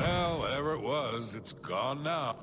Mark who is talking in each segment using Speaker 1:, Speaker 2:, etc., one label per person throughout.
Speaker 1: Well, whatever it was, it's gone now.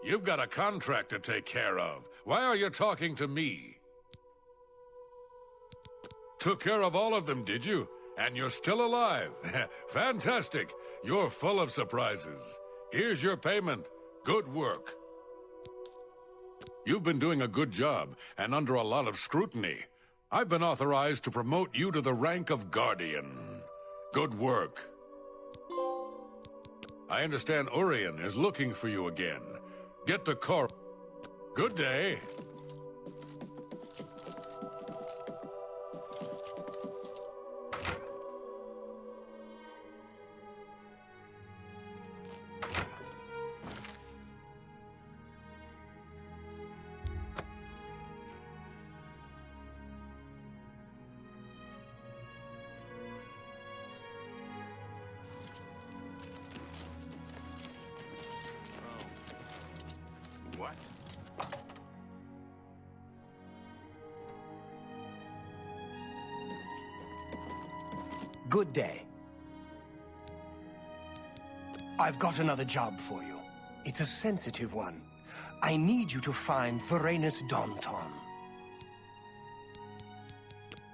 Speaker 1: You've got a contract to take care of. Why are you talking to me? Took care of all of them, did you? And you're still alive. Fantastic. You're full of surprises. Here's your payment. Good work. You've been doing a good job, and under a lot of scrutiny. I've been authorized to promote you to the rank of Guardian. Good work. I understand Urien is looking for you again. Get to Cor. Good day.
Speaker 2: What?
Speaker 3: Good day. I've got another job for you. It's a sensitive one. I need you to find Varanus Daunton.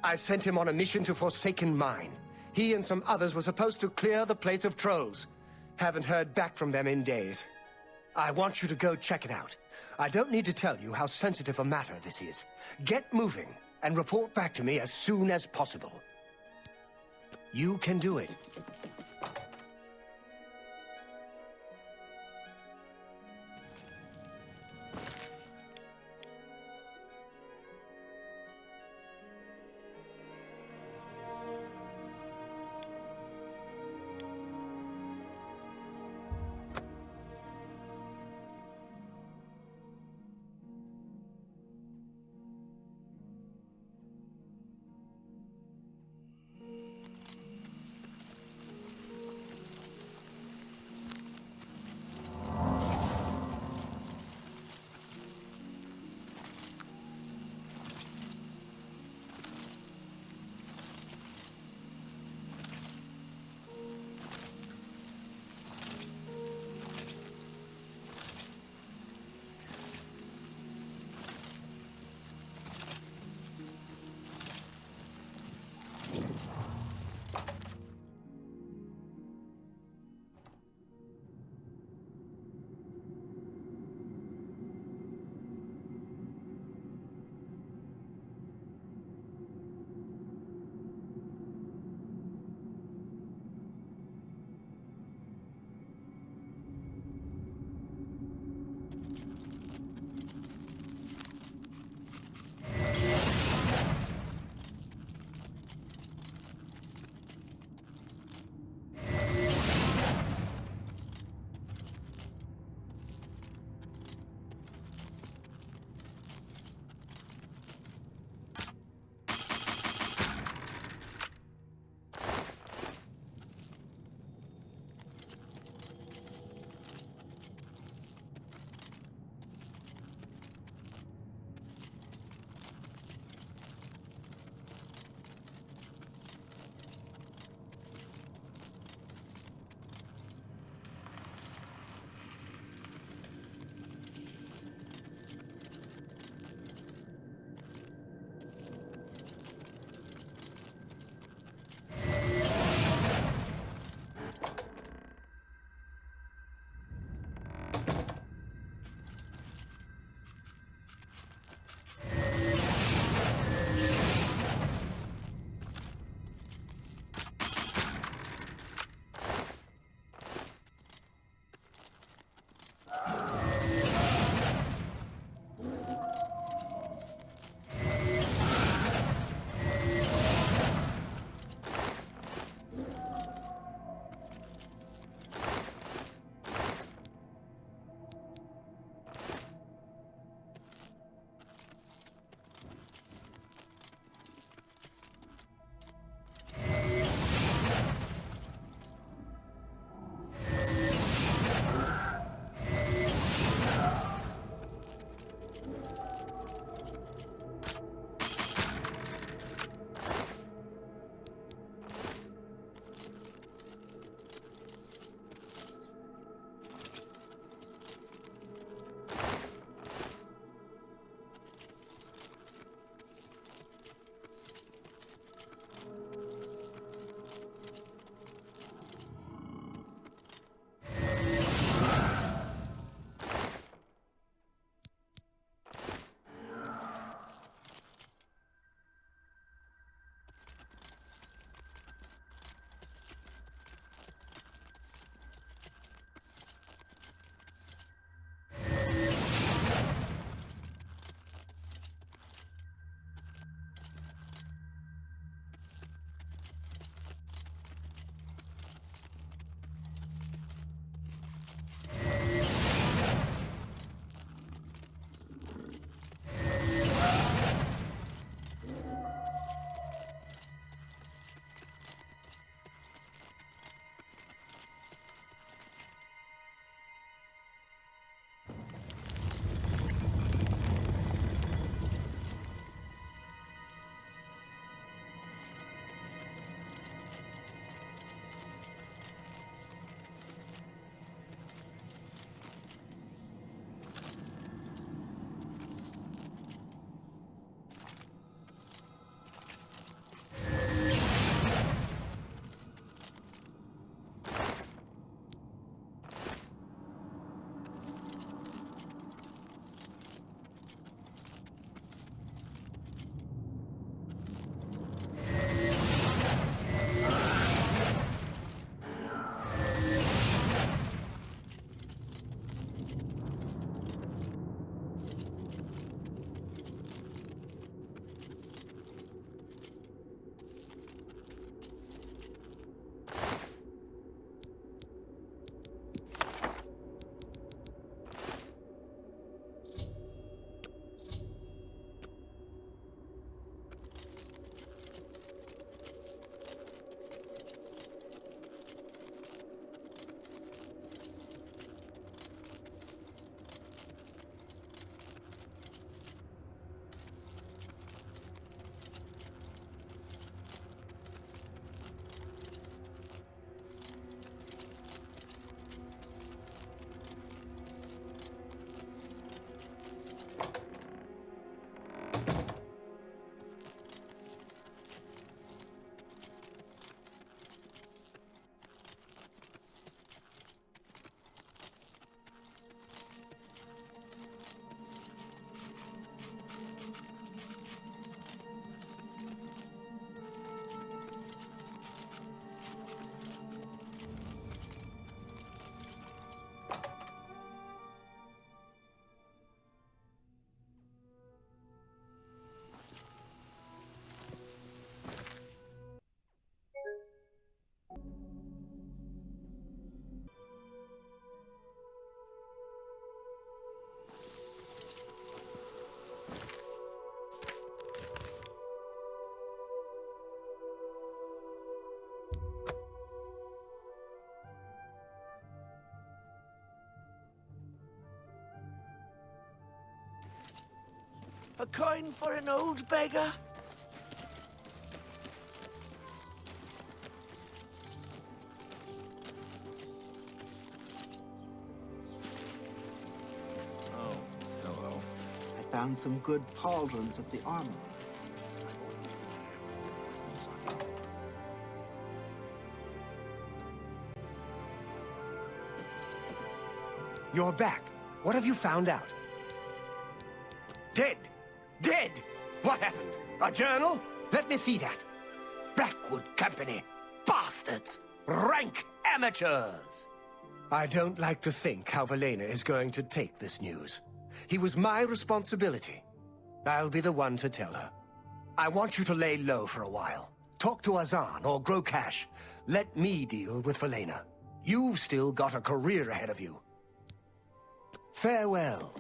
Speaker 3: I sent him on a mission to Forsaken Mine. He and some others were supposed to clear the place of trolls. Haven't heard back from them in days. I want you to go check it out. I don't need to tell you how sensitive a matter this is. Get moving and report back to me as soon as possible. You can do it.
Speaker 2: A coin for an old beggar?
Speaker 4: Oh, hello.
Speaker 5: I found some good pauldrons at the armory.
Speaker 3: You're back. What have you found out? Dead! Dead! What happened? A journal? Let me see that. Blackwood Company. Bastards! Rank amateurs! I don't like to think how Valena is going to take this news. He was my responsibility. I'll be the one to tell her. I want you to lay low for a while. Talk to Azan or grow cash. Let me deal with Valena. You've still got a career ahead of you. Farewell.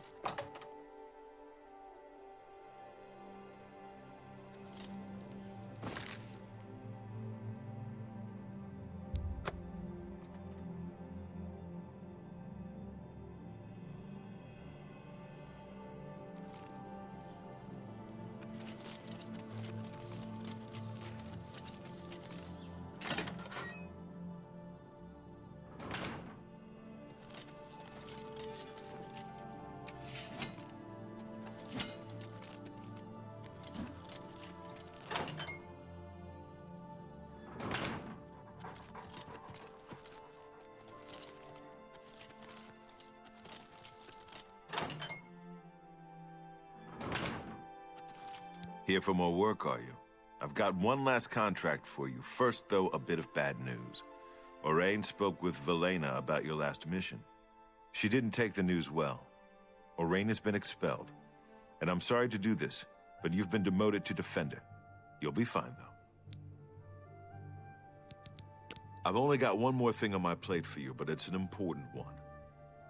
Speaker 4: Here for more work, are you? I've got one last contract for you. First, though, a bit of bad news. Orain spoke with Valena about your last mission. She didn't take the news well. Orain has been expelled. And I'm sorry to do this, but you've been demoted to Defender. You'll be fine, though. I've only got one more thing on my plate for you, but it's an important one.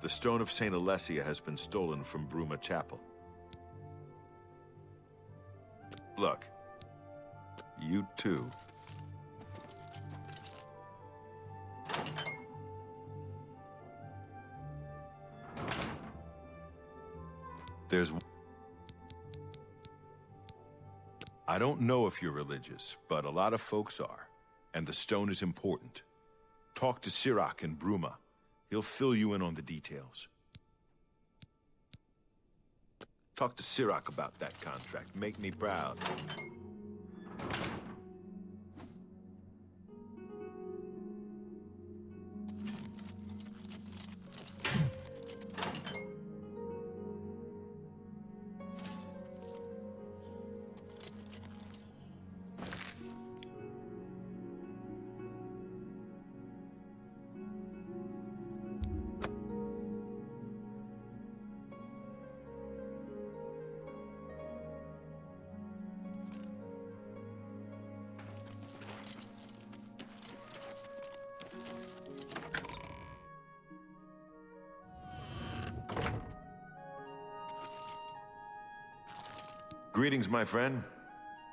Speaker 4: The Stone of St. Alessia has been stolen from Bruma Chapel. Look, you too. I don't know if you're religious, but a lot of folks are, and the stone is important. Talk to Sirach in Bruma. He'll fill you in on the details. Talk to Sirach about that contract. Make me proud. Greetings, my friend.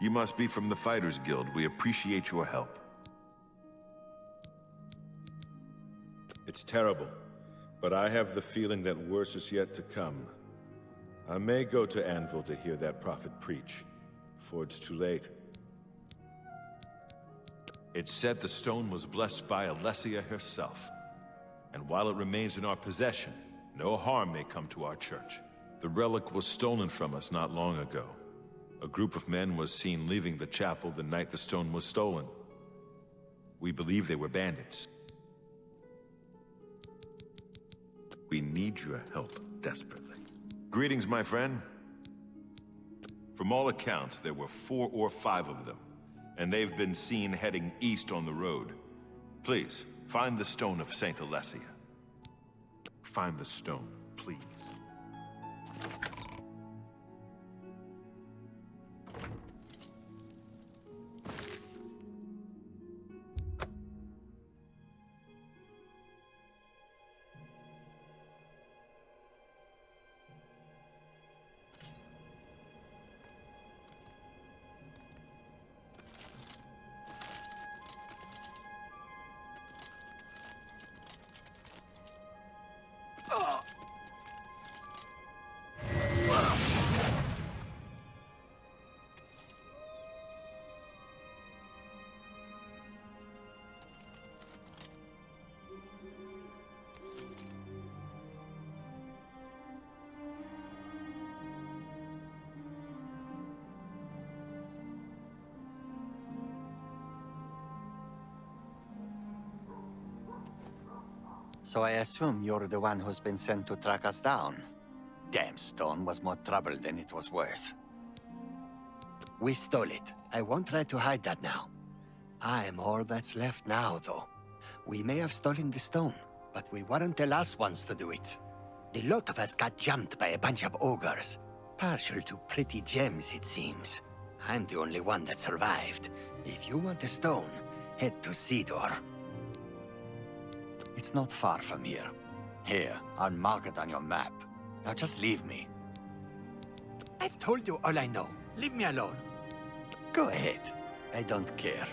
Speaker 4: You must be from the Fighters Guild. We appreciate your help. It's terrible, but I have the feeling that worse is yet to come. I may go to Anvil to hear that prophet preach, before it's too late. It's said the stone was blessed by Alessia herself, and while it remains in our possession, no harm may come to our church. The relic was stolen from us not long ago. A group of men was seen leaving the chapel the night the stone was stolen. We believe they were bandits. We need your help desperately. Greetings, my friend. From all accounts, there were 4 or 5 of them, and they've been seen heading east on the road. Please, find the Stone of St. Alessia. Find the stone, please.
Speaker 6: So I assume you're the one who's been sent to track us down. Damn stone was more trouble than it was worth. We stole it. I won't try to hide that now. I'm all that's left now, though. We may have stolen the stone, but we weren't the last ones to do it. The lot of us got jumped by a bunch of ogres. Partial to pretty gems, it seems. I'm the only one that survived. If you want the stone, head to Cedar. It's not far from here. Here, I'll mark it on your map. Now just leave me. I've told you all I know. Leave me alone. Go ahead. I don't care.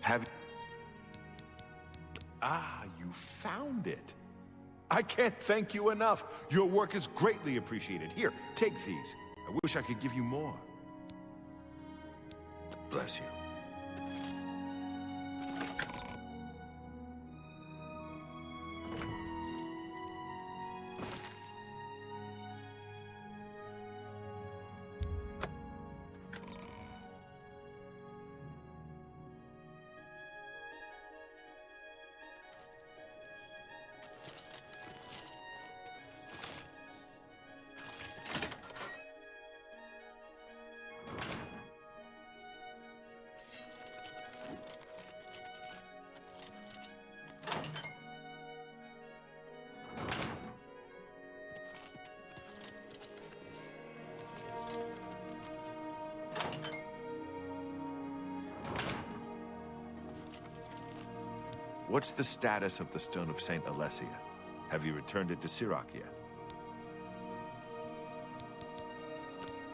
Speaker 4: Have... Ah, you found it. I can't thank you enough. Your work is greatly appreciated. Here, take these. I wish I could give you more. Bless you. What's the status of the Stone of Saint Alessia? Have you returned it to Sirach yet?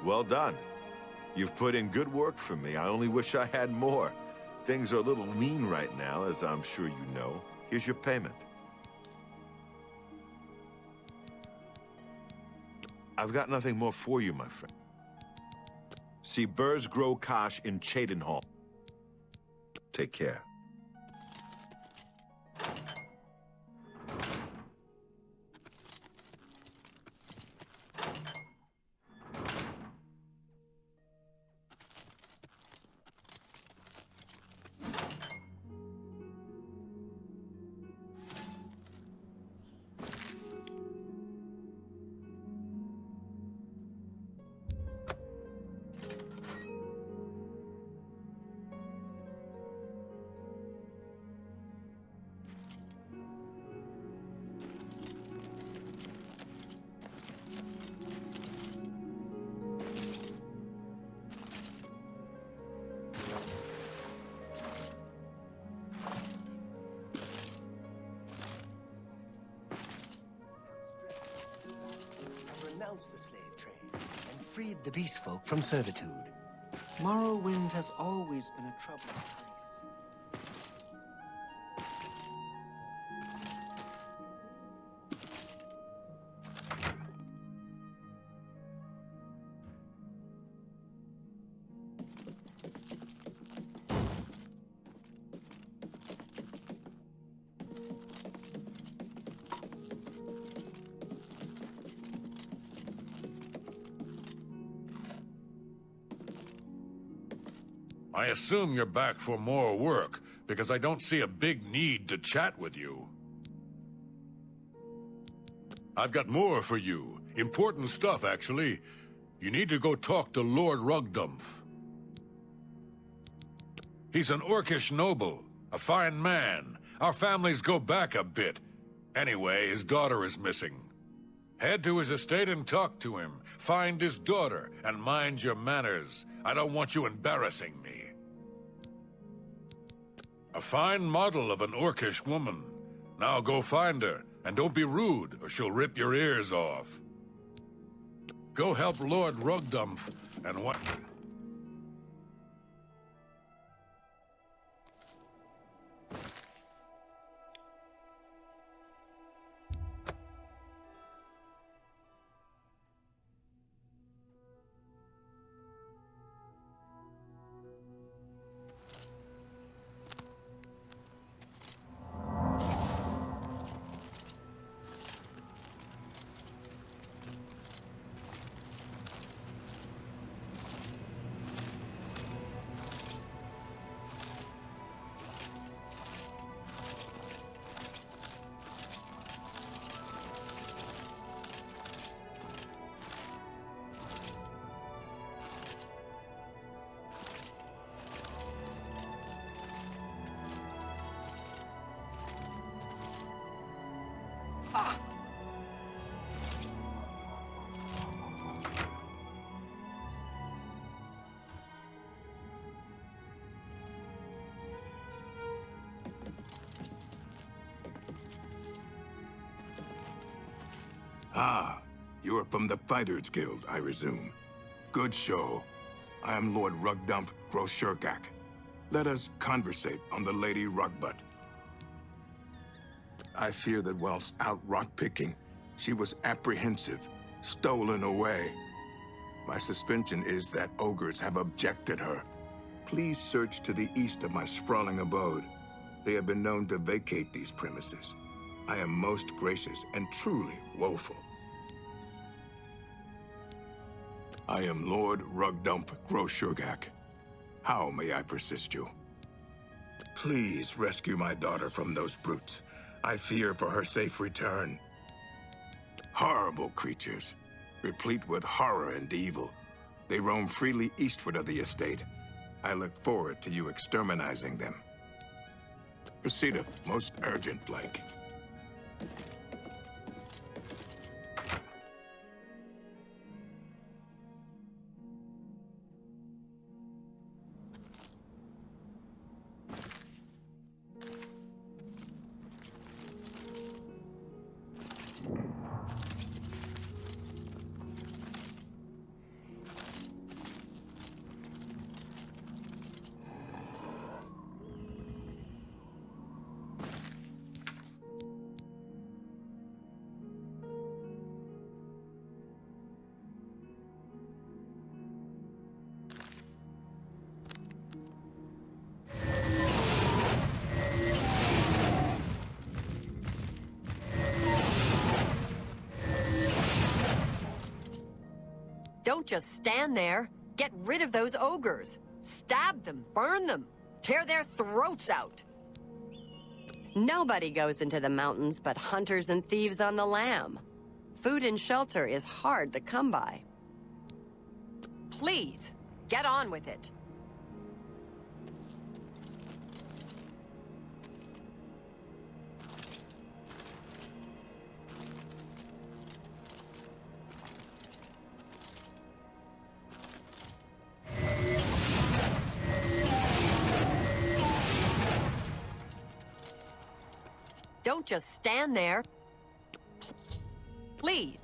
Speaker 4: Well done. You've put in good work for me. I only wish I had more. Things are a little lean right now, as I'm sure you know. Here's your payment. I've got nothing more for you, my friend. See Burrs Grow Kosh in Cheydinhall. Take care.
Speaker 3: Renounced the slave trade and freed the beast folk from servitude.
Speaker 5: Morrowind has always been a troubling place.
Speaker 1: I assume you're back for more work, because I don't see a big need to chat with you. I've got more for you. Important stuff, actually. You need to go talk to Lord Rugdumph. He's an Orcish noble, a fine man. Our families go back a bit. Anyway, his daughter is missing. Head to his estate and talk to him. Find his daughter, and mind your manners. I don't want you embarrassing me. A fine model of an Orcish woman. Now go find her, and don't be rude, or she'll rip your ears off. Go help Lord Rugdumph, and what...
Speaker 7: Ah, you are from the Fighters Guild, I resume. Good show. I am Lord Rugdumph Groshurgak. Let us conversate on the Lady Rugbutt. I fear that whilst out rock-picking, she was apprehensive, stolen away. My suspicion is that ogres have abjected her. Please search to the east of my sprawling abode. They have been known to vacate these premises. I am most gracious and truly woeful. I am Lord Rugdumph Groshurgak. How may I persist you? Please rescue my daughter from those brutes. I fear for her safe return. Horrible creatures, replete with horror and evil. They roam freely eastward of the estate. I look forward to you exterminizing them. Proceedeth most urgent-like.
Speaker 8: Don't just stand there. Get rid of those ogres. Stab them, burn them, tear their throats out. Nobody goes into the mountains but hunters and thieves on the lam. Food and shelter is hard to come by. Please, get on with it. Don't just stand there. Please,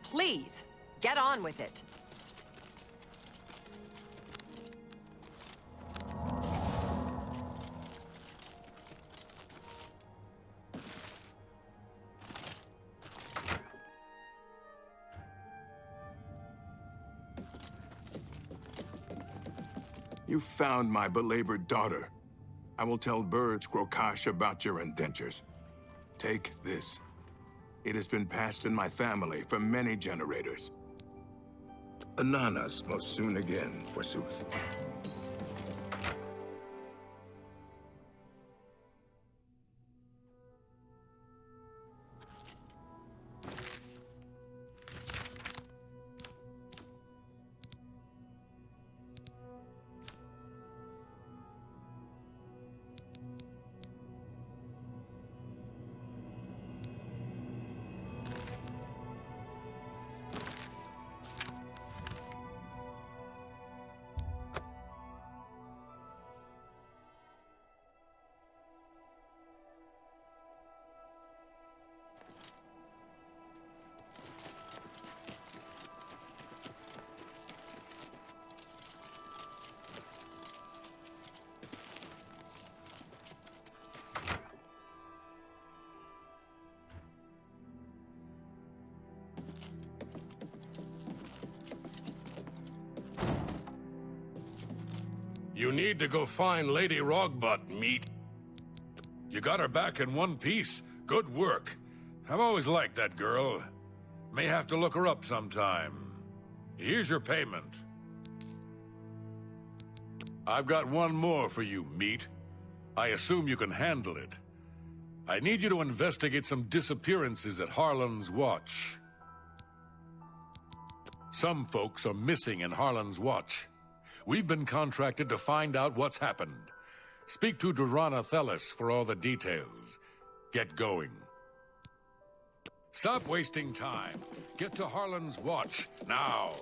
Speaker 8: please, get on with it.
Speaker 7: You found my belabored daughter. I will tell Burge Grokash about your indentures. Take this. It has been passed in my family for many generators. Ananas most soon again, forsooth.
Speaker 1: You need to go find Lady Rogbutt, meat. You got her back in one piece. Good work. I've always liked that girl. May have to look her up sometime. Here's your payment. I've got one more for you, meat. I assume you can handle it. I need you to investigate some disappearances at Harlan's Watch. Some folks are missing in Harlan's Watch. We've been contracted to find out what's happened. Speak to Durana Thelis for all the details. Get going. Stop wasting time. Get to Harlan's Watch, now.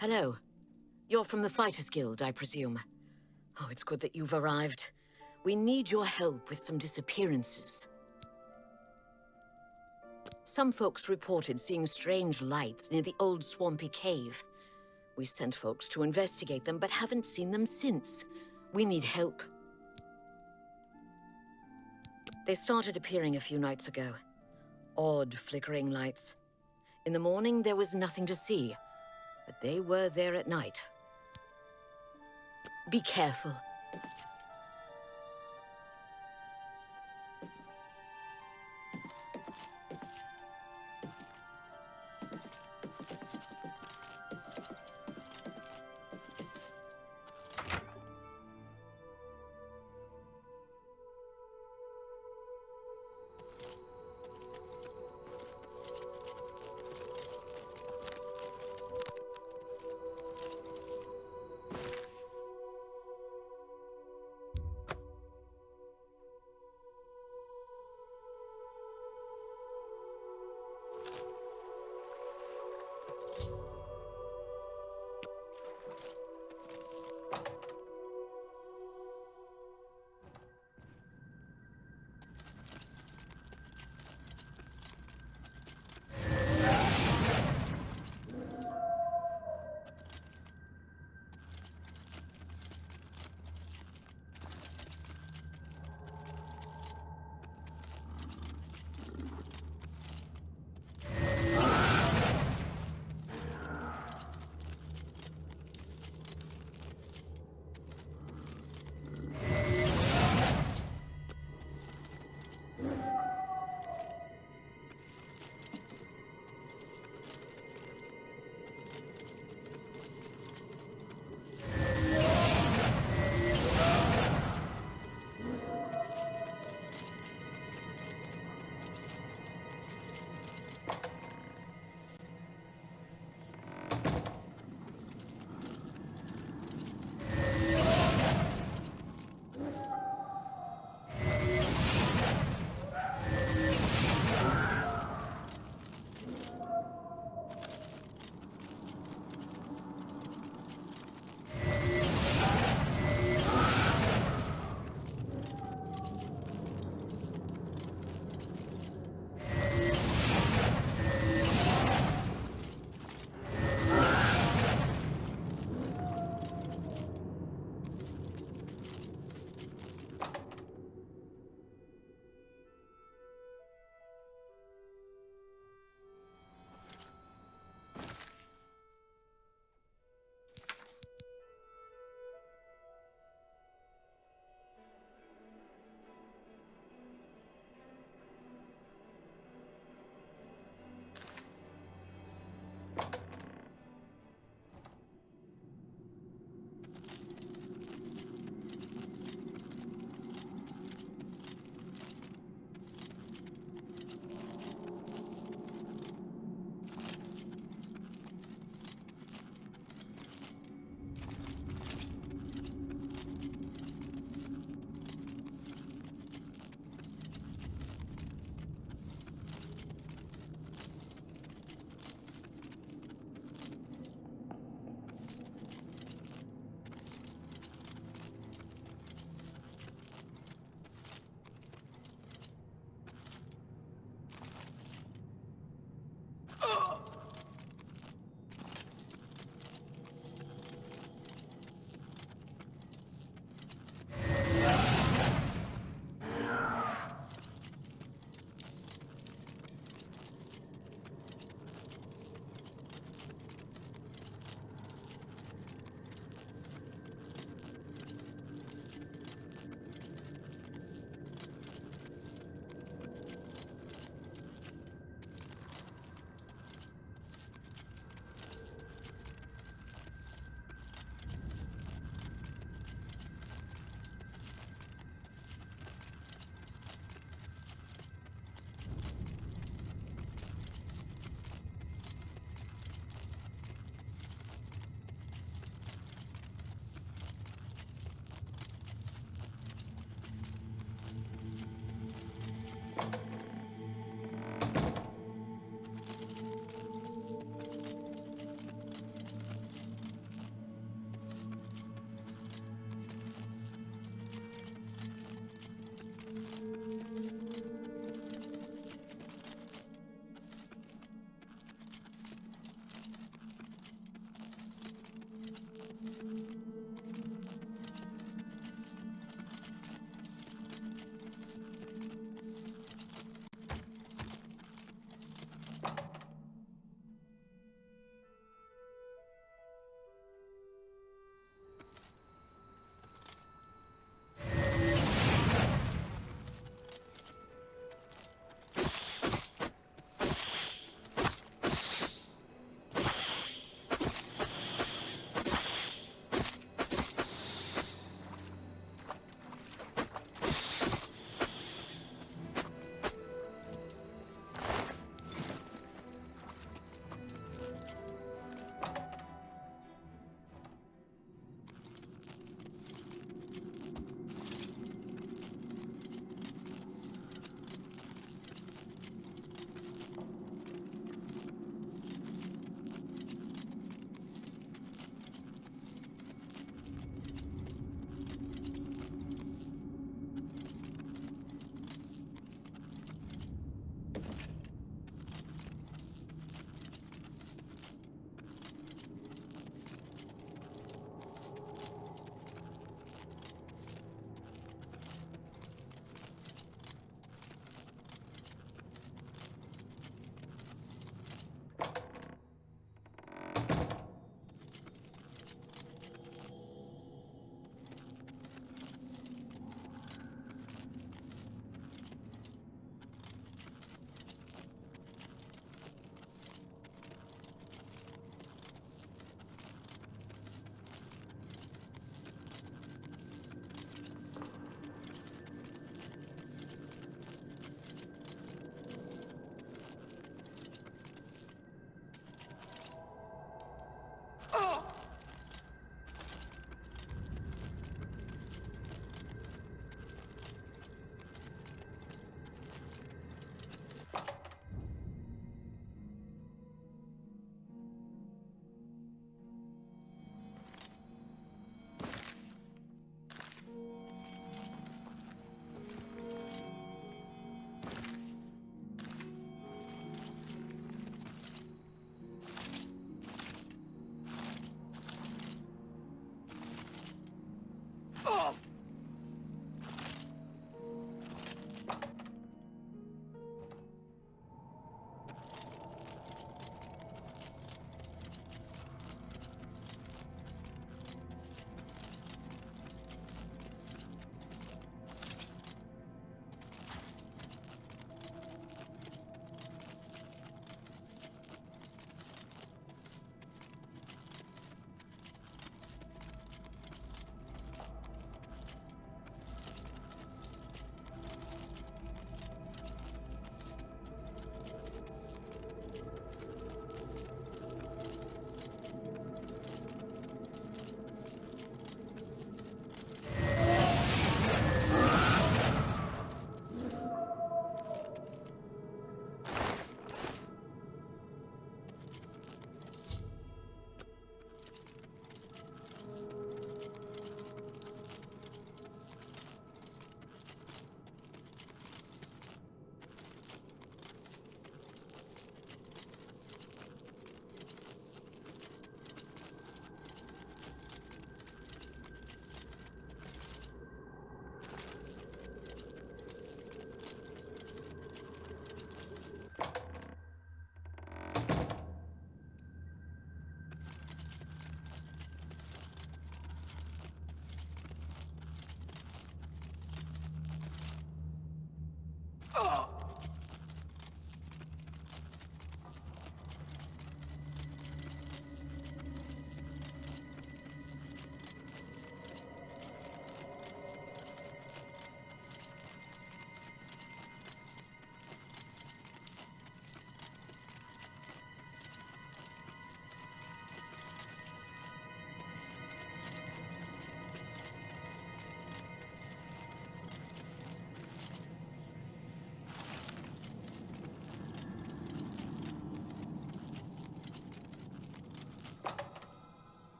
Speaker 9: Hello. You're from the Fighters Guild, I presume. Oh, it's good that you've arrived. We need your help with some disappearances. Some folks reported seeing strange lights near the old swampy cave. We sent folks to investigate them, but haven't seen them since. We need help. They started appearing a few nights ago. Odd, flickering lights. In the morning, there was nothing to see. But they were there at night. Be careful.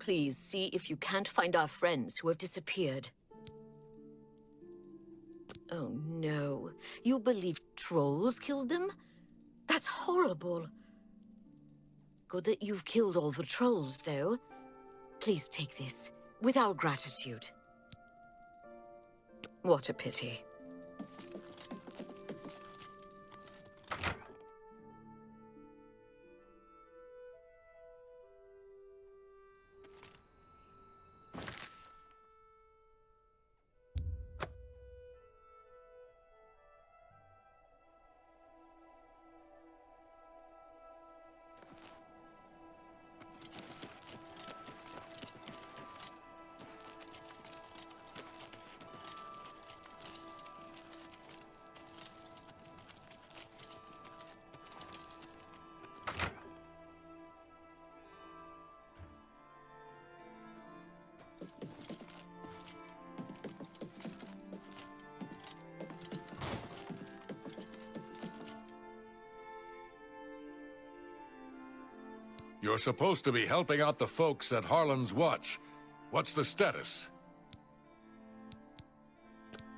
Speaker 9: Please see if you can't find our friends who have disappeared. Oh no. You believe trolls killed them? That's horrible. Good that you've killed all the trolls, though. Please take this, with our gratitude. What a pity.
Speaker 1: You're supposed to be helping out the folks at Harlan's Watch. What's the status?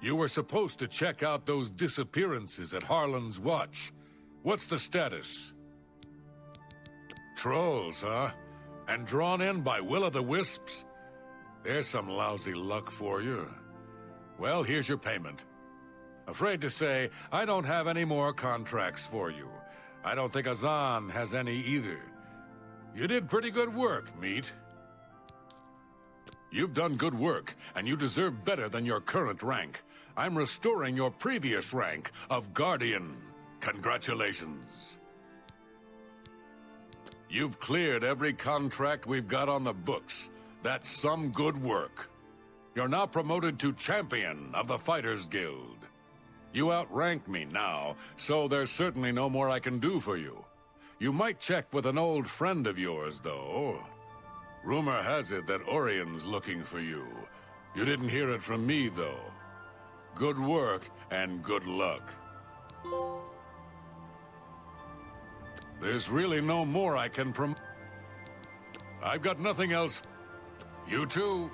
Speaker 1: You were supposed to check out those disappearances at Harlan's Watch. What's the status? Trolls, huh? And drawn in by will-o'-the-wisps? There's some lousy luck for you. Well, here's your payment. Afraid to say, I don't have any more contracts for you. I don't think Azan has any either. You did pretty good work, Meat. You've done good work, and you deserve better than your current rank. I'm restoring your previous rank of Guardian. Congratulations. You've cleared every contract we've got on the books. That's some good work. You're now promoted to Champion of the Fighters Guild. You outrank me now, so there's certainly no more I can do for you. You might check with an old friend of yours, though. Rumor has it that Orion's looking for you. You didn't hear it from me, though. Good work and good luck. There's really no more I can I've got nothing else. You too.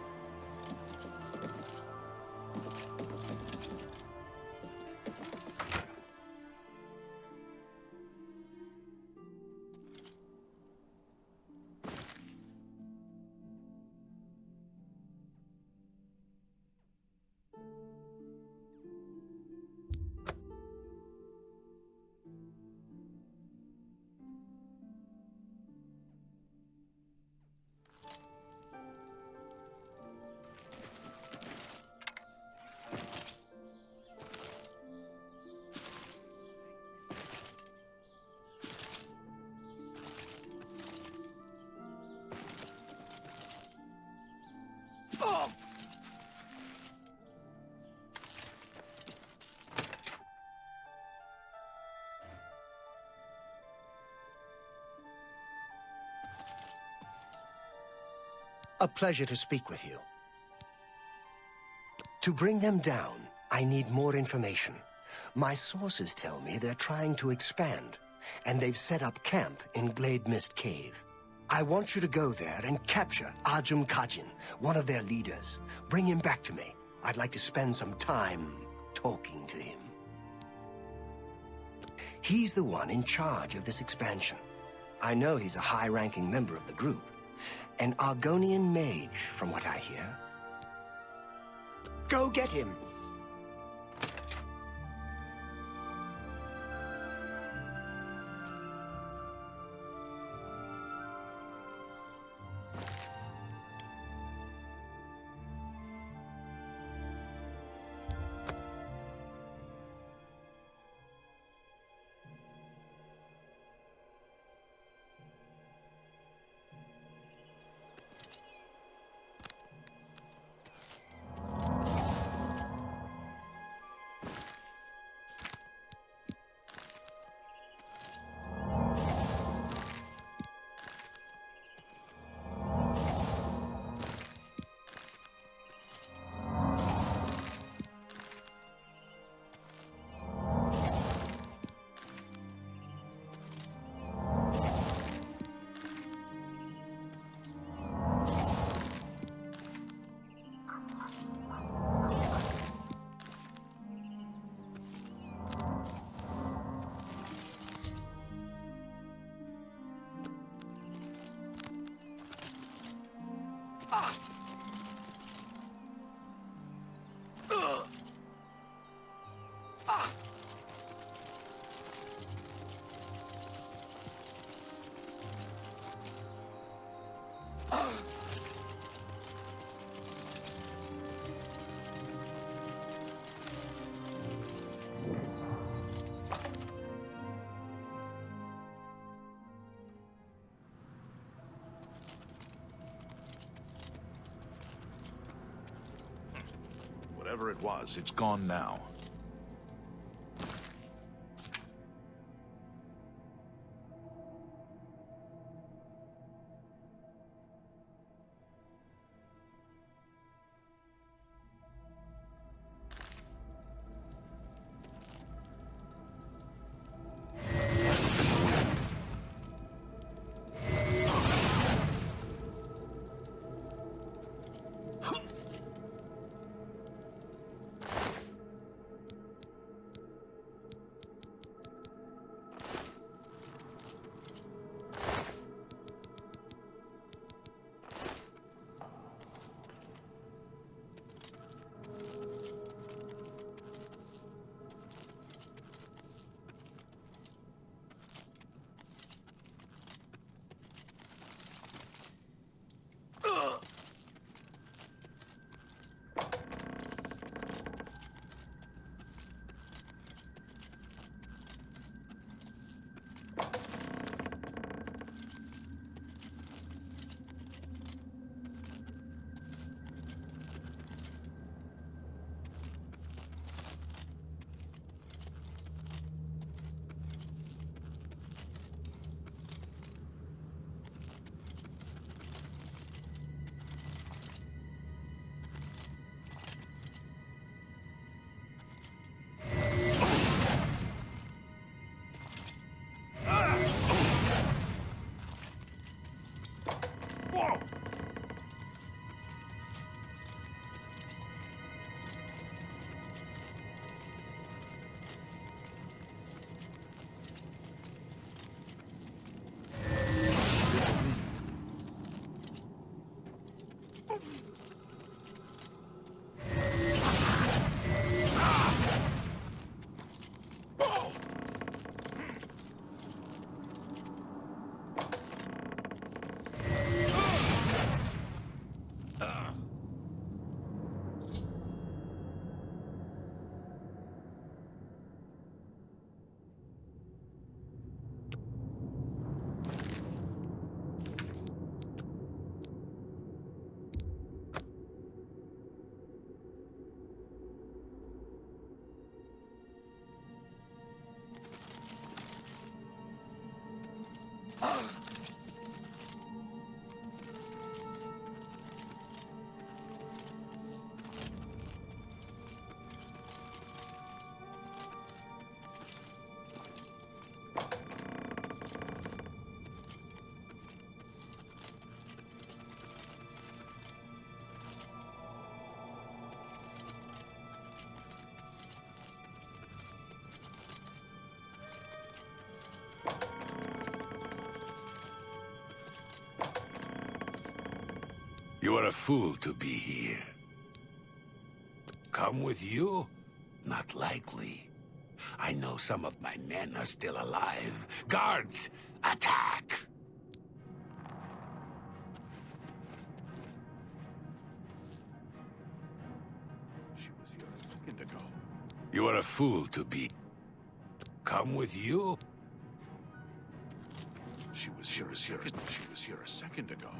Speaker 3: A pleasure to speak with you. To bring them down, I need more information. My sources tell me they're trying to expand, and they've set up camp in Glade Mist Cave. I want you to go there and capture Ajum Kajin, one of their leaders. Bring him back to me. I'd like to spend some time talking to him. He's the one in charge of this expansion. I know he's a high-ranking member of the group. An Argonian mage, from what I hear. Go get him!
Speaker 10: Whatever it was, it's gone now.
Speaker 11: You are a fool to be here. Come with you? Not likely. I know some of my men are still alive. Guards, attack!
Speaker 10: She was here a second ago.
Speaker 11: You are a fool to be... Come with you?
Speaker 10: She was here a second ago.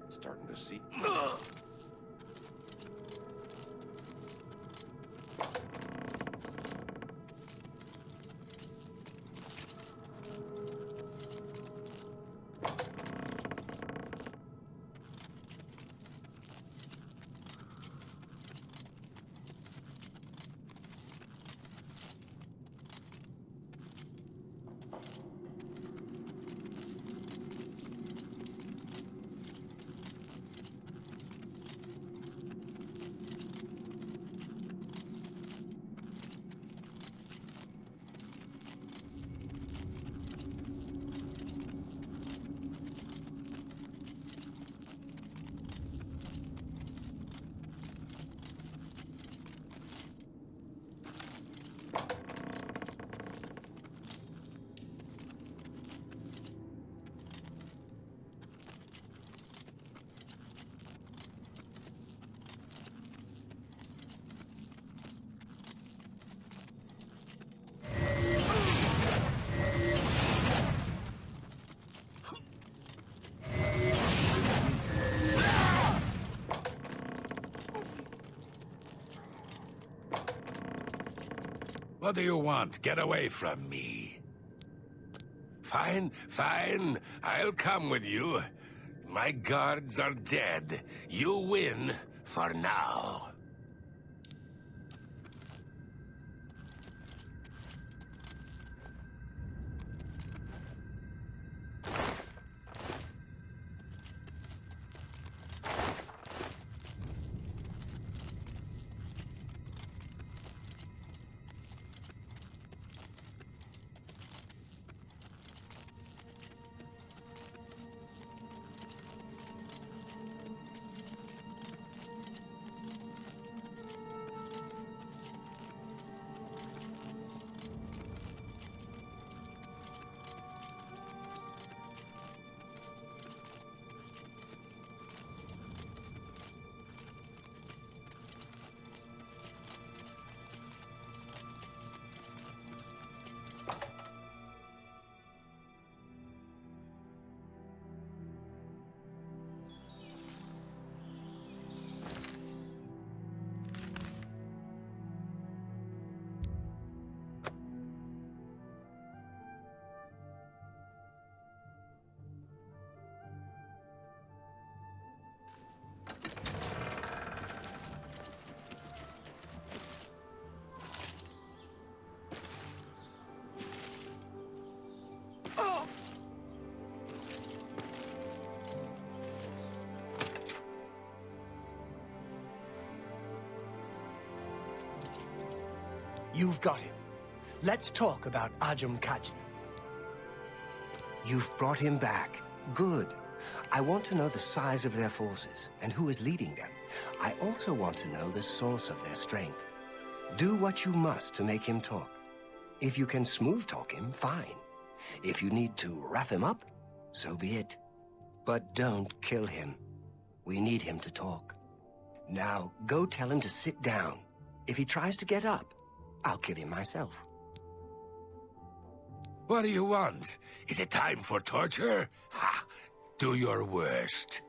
Speaker 10: Starting to see.
Speaker 11: What do you want? Get away from me. Fine, fine. I'll come with you. My guards are dead. You win for now.
Speaker 3: You've got him. Let's talk about Ajum Kajin. You've brought him back. Good. I want to know the size of their forces and who is leading them. I also want to know the source of their strength. Do what you must to make him talk. If you can smooth talk him, fine. If you need to wrap him up, so be it. But don't kill him. We need him to talk. Now, go tell him to sit down. If he tries to get up, I'll kill him myself.
Speaker 11: What do you want? Is it time for torture? Ha! Do your worst.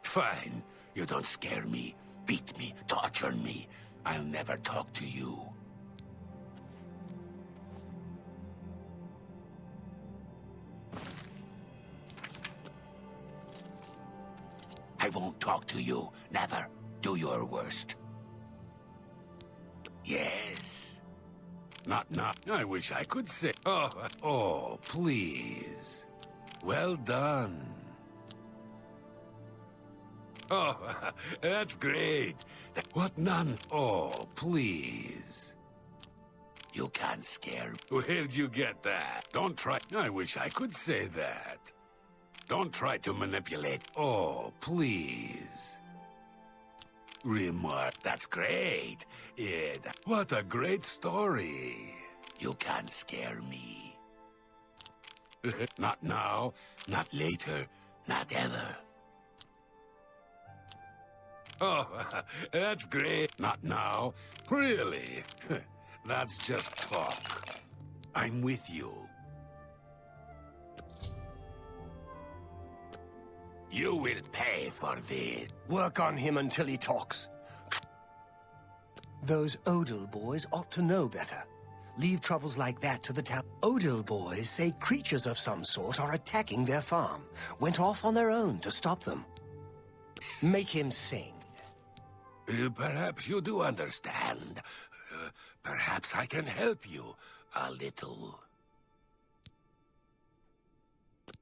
Speaker 11: Fine. You don't scare me, beat me, torture me. I'll never talk to you. I won't talk to you. Never. Do your worst. Yes. Not. I wish I could say. Oh, please. Well done. Oh, that's great. What none? Oh, please. You can't scare me. Where'd you get that? Don't try. I wish I could say that. Don't try to manipulate. Oh, please. Remark. That's great. What a great story. You can't scare me. Not now, not later, not ever. Oh, that's great. Not now. Really? That's just talk. I'm with you. You will pay for this.
Speaker 3: Work on him until he talks. Those Odil boys ought to know better. Leave troubles like that to the town. Odil boys say creatures of some sort are attacking their farm. Went off on their own to stop them. Make him sing.
Speaker 11: Perhaps you do understand. Perhaps I can help you a little.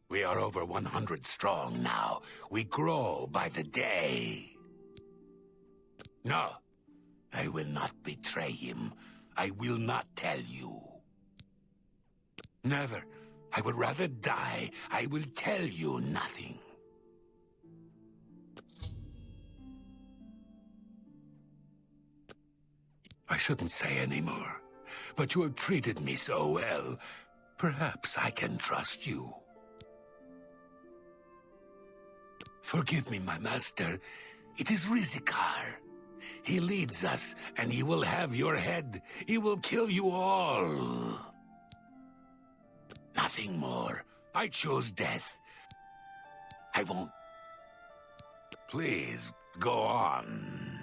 Speaker 11: We are over 100 strong now. We grow by the day. No, I will not betray him. I will not tell you. Never. I would rather die. I will tell you nothing. I shouldn't say any more, but you have treated me so well. Perhaps I can trust you. Forgive me, my master. It is Rizikar. He leads us, and he will have your head. He will kill you all. Nothing more. I chose death. I won't. Please, go on.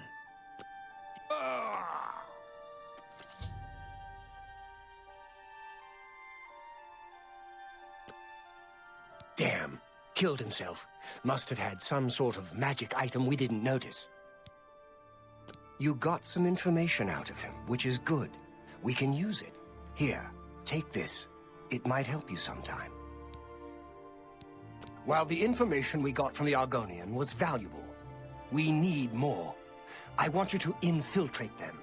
Speaker 3: Damn. Killed himself. Must have had some sort of magic item we didn't notice. You got some information out of him, which is good. We can use it. Here, take this. It might help you sometime. While the information we got from the Argonian was valuable, we need more. I want you to infiltrate them.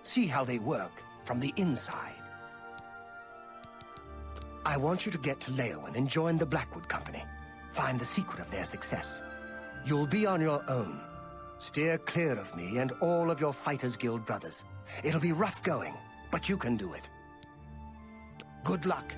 Speaker 3: See how they work from the inside. I want you to get to Leowen and join the Blackwood Company. Find the secret of their success. You'll be on your own. Steer clear of me and all of your Fighters Guild brothers. It'll be rough going, but you can do it. Good luck.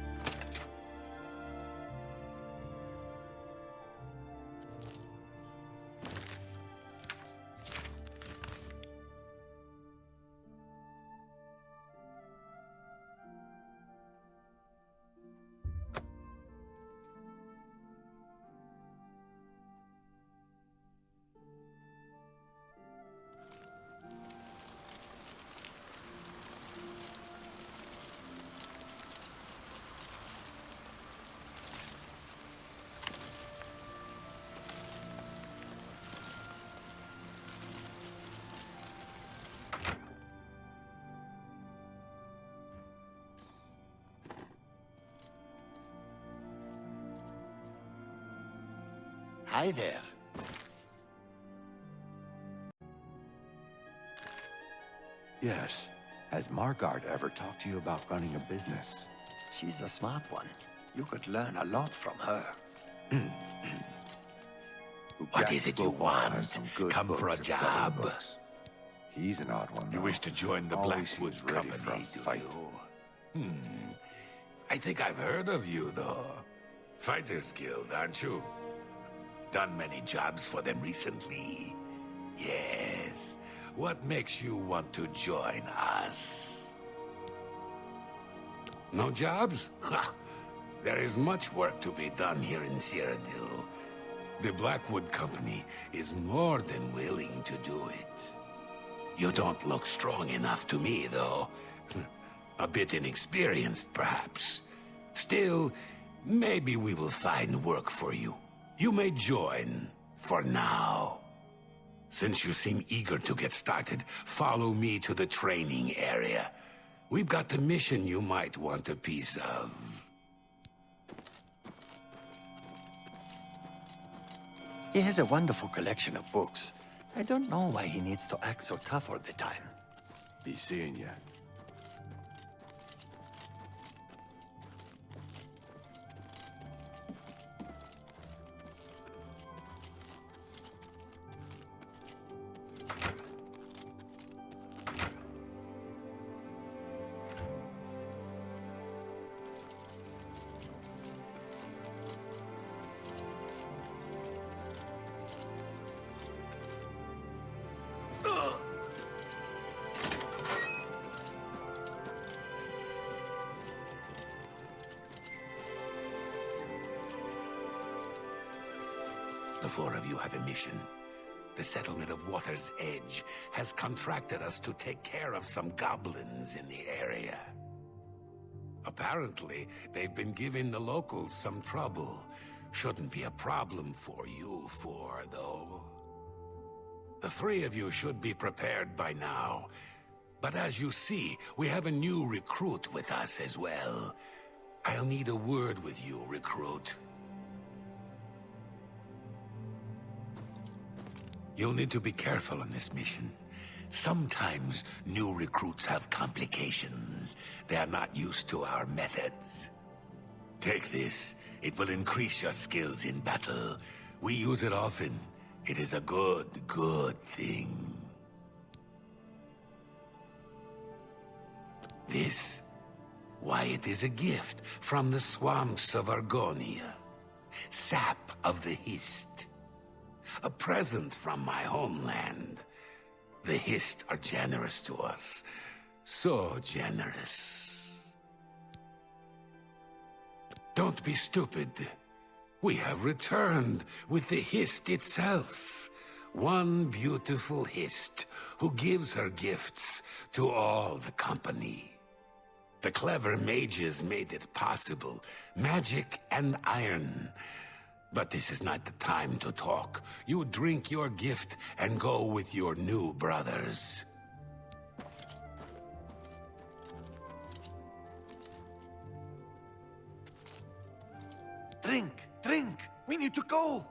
Speaker 6: Hi there.
Speaker 10: Yes. Has Margard ever talked to you about running a business?
Speaker 6: She's a smart one. You could learn a lot from her.
Speaker 11: What is it you want? Come for a job?
Speaker 10: He's an odd one.
Speaker 11: You wish to join the Blackwood Company, do you? I think I've heard of you, though. Fighters Guild, aren't you? Done many jobs for them recently. Yes. What makes you want to join us? No jobs? Ha! There is much work to be done here in Cyrodiil. The Blackwood Company is more than willing to do it. You don't look strong enough to me, though. A bit inexperienced, perhaps. Still, maybe we will find work for you. You may join, for now. Since you seem eager to get started, follow me to the training area. We've got the mission you might want a piece of.
Speaker 6: He has a wonderful collection of books. I don't know why he needs to act so tough all the time.
Speaker 10: Be seeing ya.
Speaker 11: The four of you have a mission. The settlement of Water's Edge has contracted us to take care of some goblins in the area. Apparently, they've been giving the locals some trouble. Shouldn't be a problem for you four, though. The three of you should be prepared by now. But as you see, we have a new recruit with us as well. I'll need a word with you, recruit. You'll need to be careful on this mission. Sometimes new recruits have complications. They are not used to our methods. Take this. It will increase your skills in battle. We use it often. It is a good thing. This? Why, it is a gift from the swamps of Argonia. Sap of the Hist. A present from my homeland. The Hist are generous to us. So generous. Don't be stupid. We have returned with the Hist itself. One beautiful Hist who gives her gifts to all the company. The clever mages made it possible. Magic and iron. But this is not the time to talk. You drink your gift and go with your new brothers.
Speaker 6: Drink! Drink! We need to go!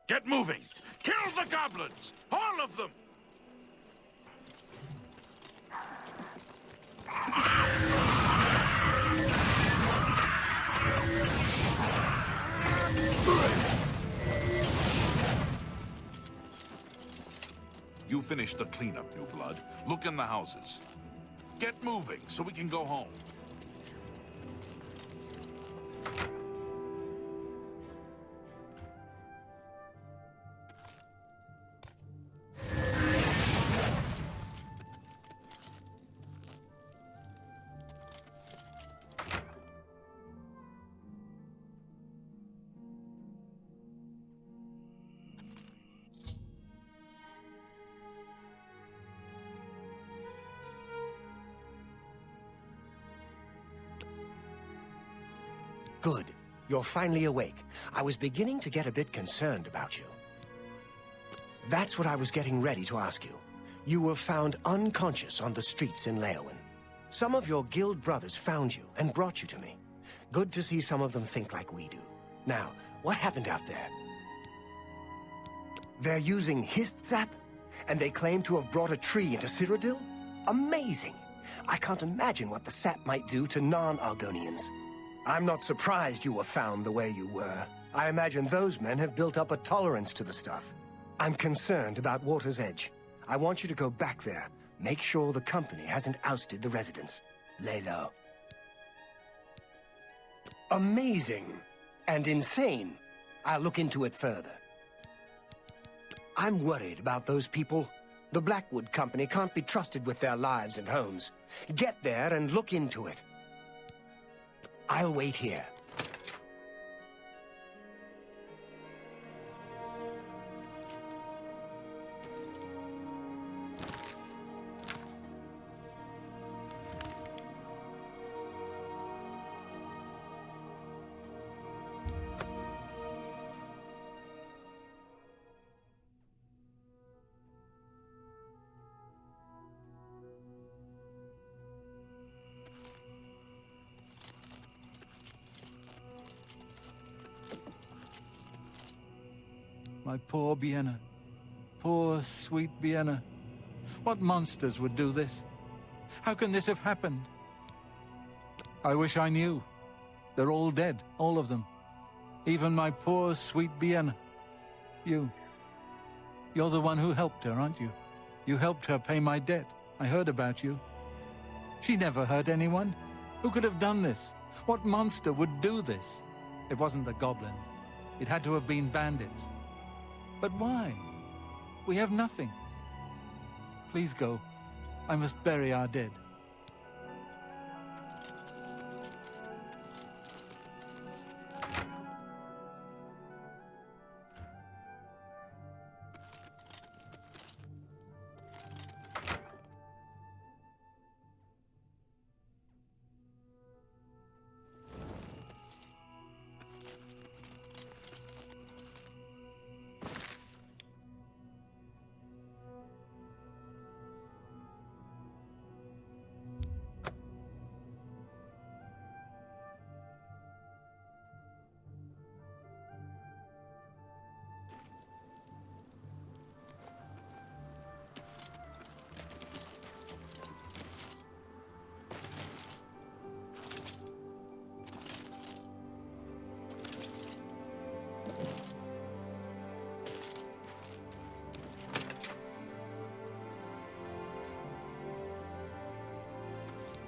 Speaker 12: Get moving! Kill the goblins! All of them! You finished the cleanup, New Blood. Look in the houses. Get moving so we can go home.
Speaker 6: Good.
Speaker 3: You're finally awake. I was beginning to get a bit concerned about you. That's what I was getting ready to ask you. You were found unconscious on the streets in Leowyn. Some of your guild brothers found you and brought you to me. Good to see some of them think like we do. Now, what happened out there? They're using Hist sap? And they claim to have brought a tree into Cyrodiil? Amazing! I can't imagine what the sap might do to non-Argonians. I'm not surprised you were found the way you were. I imagine those men have built up a tolerance to the stuff. I'm concerned about Water's Edge. I want you to go back there. Make sure the company hasn't ousted the residents. Lay low. Amazing! And insane. I'll look into it further. I'm worried about those people. The Blackwood Company can't be trusted with their lives and homes. Get there and look into it. I'll wait here.
Speaker 13: My poor Vienna. Poor, sweet Vienna. What monsters would do this? How can this have happened? I wish I knew. They're all dead, all of them. Even my poor, sweet Vienna. You're the one who helped her, aren't you? You helped her pay my debt. I heard about you. She never hurt anyone. Who could have done this? What monster would do this? It wasn't the goblins. It had to have been bandits. But why? We have nothing. Please go. I must bury our dead.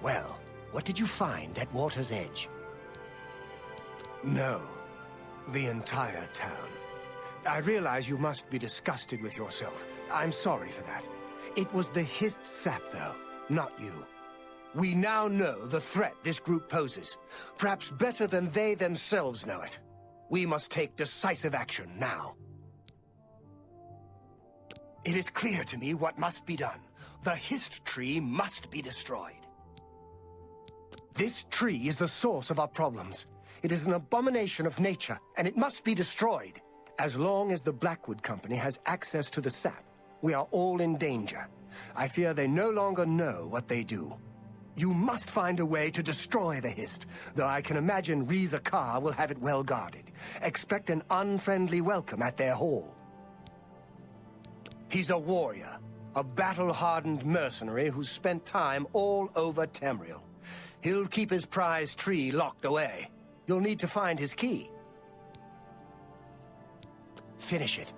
Speaker 13: Well, what did you find at Water's Edge? No, the entire town. I realize you must be disgusted with yourself. I'm sorry for that. It was the Hist sap, though, not you. We now know the threat this group poses, perhaps better than they themselves know it. We must take decisive action now. It is clear to me what must be done. The Hist tree must be destroyed. This tree is the source of our problems. It is an abomination of nature, and it must be destroyed. As long as the Blackwood Company has access to the sap, we are all in danger. I fear they no longer know what they do. You must find a way to destroy the Hist, though I can imagine Reza Kar will have it well guarded. Expect an unfriendly welcome at their hall. He's a warrior, a battle-hardened mercenary who's spent time all over Tamriel. He'll keep his prized tree locked away. You'll need to find his key. Finish it.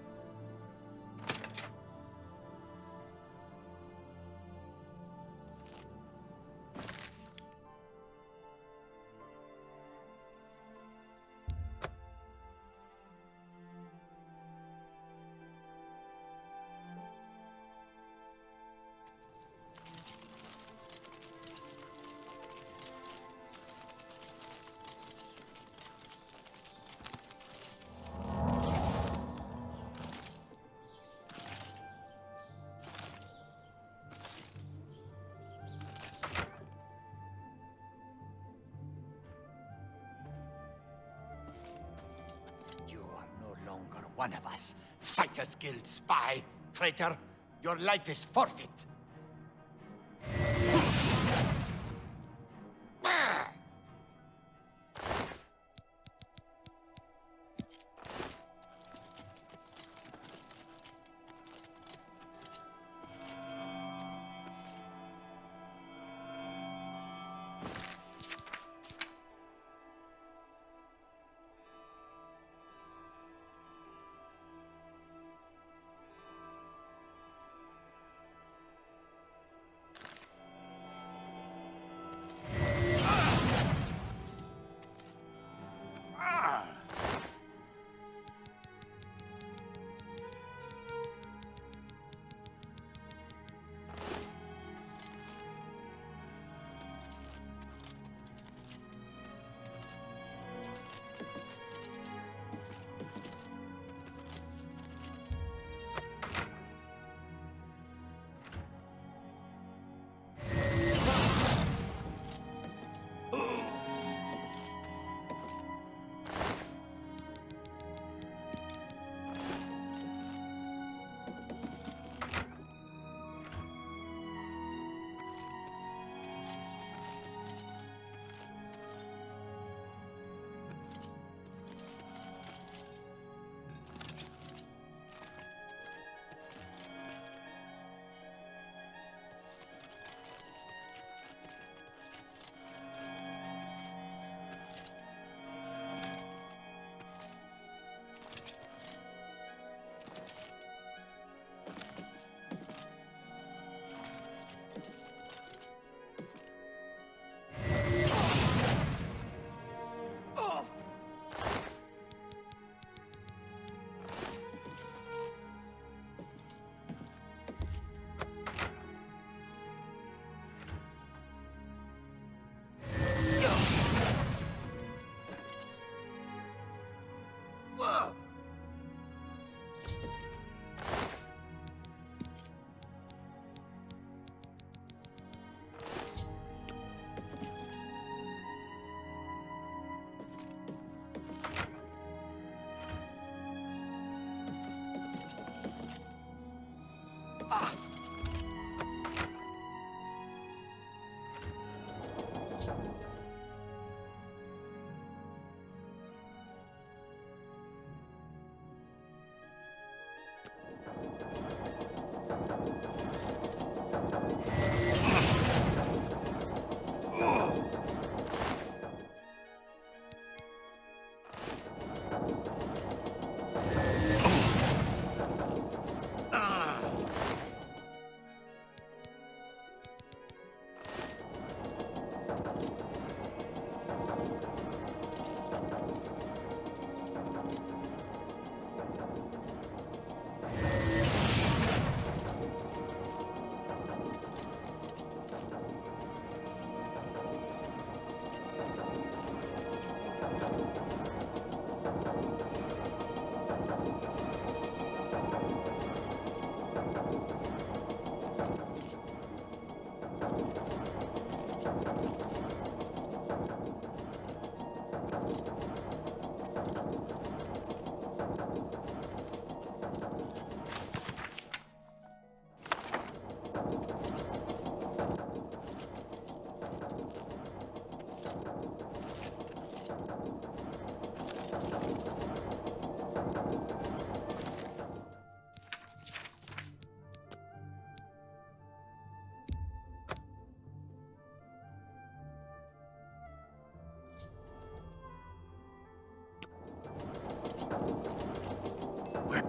Speaker 6: one of us. Fighters Guild spy, traitor. Your life is forfeit.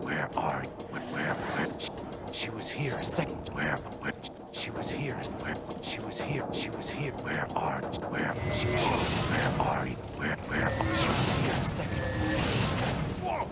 Speaker 10: Where are you? Where? She was here a second. Where? She was here. She was here. She was here. Where are you? Where? She was. Where are you? Where? She was here a second. Whoa!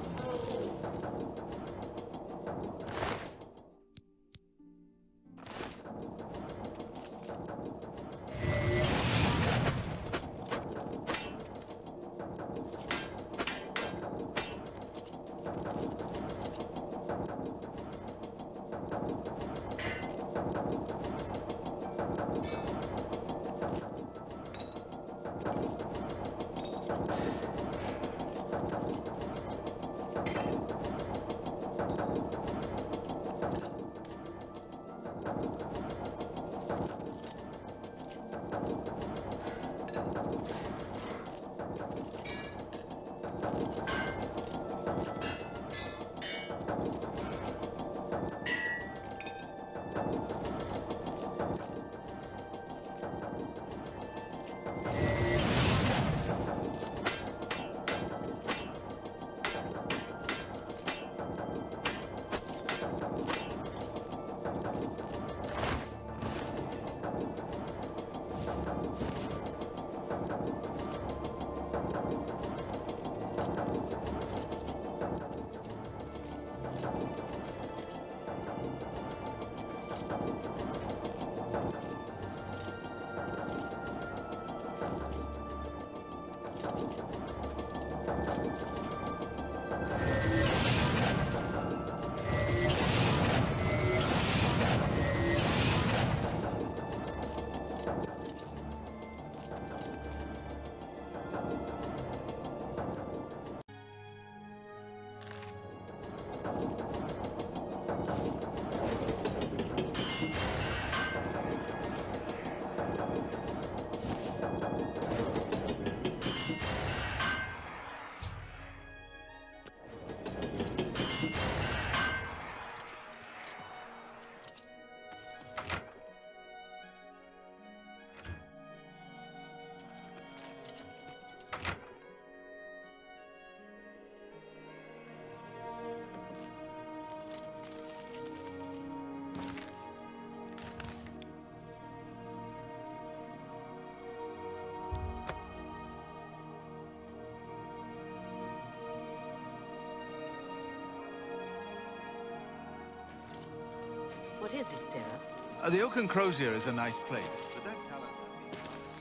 Speaker 9: What is it, Sarah?
Speaker 14: The Oak and Crozier is a nice place, but that talisman seems rather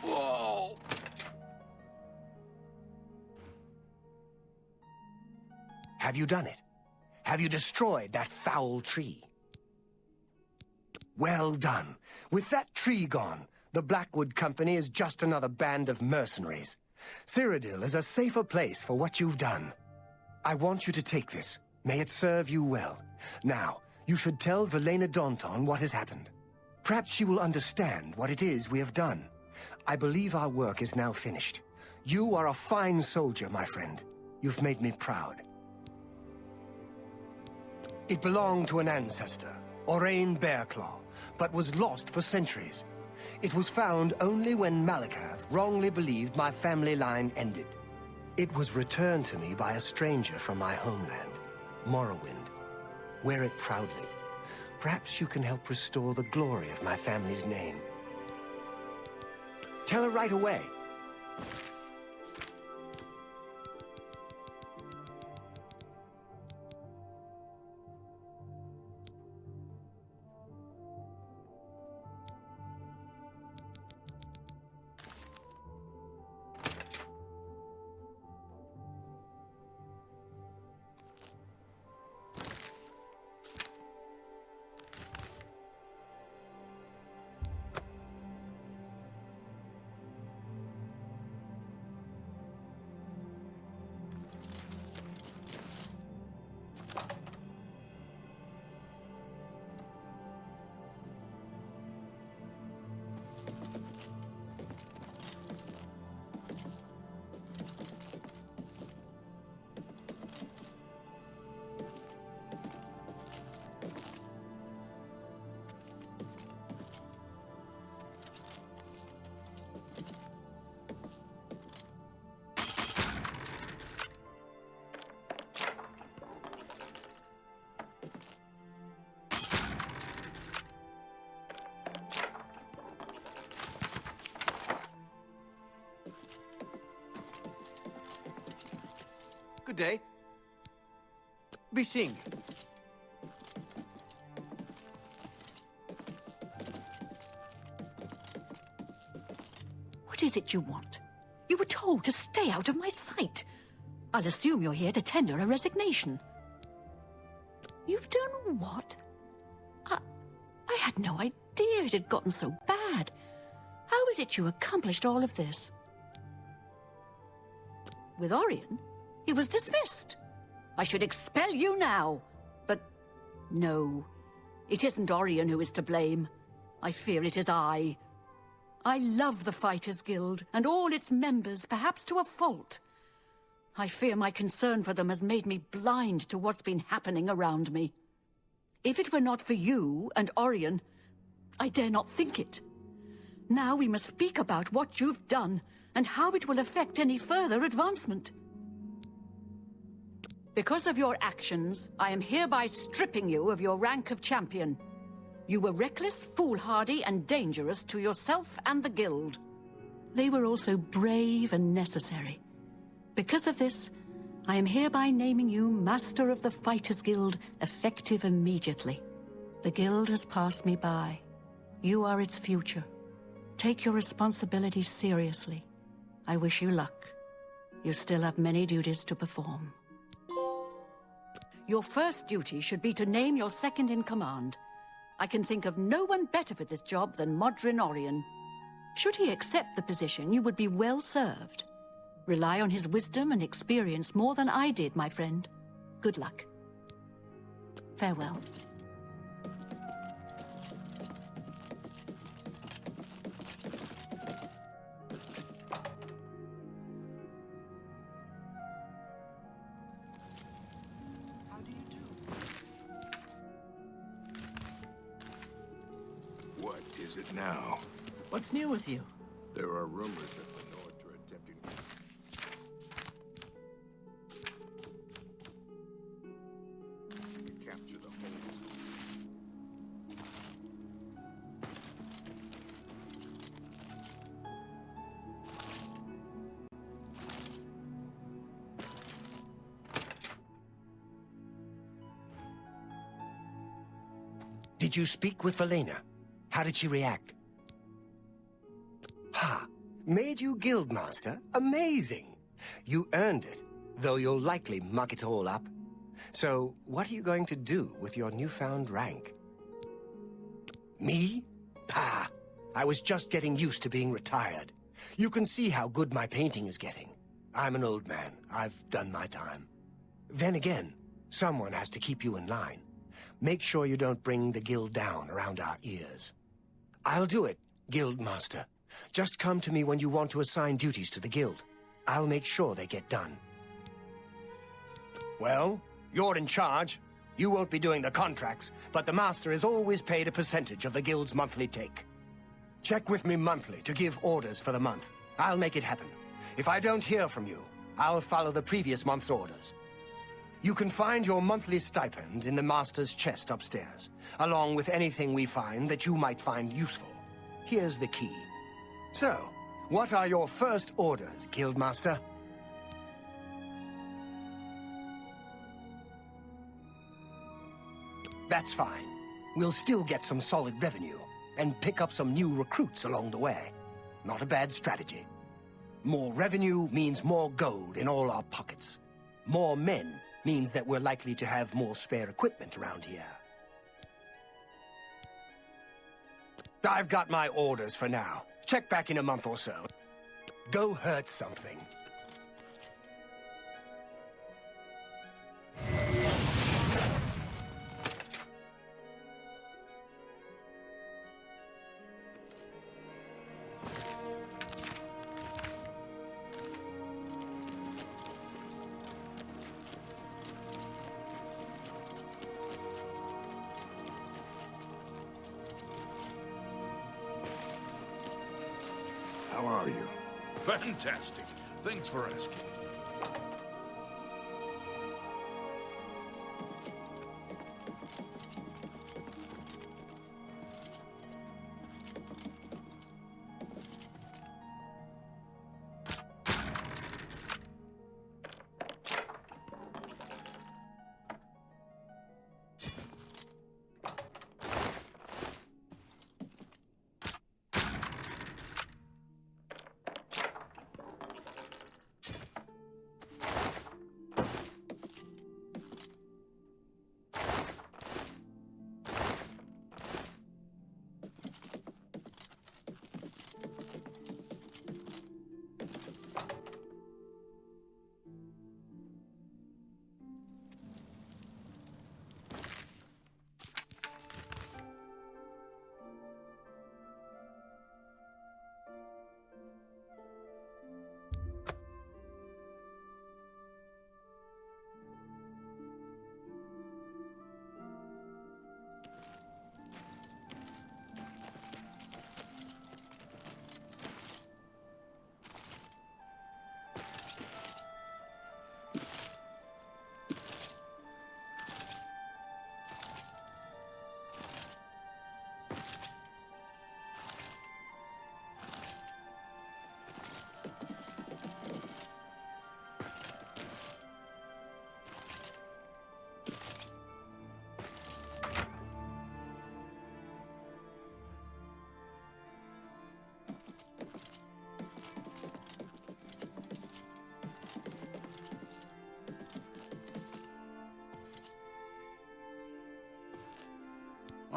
Speaker 14: stubborn.
Speaker 11: Whoa!
Speaker 13: Have you done it? Have you destroyed that foul tree? Well done. With that tree gone, the Blackwood Company is just another band of mercenaries. Cyrodiil is a safer place for what you've done. I want you to take this. May it serve you well. Now, you should tell Velena Daunton what has happened. Perhaps she will understand what it is we have done. I believe our work is now finished. You are a fine soldier, my friend. You've made me proud. It belonged to an ancestor, Orain Bearclaw, but was lost for centuries. It was found only when Malakath wrongly believed my family line ended. It was returned to me by a stranger from my homeland, Morrowind. Wear it proudly. Perhaps you can help restore the glory of my family's name. Tell her right away.
Speaker 15: Good day. Be seeing.
Speaker 16: What is it you want? You were told to stay out of my sight. I'll assume you're here to tender a resignation. You've done what? I had no idea it had gotten so bad. How is it you accomplished all of this? With Orion, he was dismissed. I should expel you now. But no, it isn't Orion who is to blame. I fear it is I. I love the Fighters Guild and all its members, perhaps to a fault. I fear my concern for them has made me blind to what's been happening around me. If it were not for you and Orion, I dare not think it. Now we must speak about what you've done and how it will affect any further advancement. Because of your actions, I am hereby stripping you of your rank of champion. You were reckless, foolhardy, and dangerous to yourself and the guild. They were also brave and necessary. Because of this, I am hereby naming you Master of the Fighters Guild, effective immediately. The guild has passed me by. You are its future. Take your responsibility seriously. I wish you luck. You still have many duties to perform. Your first duty should be to name your second in command. I can think of no one better for this job than Modrin Orion. Should he accept the position, you would be well served. Rely on his wisdom and experience more than I did, my friend. Good luck. Farewell.
Speaker 7: What is it now?
Speaker 2: What's new with you?
Speaker 7: There are rumors that the North are attempting to capture the holes.
Speaker 13: Did you speak with Velena? How did she react? Ha! Made you Guildmaster? Amazing! You earned it, though you'll likely muck it all up. So, what are you going to do with your newfound rank? Me? Pah! I was just getting used to being retired. You can see how good my painting is getting. I'm an old man. I've done my time. Then again, someone has to keep you in line. Make sure you don't bring the guild down around our ears. I'll do it, Guildmaster. Just come to me when you want to assign duties to the guild. I'll make sure they get done. Well, you're in charge. You won't be doing the contracts, but the master is always paid a percentage of the guild's monthly take. Check with me monthly to give orders for the month. I'll make it happen. If I don't hear from you, I'll follow the previous month's orders. You can find your monthly stipend in the master's chest upstairs, along with anything we find that you might find useful. Here's the key. So, what are your first orders, Guildmaster? That's fine. We'll still get some solid revenue, and pick up some new recruits along the way. Not a bad strategy. More revenue means more gold in all our pockets. More men means that we're likely to have more spare equipment around here. I've got my orders for now. Check back in a month or so. Go hurt something.
Speaker 12: How are you? Fantastic. Thanks for asking.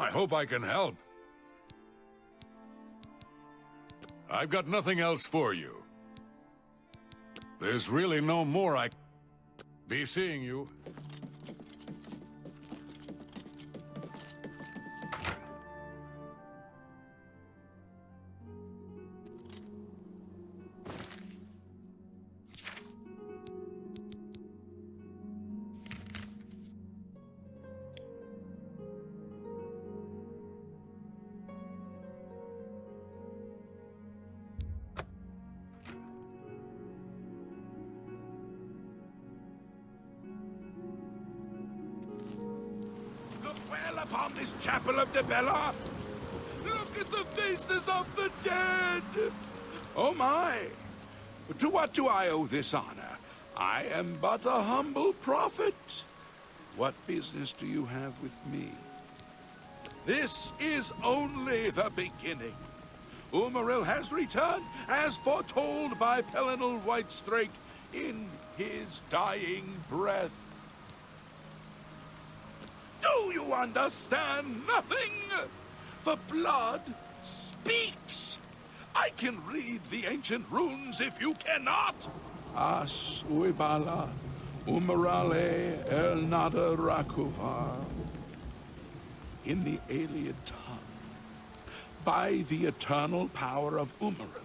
Speaker 1: I hope I can help. I've got nothing else for you. There's really no more I... Be seeing you.
Speaker 12: Well upon this chapel of Debella. Look at the faces of the dead. Oh my. To what do I owe this honor? I am but a humble prophet. What business do you have with me? This is only the beginning. Umaril has returned, as foretold by Pelinal Whitestrake in his dying breath. Do you understand nothing? The blood speaks. I can read the ancient runes if you cannot. As uibala umarale el nada rakuva. In the Alien tongue, by the eternal power of Umaril,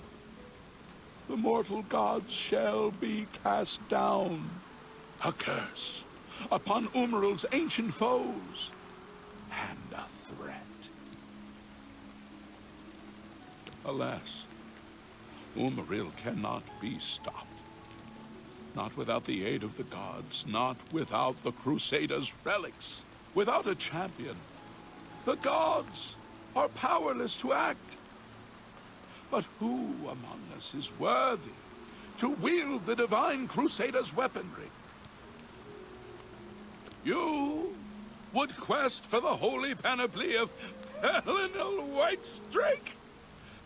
Speaker 12: the mortal gods shall be cast down. A curse upon Umaril's ancient foes, and a threat. Alas, Umaril cannot be stopped. Not without the aid of the gods, not without the Crusaders' relics, without a champion. The gods are powerless to act. But who among us is worthy to wield the divine Crusaders' weaponry? You would quest for the holy panoply of Pelinal Whitestrake?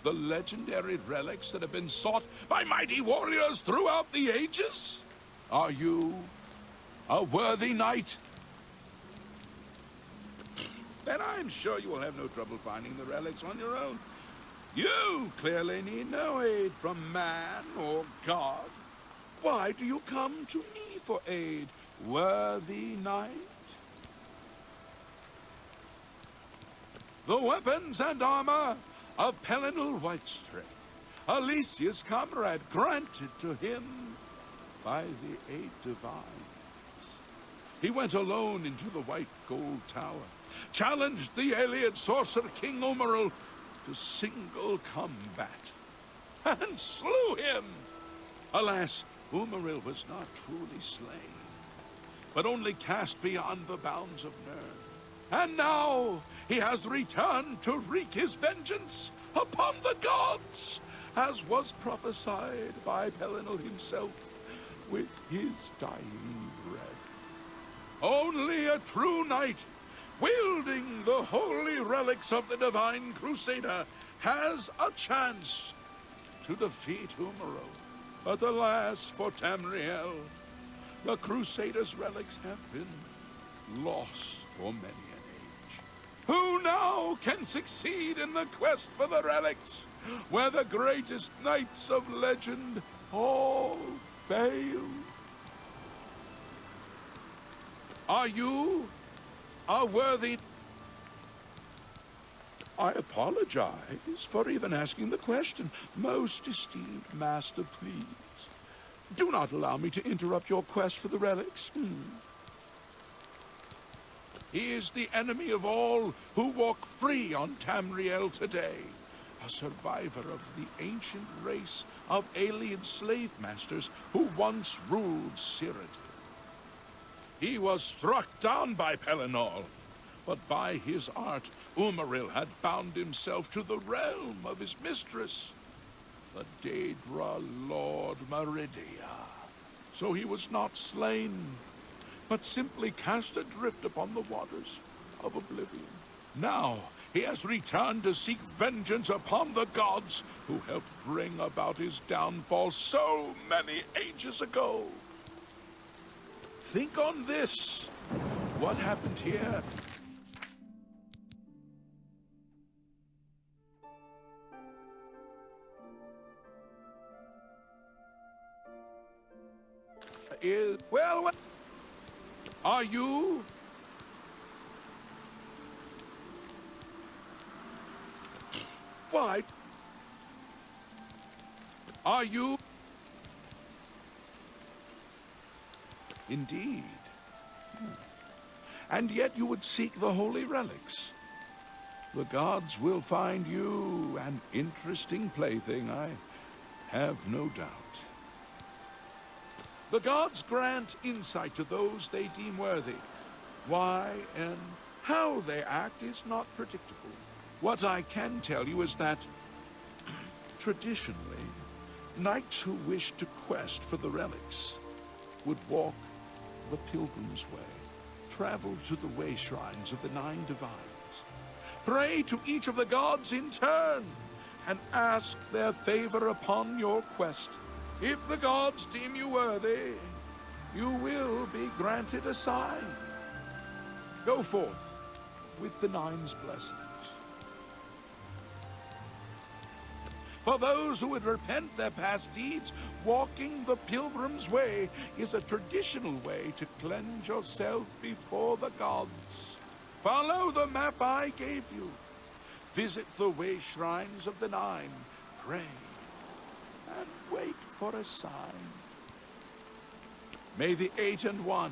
Speaker 12: The legendary relics that have been sought by mighty warriors throughout the ages? Are you a worthy knight? Then I'm sure you will have no trouble finding the relics on your own. You clearly need no aid from man or God. Why do you come to me for aid, worthy knight? The weapons and armor of Pelinal Whitestrake, Alicia's comrade, granted to him by the Eight Divines. He went alone into the White Gold Tower, challenged the alien sorcerer King Umaril to single combat, and slew him. Alas, Umaril was not truly slain, but only cast beyond the bounds of Nern. And now he has returned to wreak his vengeance upon the gods, as was prophesied by Pelinal himself with his dying breath. Only a true knight, wielding the holy relics of the divine Crusader, has a chance to defeat Umaril. But alas for Tamriel, the Crusader's relics have been lost for many an age. Who now can succeed in the quest for the relics, where the greatest knights of legend all failed? Are you a worthy... I apologize for even asking the question. Most esteemed master, please, do not allow me to interrupt your quest for the relics. He is the enemy of all who walk free on Tamriel today, a survivor of the ancient race of alien slave masters who once ruled Cyrodiil. He was struck down by Pelinal, but by his art, Umaril had bound himself to the realm of his mistress, the Daedra Lord Meridia. So he was not slain, but simply cast adrift upon the waters of Oblivion. Now he has returned to seek vengeance upon the gods who helped bring about his downfall so many ages ago. Think on this. What happened here is... Well, are you? Why? Are you? Indeed. And yet you would seek the holy relics. The gods will find you an interesting plaything, I have no doubt. The gods grant insight to those they deem worthy. Why and how they act is not predictable. What I can tell you is that, traditionally, knights who wished to quest for the relics would walk the pilgrim's way, travel to the way shrines of the 9 divines, pray to each of the gods in turn, and ask their favor upon your quest. If the gods deem you worthy, you will be granted a sign. Go forth with the 9's blessings. For those who would repent their past deeds, walking the pilgrim's way is a traditional way to cleanse yourself before the gods. Follow the map I gave you. Visit the way shrines of the 9. Pray and wait for a sign. May the 8 and 1...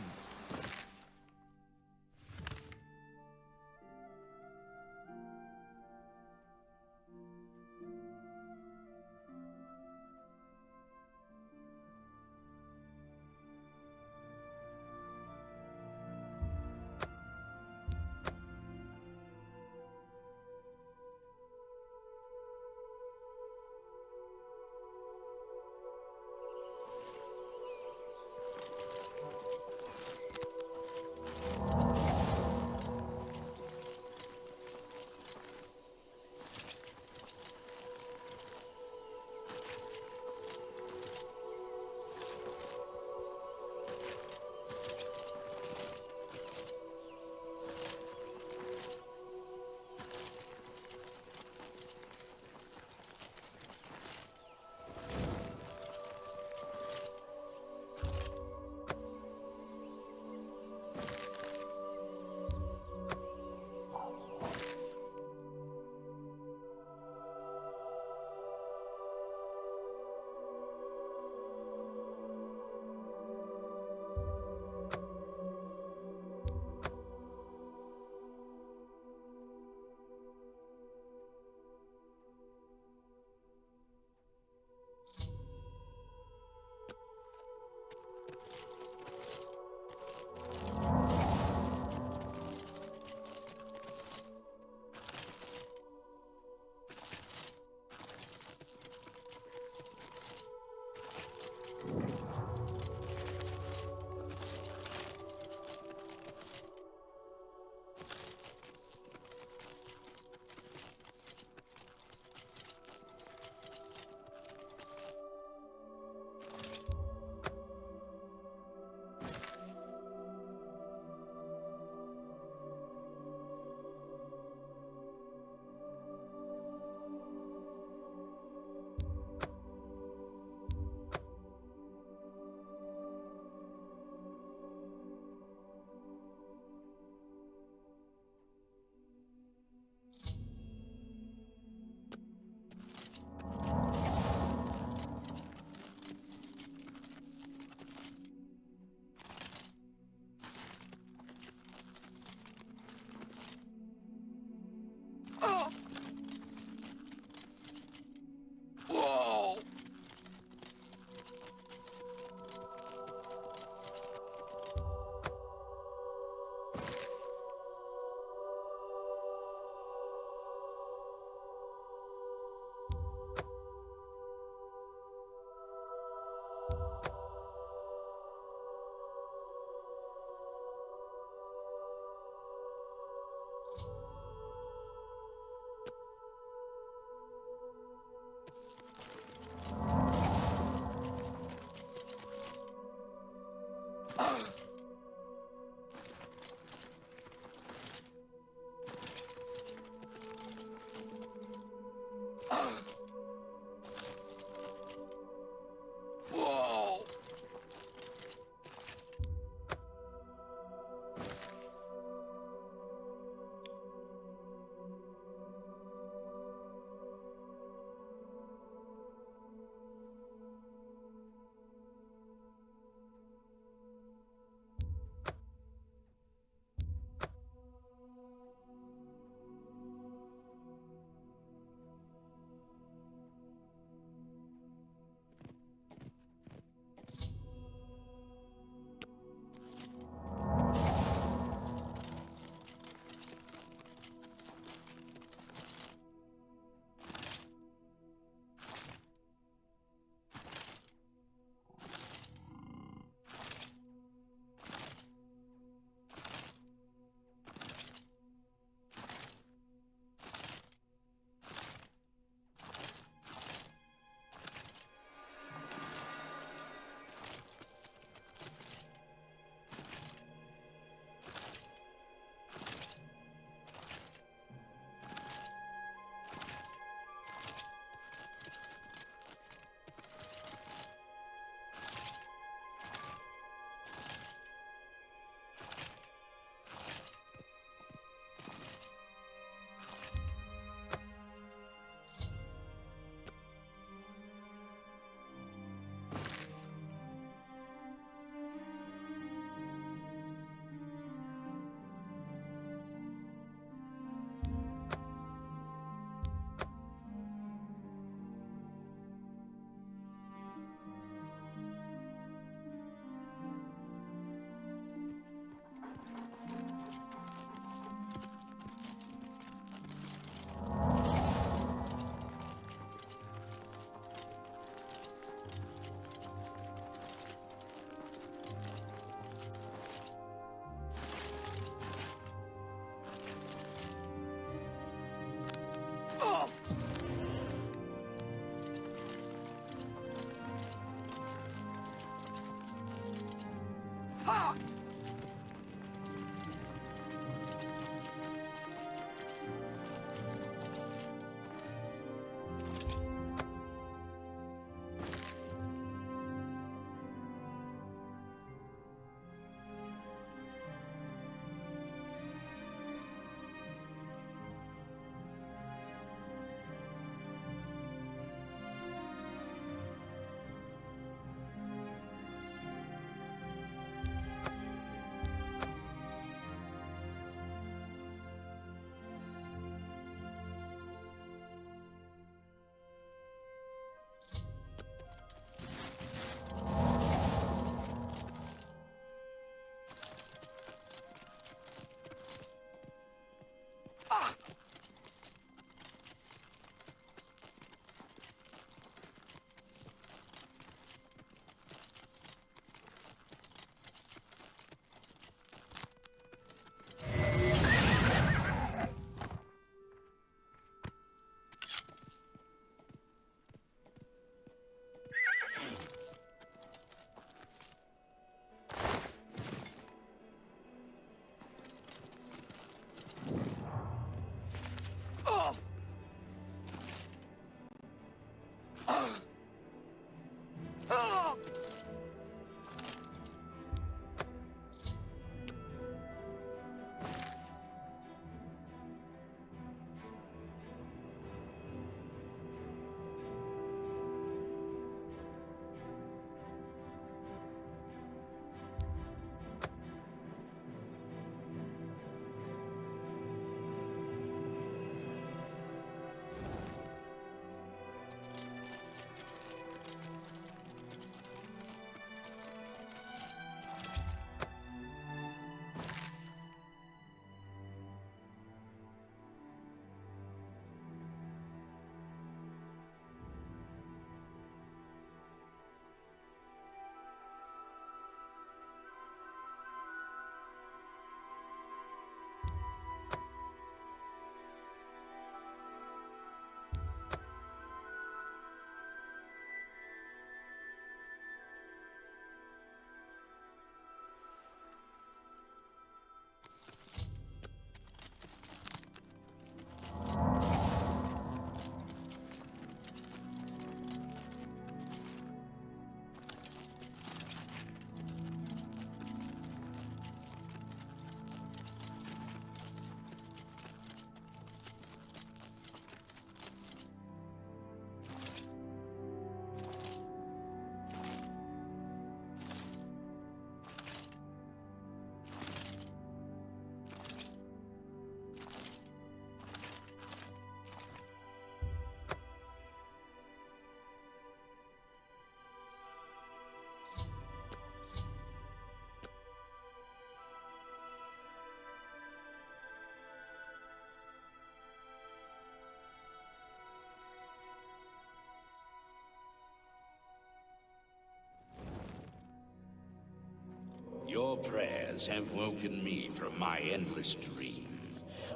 Speaker 17: Your prayers have woken me from my endless dream.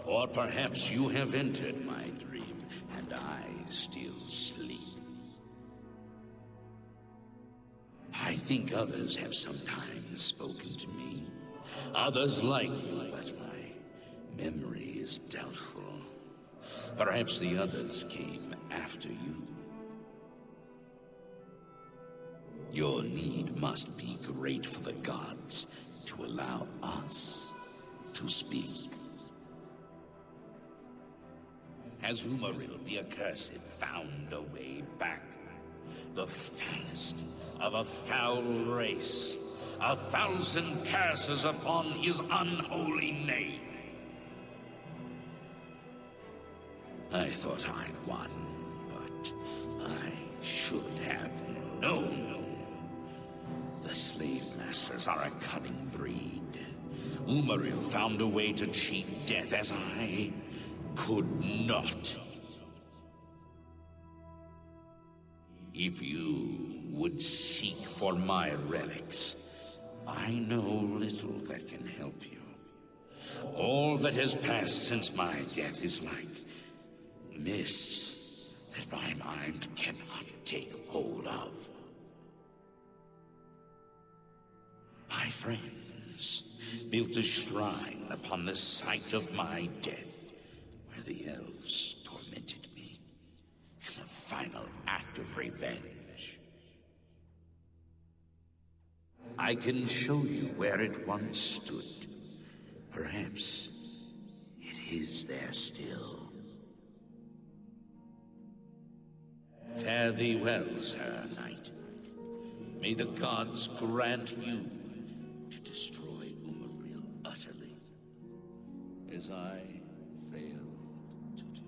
Speaker 17: Or perhaps you have entered my dream, and I still sleep. I think others have sometimes spoken to me. Others like you, but my memory is doubtful. Perhaps the others came after you. Your need must be great for the gods to allow us to speak. Has Umaril the Accursed found a way back? The foulest of a foul race. 1,000 curses upon his unholy name. I thought I'd won, but I should have known. The slave masters are a cunning breed. Umaril found a way to cheat death as I could not. If you would seek for my relics, I know little that can help you. All that has passed since my death is like mists that my mind cannot take hold of. My friends built a shrine upon the site of my death, where the elves tormented me in a final act of revenge. I can show you where it once stood. Perhaps it is there still. Fare thee well, Sir Knight. May the gods grant you to destroy Umaril utterly, as I failed to do.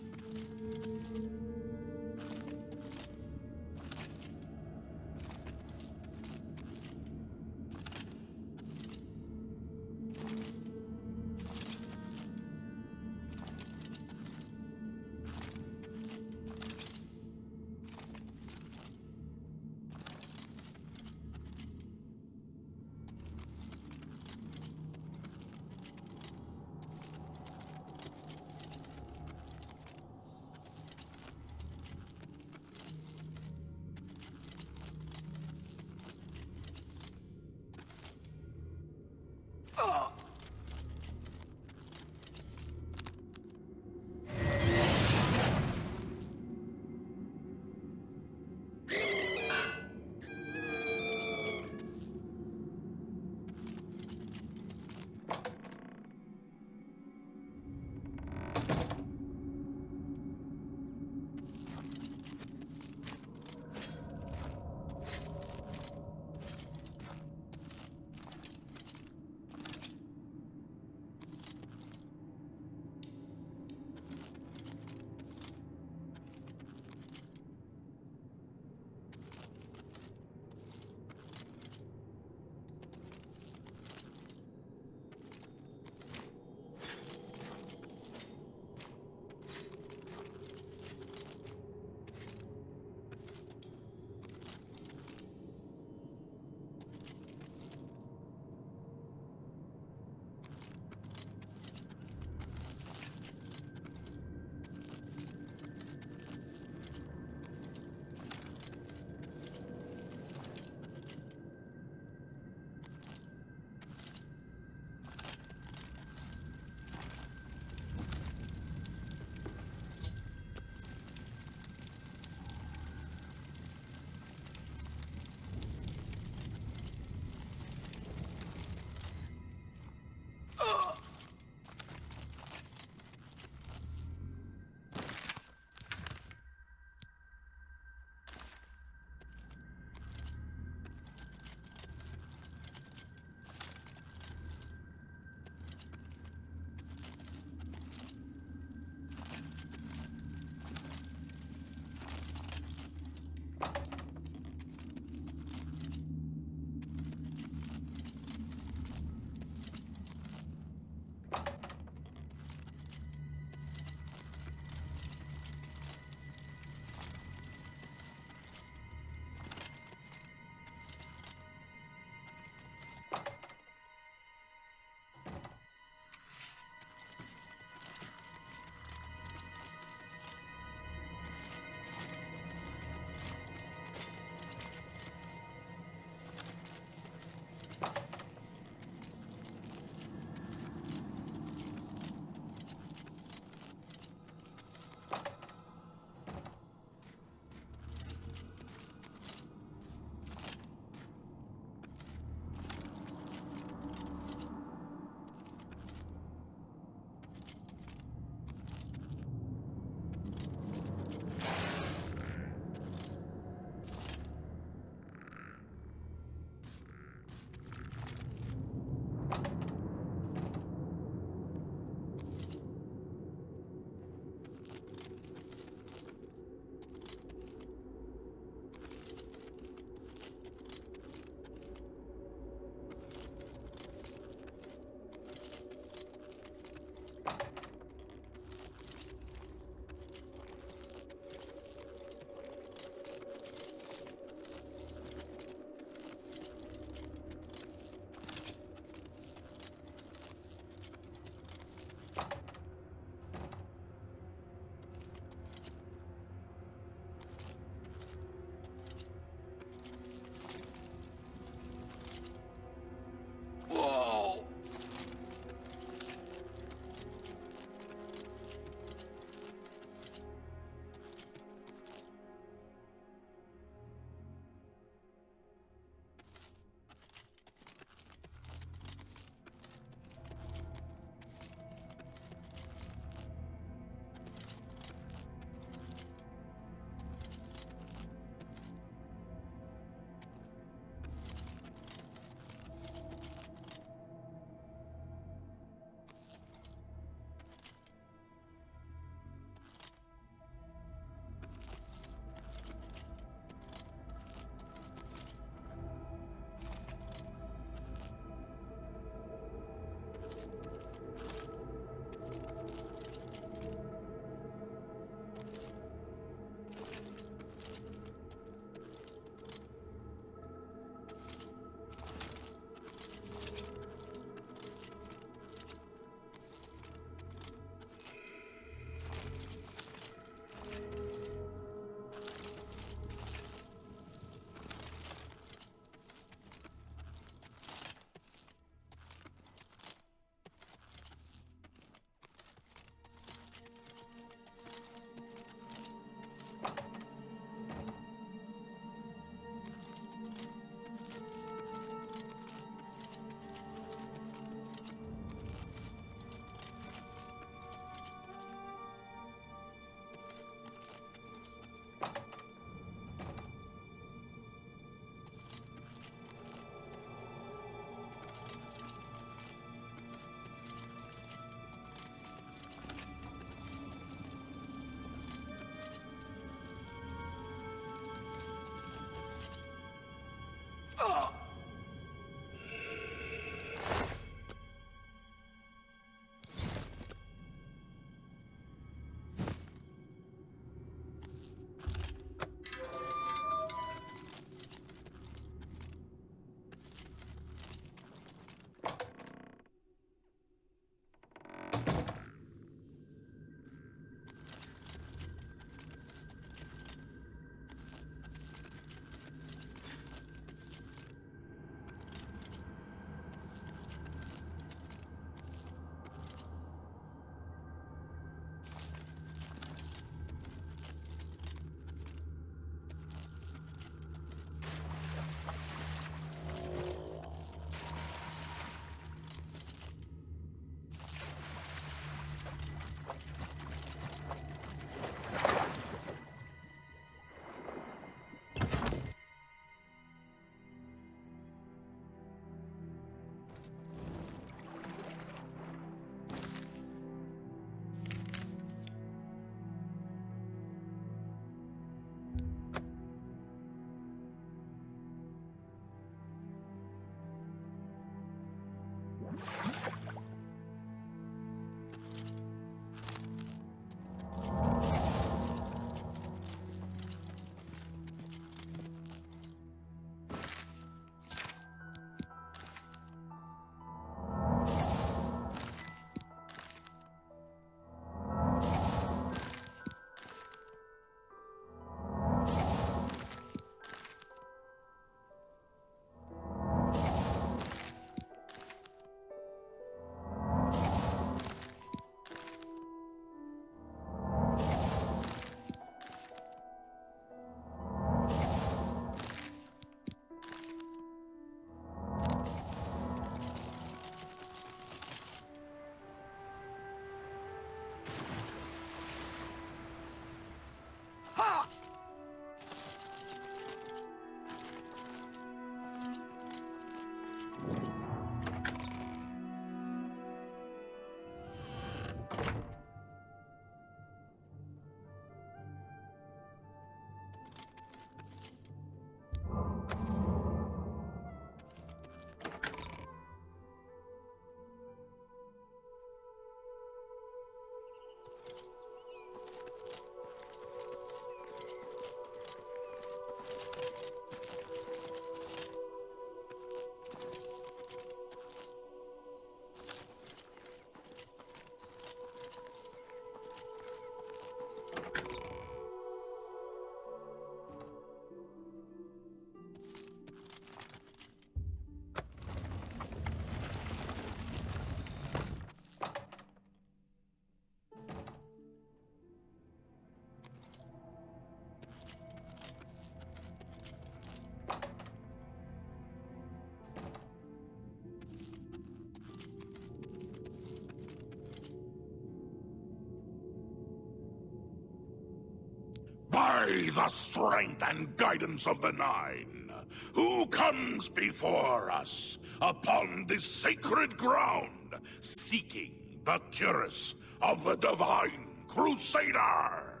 Speaker 12: By the strength and guidance of the Nine, who comes before us upon this sacred ground, seeking the cuirass of the Divine Crusader?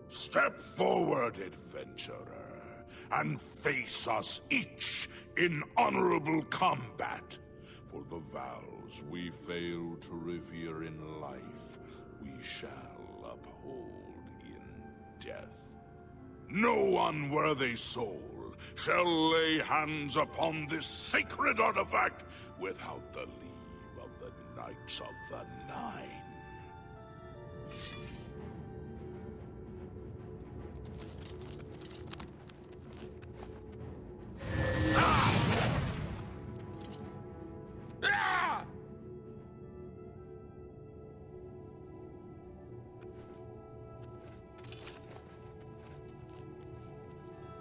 Speaker 12: Step forward, adventurer, and face us each in honorable combat. For the vows we fail to revere in life, we shall uphold in death. No unworthy soul shall lay hands upon this sacred artifact without the leave of the Knights of the Nine.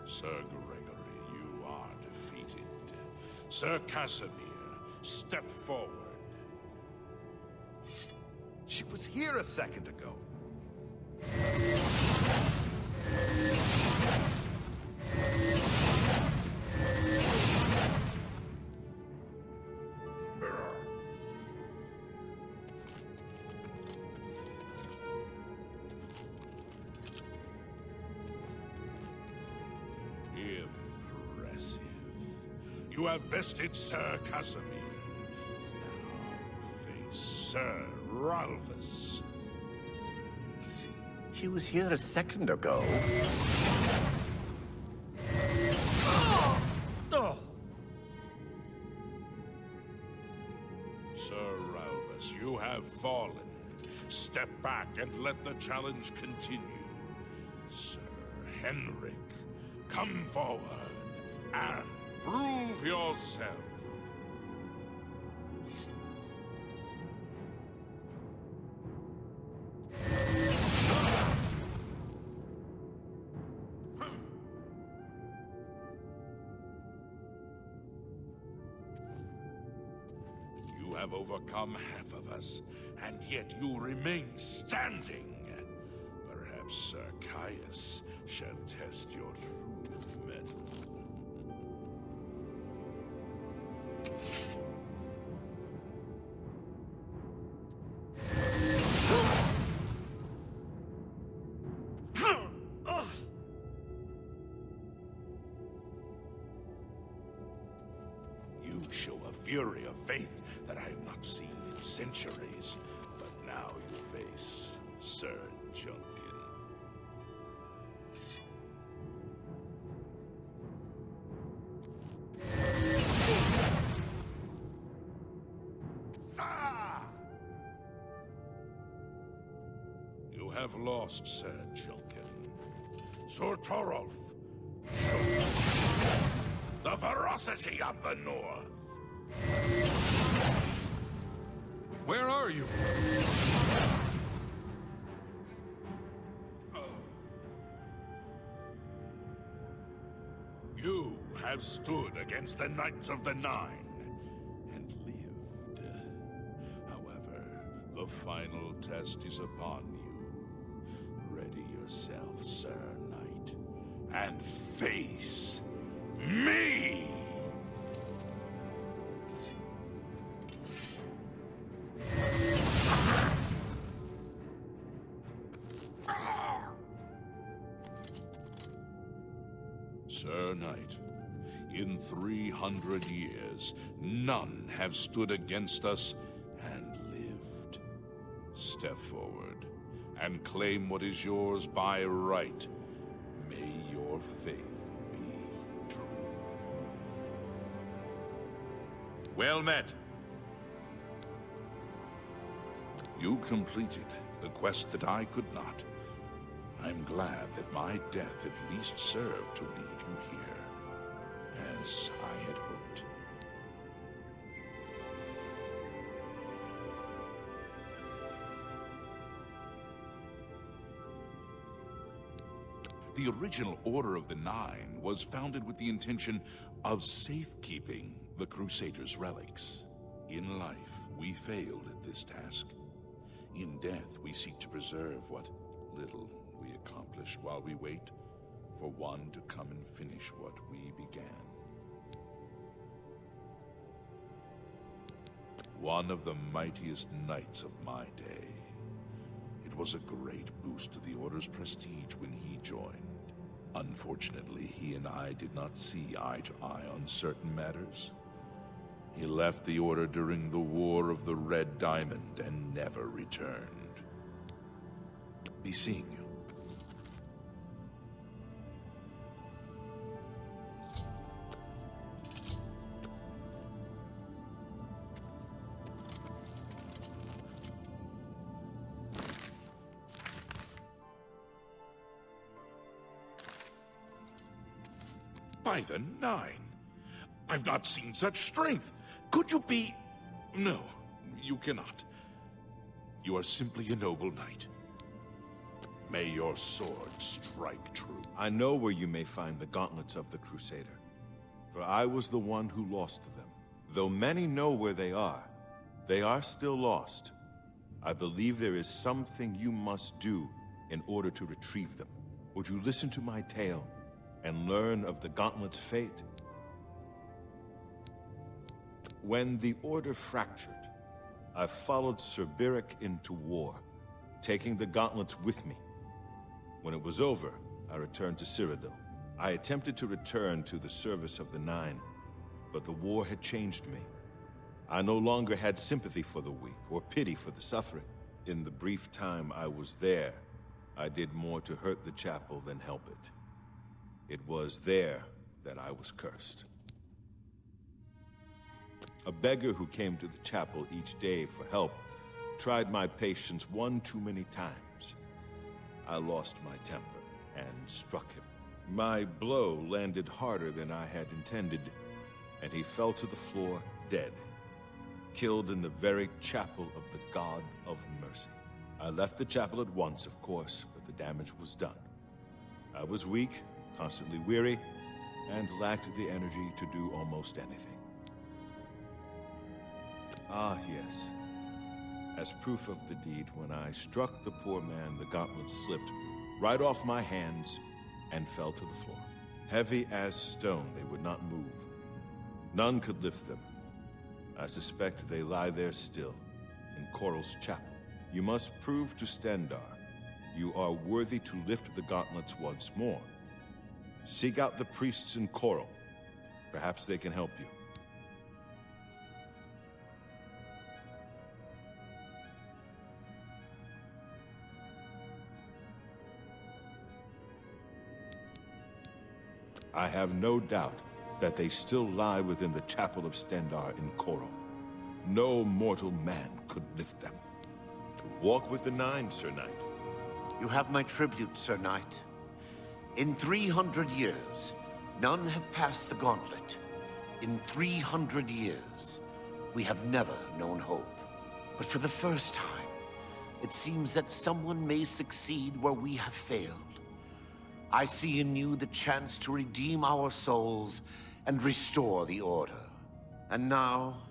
Speaker 12: Sir Gregory, you are defeated. Sir Casimir, step forward.
Speaker 4: She was here a second ago.
Speaker 12: Impressive. You have bested Sir Casimir. Now face Sir Ralphus.
Speaker 15: She was here a second ago.
Speaker 12: Sir Ralphus, you have fallen. Step back and let the challenge continue. Sir Henrik, come forward and prove yourself. You have overcome half of us, and yet you remain standing. Perhaps Sir Caius shall test your true mettle. You show a fury of faith that I have not seen in centuries. But now you face Sir Junkin. You have lost, Sir Junkin. Sir Torolf, show the ferocity of the North.
Speaker 1: Where are you?
Speaker 12: You have stood against the Knights of the Nine and lived. However, the final test is upon you. Ready yourself, Sir Knight, and face me! Sir Knight, in 300 years, none have stood against us and lived. Step forward and claim what is yours by right. May your faith be true. Well met. You completed the quest that I could not. I'm glad that my death at least served to lead you here, as I had hoped. The original Order of the Nine was founded with the intention of safekeeping the Crusaders' relics. In life, we failed at this task. In death, we seek to preserve what little we accomplished while we wait for one to come and finish what we began. One of the mightiest knights of my day. It was a great boost to the Order's prestige when he joined. Unfortunately, he and I did not see eye to eye on certain matters. He left the Order during the War of the Red Diamond and never returned. Be seeing you. By the Nine! I've not seen such strength! Could you be... No, you cannot. You are simply a noble knight. May your sword strike true.
Speaker 4: I know where you may find the gauntlets of the Crusader, for I was the one who lost them. Though many know where they are still lost. I believe there is something you must do in order to retrieve them. Would you listen to my tale and learn of the gauntlet's fate? When the Order fractured, I followed Sir Beric into war, taking the gauntlets with me. When it was over, I returned to Cyrodiil. I attempted to return to the service of the Nine, but the war had changed me. I no longer had sympathy for the weak or pity for the suffering. In the brief time I was there, I did more to hurt the chapel than help it. It was there that I was cursed. A beggar who came to the chapel each day for help tried my patience one too many times. I lost my temper and struck him. My blow landed harder than I had intended, and he fell to the floor dead, killed in the very chapel of the God of Mercy. I left the chapel at once, of course, but the damage was done. I was weak, constantly weary, and lacked the energy to do almost anything. Ah, yes. As proof of the deed, when I struck the poor man, the gauntlet slipped right off my hands and fell to the floor. Heavy as stone, they would not move. None could lift them. I suspect they lie there still, in Coral's chapel. You must prove to Stendarr you are worthy to lift the gauntlets once more. Seek out the priests in Coral. Perhaps they can help you. I have no doubt that they still lie within the chapel of Stendarr in Coral. No mortal man could lift them. Walk with the Nine, Sir Knight.
Speaker 15: You have my tribute, Sir Knight. In 300 years, none have passed the gauntlet. In 300 years, we have never known hope. But for the first time, it seems that someone may succeed where we have failed. I see in you the chance to redeem our souls and restore the Order. And now,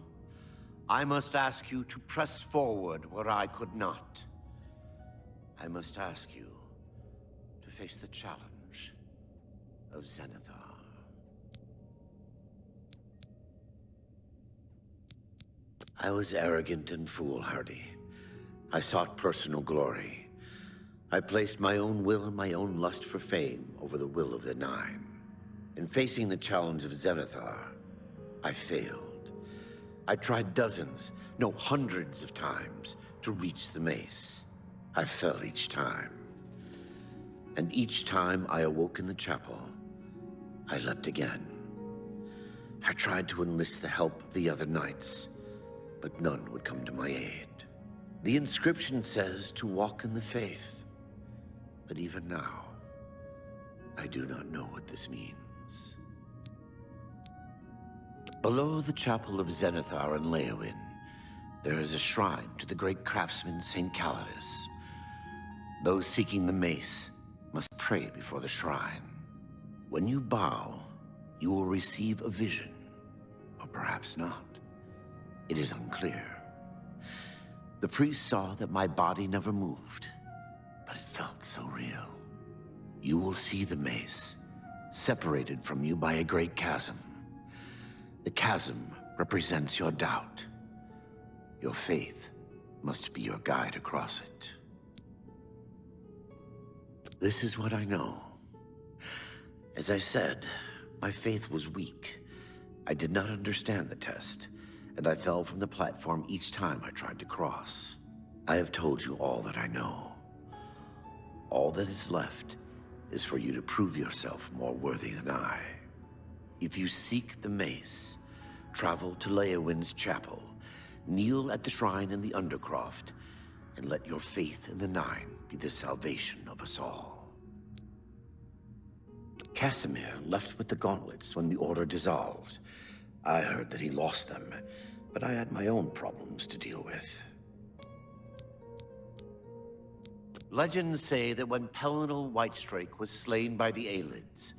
Speaker 15: I must ask you to press forward where I could not. I must ask you to face the challenge of Zenithar. I was arrogant and foolhardy. I sought personal glory. I placed my own will and my own lust for fame over the will of the Nine. In facing the challenge of Zenithar, I failed. I tried dozens, no, hundreds of times to reach the mace. I fell each time. And each time I awoke in the chapel, I leapt again. I tried to enlist the help of the other knights, but none would come to my aid. The inscription says to walk in the faith. But even now, I do not know what this means. Below the chapel of Zenithar and Leowyn, there is a shrine to the great craftsman St. Calidus. Those seeking the mace must pray before the shrine. When you bow, you will receive a vision, or perhaps not. It is unclear. The priest saw that my body never moved, but it felt so real. You will see the mace separated from you by a great chasm. The chasm represents your doubt. Your faith must be your guide across it. This is what I know. As I said, my faith was weak. I did not understand the test, and I fell from the platform each time I tried to cross. I have told you all that I know. All that is left is for you to prove yourself more worthy than I. If you seek the mace, travel to Leowin's chapel, kneel at the shrine in the Undercroft, and let your faith in the Nine be the salvation of us all. Casimir left with the gauntlets when the Order dissolved. I heard that he lost them, but I had my own problems to deal with. Legends say that when Pelinal Whitestrake was slain by the Aelids,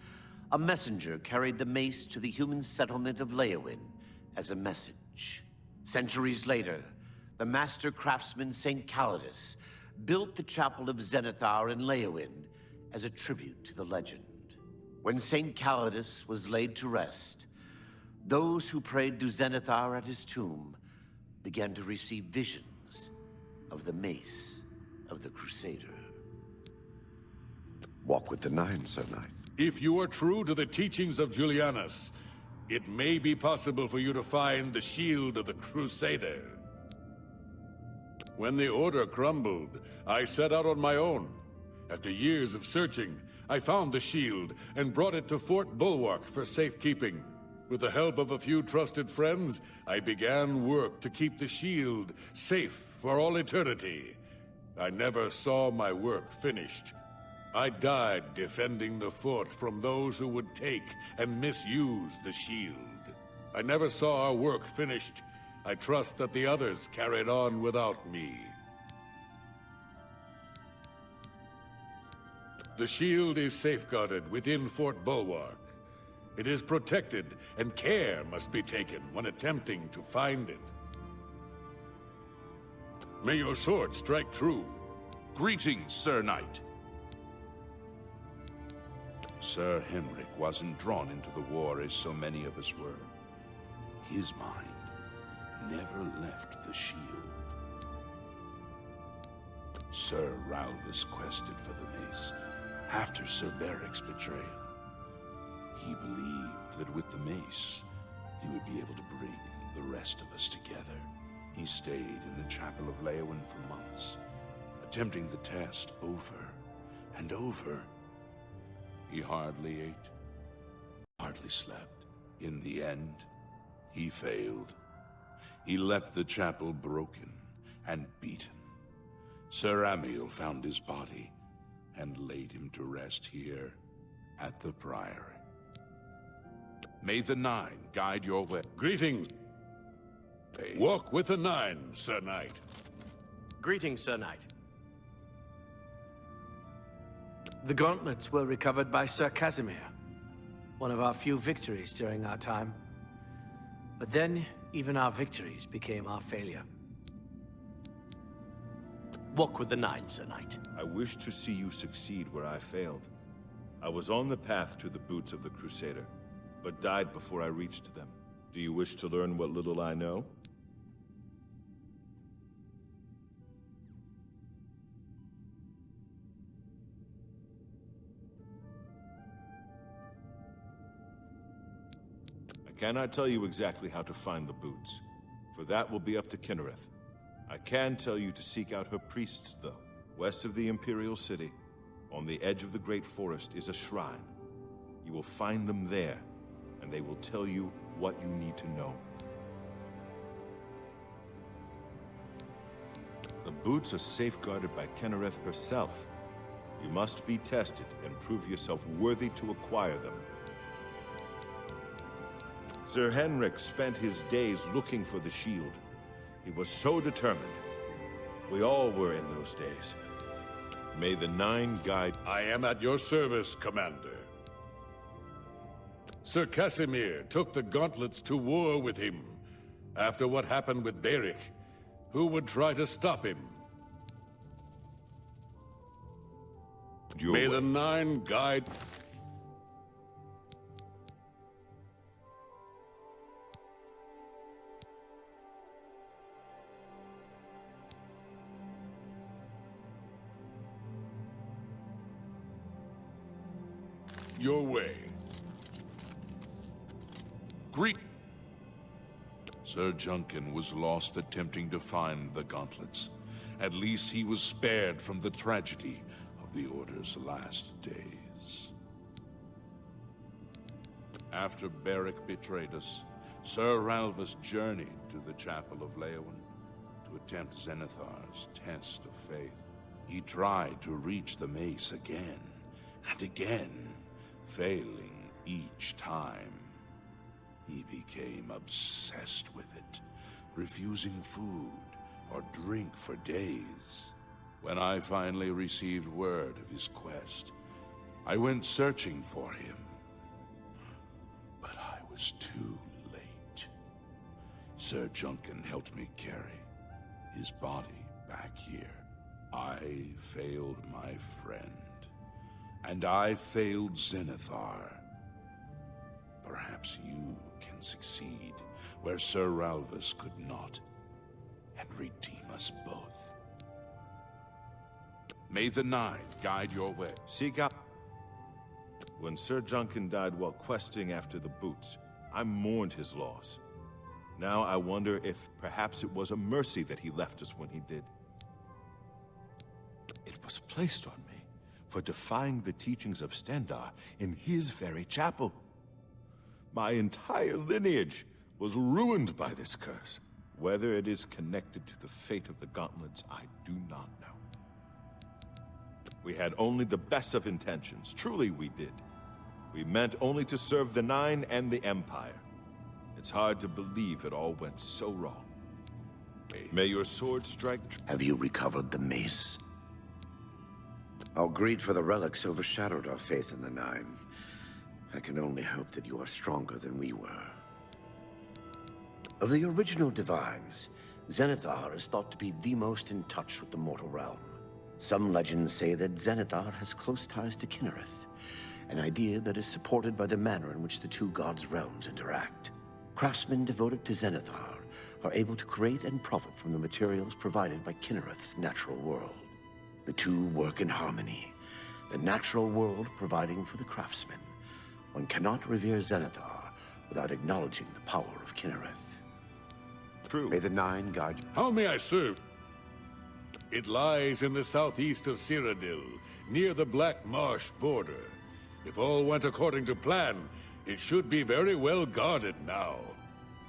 Speaker 15: a messenger carried the mace to the human settlement of Leowin as a message. Centuries later, the master craftsman St. Calidus built the Chapel of Zenithar in Leowin as a tribute to the legend. When St. Calidus was laid to rest, those who prayed to Zenithar at his tomb began to receive visions of the mace of the Crusader. Walk with the Nine, Sir Knight.
Speaker 1: If you are true to the teachings of Julianus, it may be possible for you to find the shield of the Crusader. When the Order crumbled, I set out on my own. After years of searching, I found the shield and brought it to Fort Bulwark for safekeeping. With the help of a few trusted friends, I began work to keep the shield safe for all eternity. I never saw my work finished. I died defending the fort from those who would take and misuse the shield. I never saw our work finished. I trust that the others carried on without me. The shield is safeguarded within Fort Bulwark. It is protected, and care must be taken when attempting to find it. May your sword strike true.
Speaker 12: Greetings, Sir Knight. Sir Henrik wasn't drawn into the war as so many of us were. His mind never left the shield. Sir Ralvis quested for the mace after Sir Beric's betrayal. He believed that with the mace, he would be able to bring the rest of us together. He stayed in the Chapel of Leowin for months, attempting the test over and over. He hardly ate, hardly slept. In the end, he failed. He left the chapel broken and beaten. Sir Amiel found his body and laid him to rest here at the Priory. May the Nine guide your way.
Speaker 1: Greetings. Walk with the Nine, Sir Knight.
Speaker 18: Greetings, Sir Knight. The gauntlets were recovered by Sir Casimir, one of our few victories during our time. But then, even our victories became our failure. Walk with the Nine, Sir Knight.
Speaker 4: I wish to see you succeed where I failed. I was on the path to the boots of the Crusader, but died before I reached them. Do you wish to learn what little I know? I cannot tell you exactly how to find the boots, for that will be up to Kinnereth. I can tell you to seek out her priests, though. West of the Imperial City, on the edge of the Great Forest, is a shrine. You will find them there, and they will tell you what you need to know. The boots are safeguarded by Kinnereth herself. You must be tested and prove yourself worthy to acquire them. Sir Henrik spent his days looking for the shield. He was so determined. We all were in those days. May the Nine guide...
Speaker 1: I am at your service, Commander. Sir Casimir took the gauntlets to war with him. After what happened with Beric, who would try to stop him? May the Nine guide... your way.
Speaker 12: Greet. Sir Junkin was lost attempting to find the gauntlets. At least he was spared from the tragedy of the Order's last days. After Beric betrayed us, Sir Ralvus journeyed to the Chapel of Leowen to attempt Zenithar's test of faith. He tried to reach the mace again and again, failing each time. He became obsessed with it, refusing food or drink for days. When I finally received word of his quest, I went searching for him. But I was too late. Sir Junkin helped me carry his body back here. I failed my friend, and I failed Zenithar. Perhaps you can succeed where Sir Ralvus could not, and redeem us both. May the Nine guide your way.
Speaker 4: Seek out. When Sir Junkin died while questing after the boots, I mourned his loss. Now I wonder if perhaps it was a mercy that he left us when he did. It was placed on me for defying the teachings of Stendar in his very chapel. My entire lineage was ruined by this curse. Whether it is connected to the fate of the gauntlets, I do not know. We had only the best of intentions. Truly we did. We meant only to serve the Nine and the Empire. It's hard to believe it all went so wrong. May your sword strike true.
Speaker 15: Have you recovered the mace? Our greed for the relics overshadowed our faith in the Nine. I can only hope that you are stronger than we were. Of the original divines, Zenithar is thought to be the most in touch with the mortal realm. Some legends say that Zenithar has close ties to Kinnereth, an idea that is supported by the manner in which the two gods' realms interact. Craftsmen devoted to Zenithar are able to create and profit from the materials provided by Kinnereth's natural world. The two work in harmony, the natural world providing for the craftsmen. One cannot revere Zenithar without acknowledging the power of Kinnereth.
Speaker 4: True.
Speaker 15: May the Nine guide you.
Speaker 1: How may I serve? It lies in the southeast of Cyrodiil, near the Black Marsh border. If all went according to plan, it should be very well guarded now.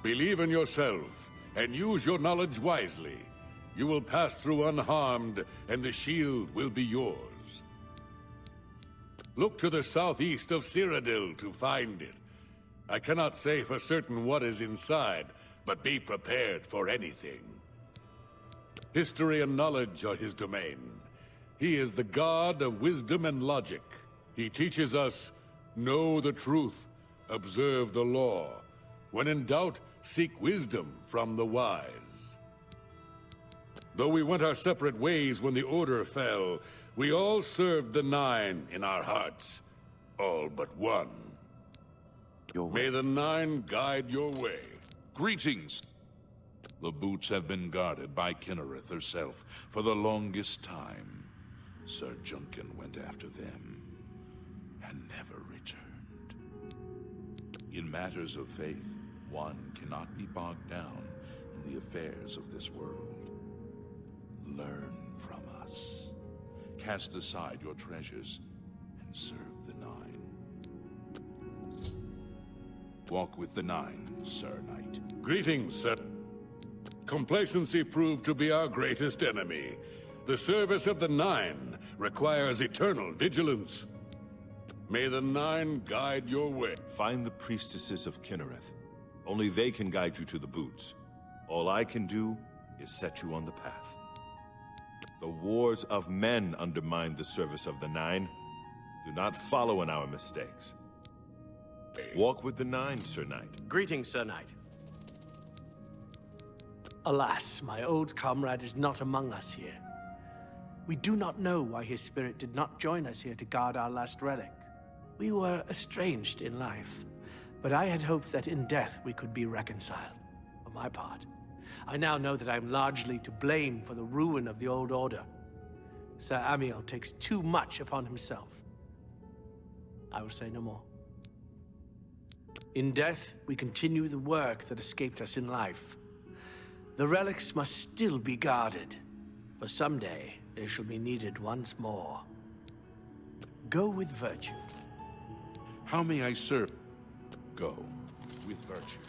Speaker 1: Believe in yourself, and use your knowledge wisely. You will pass through unharmed, and the shield will be yours. Look to the southeast of Cyrodiil to find it. I cannot say for certain what is inside, but be prepared for anything. History and knowledge are his domain. He is the god of wisdom and logic. He teaches us, know the truth, observe the law. When in doubt, seek wisdom from the wise. Though we went our separate ways when the Order fell, we all served the Nine in our hearts. All but one. May the Nine guide your way.
Speaker 12: Greetings. The boots have been guarded by Kinnereth herself for the longest time. Sir Junkin went after them and never returned. In matters of faith, one cannot be bogged down in the affairs of this world. Learn from us. Cast aside your treasures and serve the Nine. Walk with the Nine, Sir Knight.
Speaker 1: Greetings, sir. Complacency proved to be our greatest enemy. The service of the Nine requires eternal vigilance. May the Nine guide your way.
Speaker 4: Find the priestesses of Kinnereth. Only they can guide you to the boots. All I can do is set you on the path. The wars of men undermine the service of the Nine. Do not follow in our mistakes. Walk with the Nine, Sir Knight.
Speaker 18: Greetings, Sir Knight. Alas, my old comrade is not among us here. We do not know why his spirit did not join us here to guard our last relic. We were estranged in life, but I had hoped that in death we could be reconciled. For my part, I now know that I'm largely to blame for the ruin of the old order. Sir Amiel takes too much upon himself. I will say no more. In death, we continue the work that escaped us in life. The relics must still be guarded, for someday they shall be needed once more. Go with virtue.
Speaker 12: How may I serve? Go with virtue.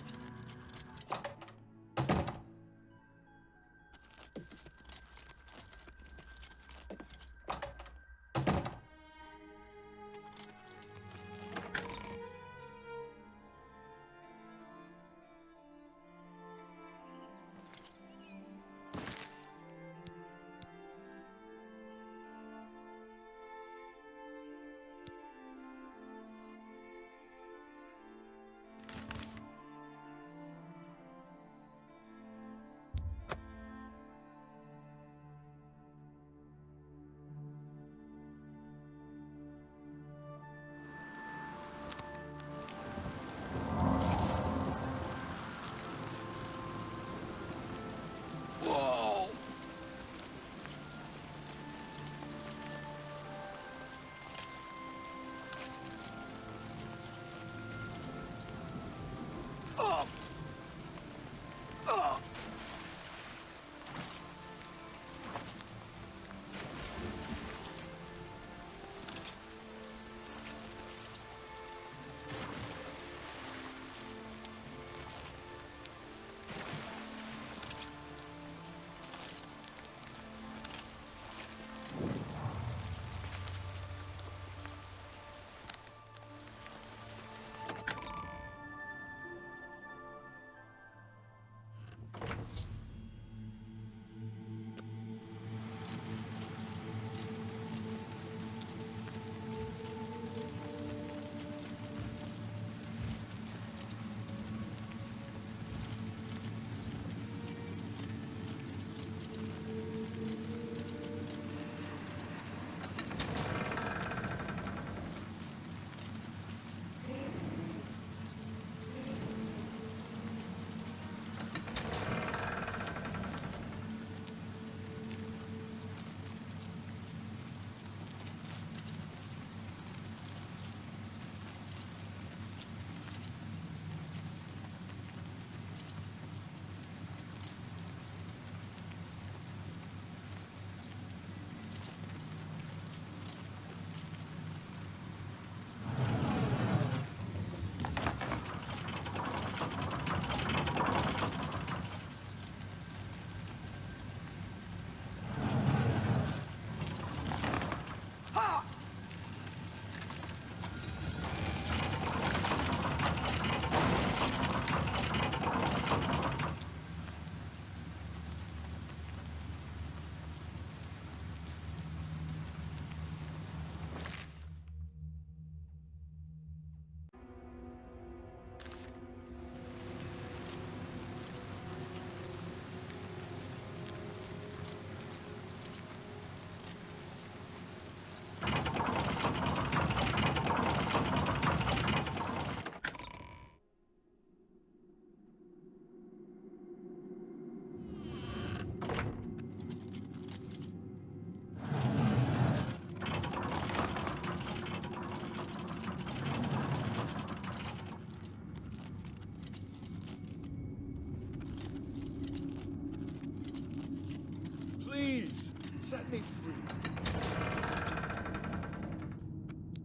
Speaker 4: Set me free.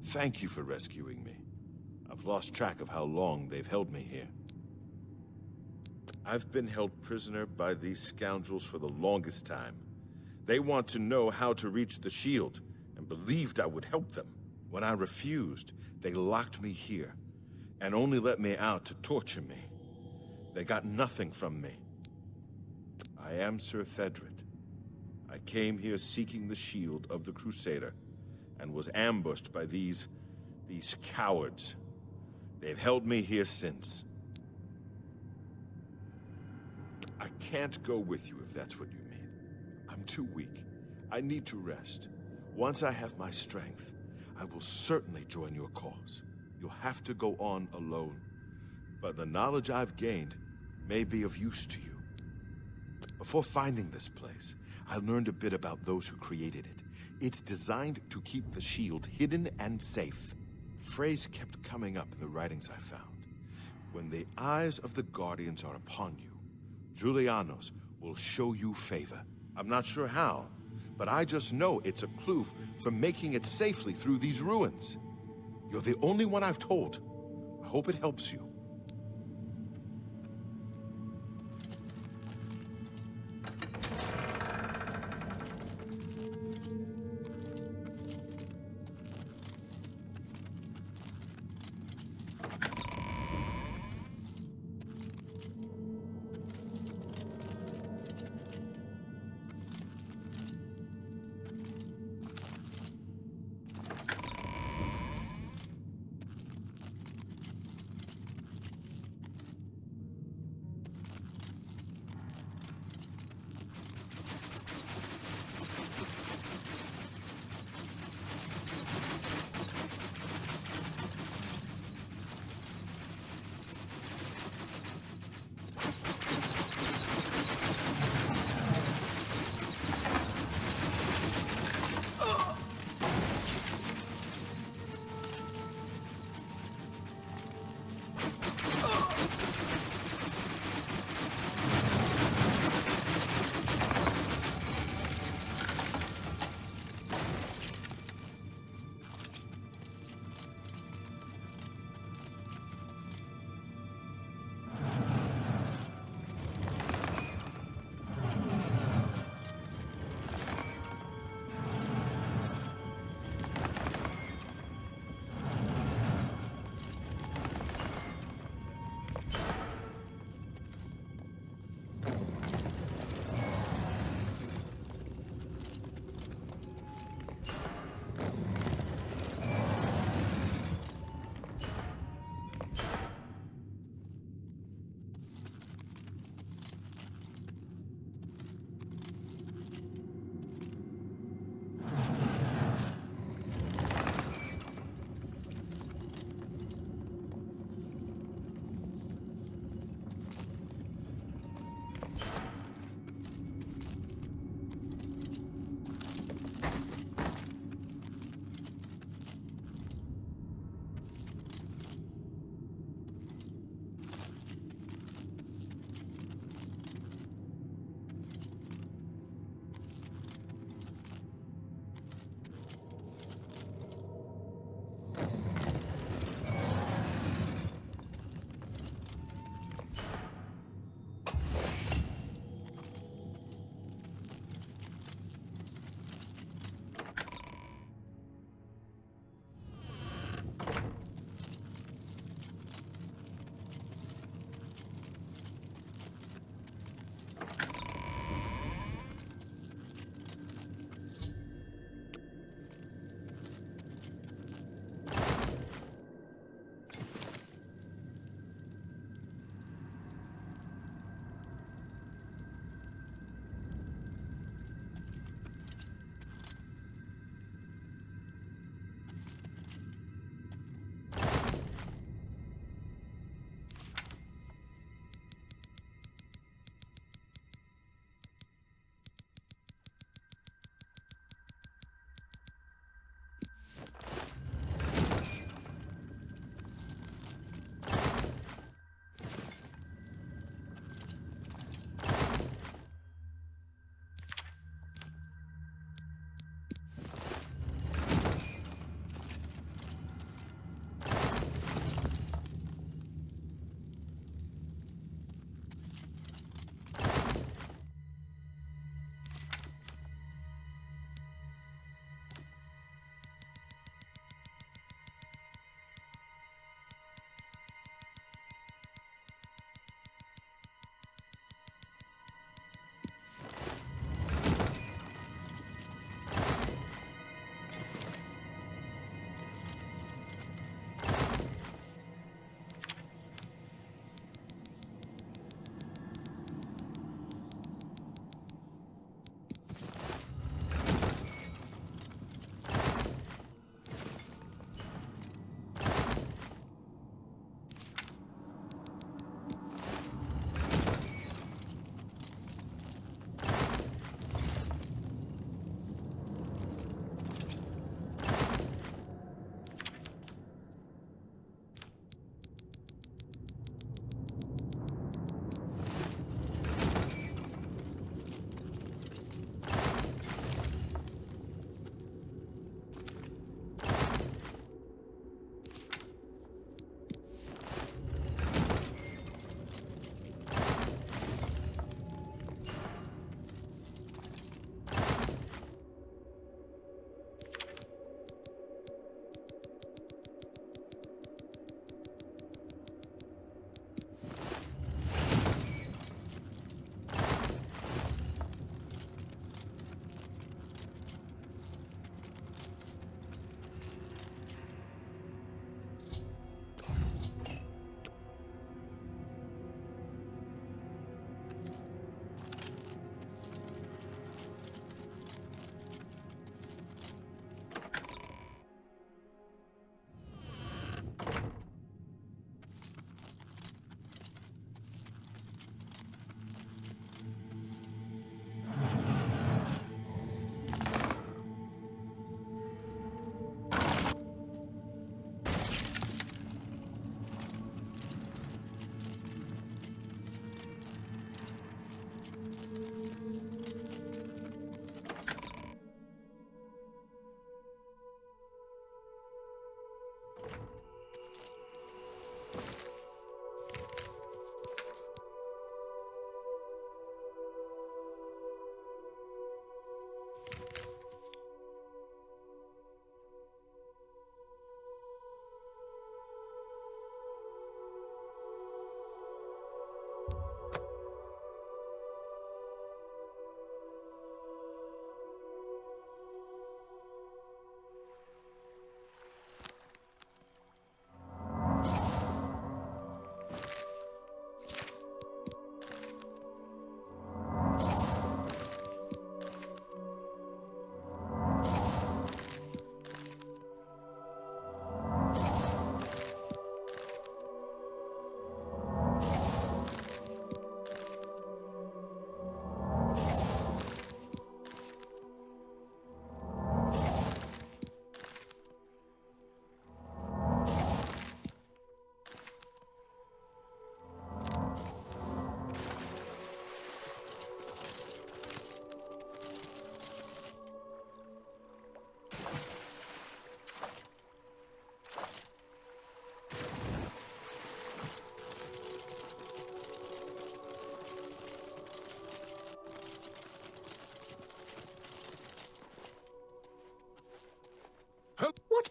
Speaker 4: Thank you for rescuing me. I've lost track of how long they've held me here. I've been held prisoner by these scoundrels for the longest time. They want to know how to reach the shield, and believed I would help them. When I refused, they locked me here, and only let me out to torture me. They got nothing from me. I am Sir Thedred. I came here seeking the shield of the Crusader, and was ambushed by these cowards. They've held me here since. I can't go with you if that's what you mean. I'm too weak. I need to rest. Once I have my strength, I will certainly join your cause. You'll have to go on alone, but the knowledge I've gained may be of use to you. Before finding this place, I learned a bit about those who created it. It's designed to keep the shield hidden and safe. phrase kept coming up in the writings I found. When the eyes of the Guardians are upon you, Julianos will show you favor. I'm not sure how, but I just know it's a clue for making it safely through these ruins. You're the only one I've told. I hope it helps you.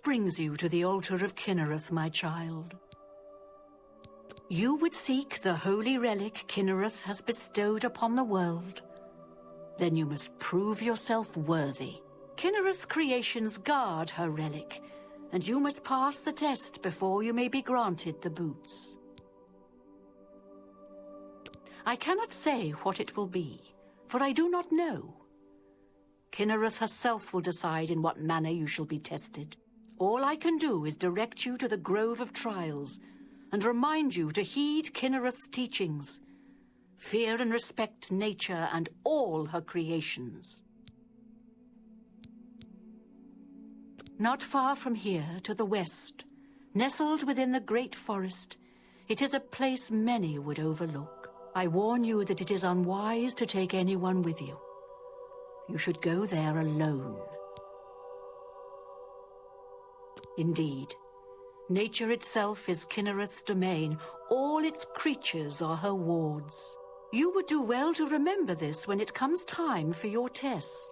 Speaker 16: brings you to the altar of Kinnereth, my child? You would seek the holy relic Kinnereth has bestowed upon the world. Then you must prove yourself worthy. Kinnereth's creations guard her relic, and you must pass the test before you may be granted the boots. I cannot say what it will be, for I do not know. Kinnereth herself will decide in what manner you shall be tested. All I can do is direct you to the Grove of Trials, and remind you to heed Kinnereth's teachings. Fear and respect nature and all her creations. Not far from here, to the west, nestled within the great forest, it is a place many would overlook. I warn you that it is unwise to take anyone with you. You should go there alone. Indeed, nature itself is Kinnereth's domain. All its creatures are her wards. You would do well to remember this when it comes time for your test.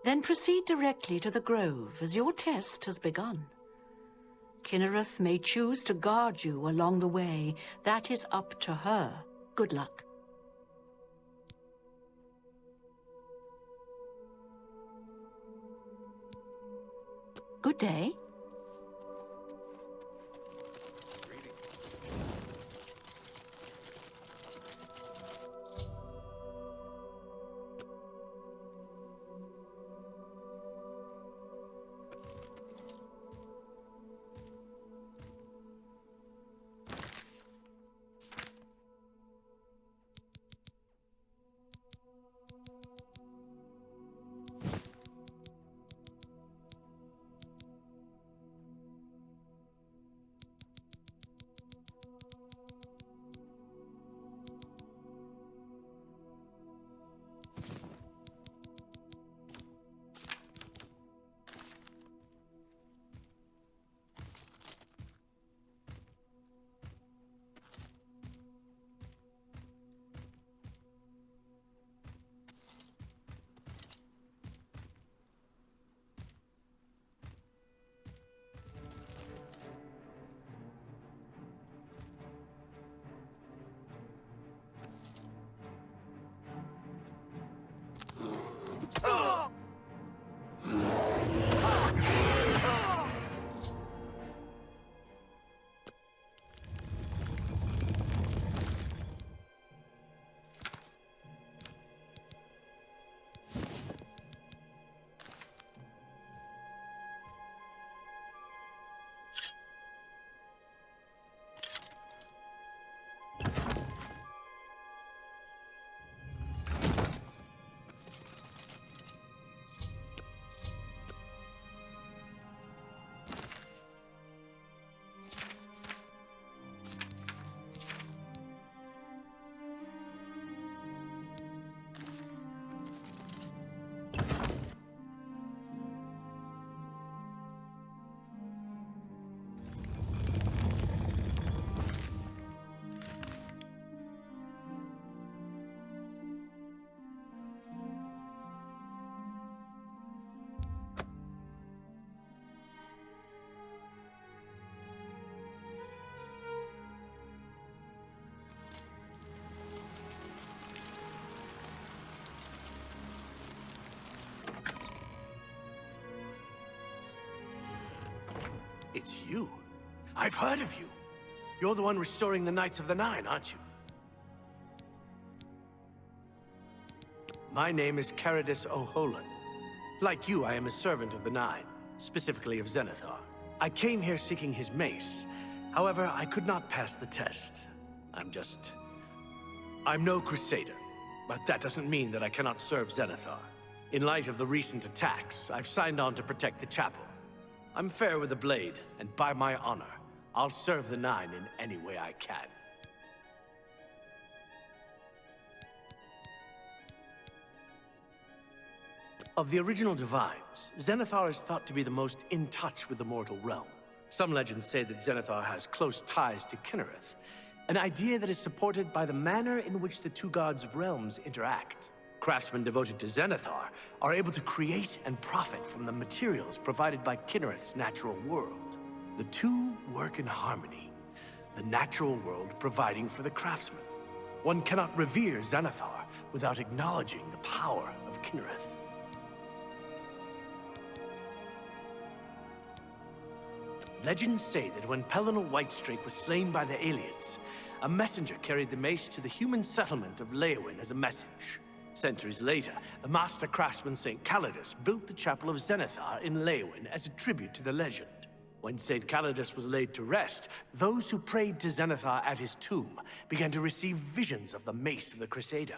Speaker 16: Then proceed directly to the grove, as your test has begun. Kinnereth may choose to guard you along the way. That is up to her. Good luck. Good day.
Speaker 18: It's you. I've heard of you. You're the one restoring the Knights of the Nine, aren't you? My name is Caradus O'Holan. Like you, I am a servant of the Nine, specifically of Zenithar. I came here seeking his mace. However, I could not pass the test. I'm no crusader, but that doesn't mean that I cannot serve Zenithar. In light of the recent attacks, I've signed on to protect the chapel. I'm fair with the blade, and by my honor, I'll serve the Nine in any way I can. Of the original Divines, Zenithar is thought to be the most in touch with the mortal realm. Some legends say that Zenithar has close ties to Kinnereth, an idea that is supported by the manner in which the two gods' realms interact. craftsmen devoted to Zenithar are able to create and profit from the materials provided by Kinnereth's natural world. The two work in harmony, the natural world providing for the craftsman. One cannot revere Zenithar without acknowledging the power of Kinnereth. Legends say that when Pelennor Whitestrake was slain by the aliens, a messenger carried the mace to the human settlement of Leowin as a message. Centuries later, the master craftsman St. Calidus built the Chapel of Zenithar in Leowin as a tribute to the legend. When St. Calidus was laid to rest, those who prayed to Zenithar at his tomb began to receive visions of the mace of the Crusader.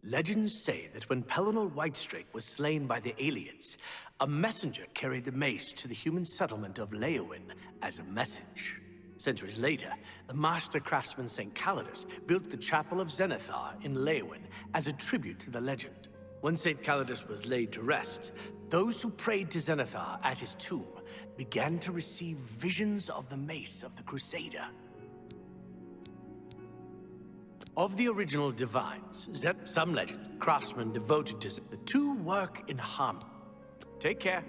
Speaker 18: Legends say that when Pelennor Whitestrake was slain by the aliens, a messenger carried the mace to the human settlement of Leowin as a message. Centuries later, the master craftsman St. Calidus built the Chapel of Zenithar in Leowin as a tribute to the legend. When St. Calidus was laid to rest, those who prayed to Zenithar at his tomb began to receive visions of the mace of the Crusader. Of the original divines, some legends, craftsmen devoted to the two work in harmony. Take care.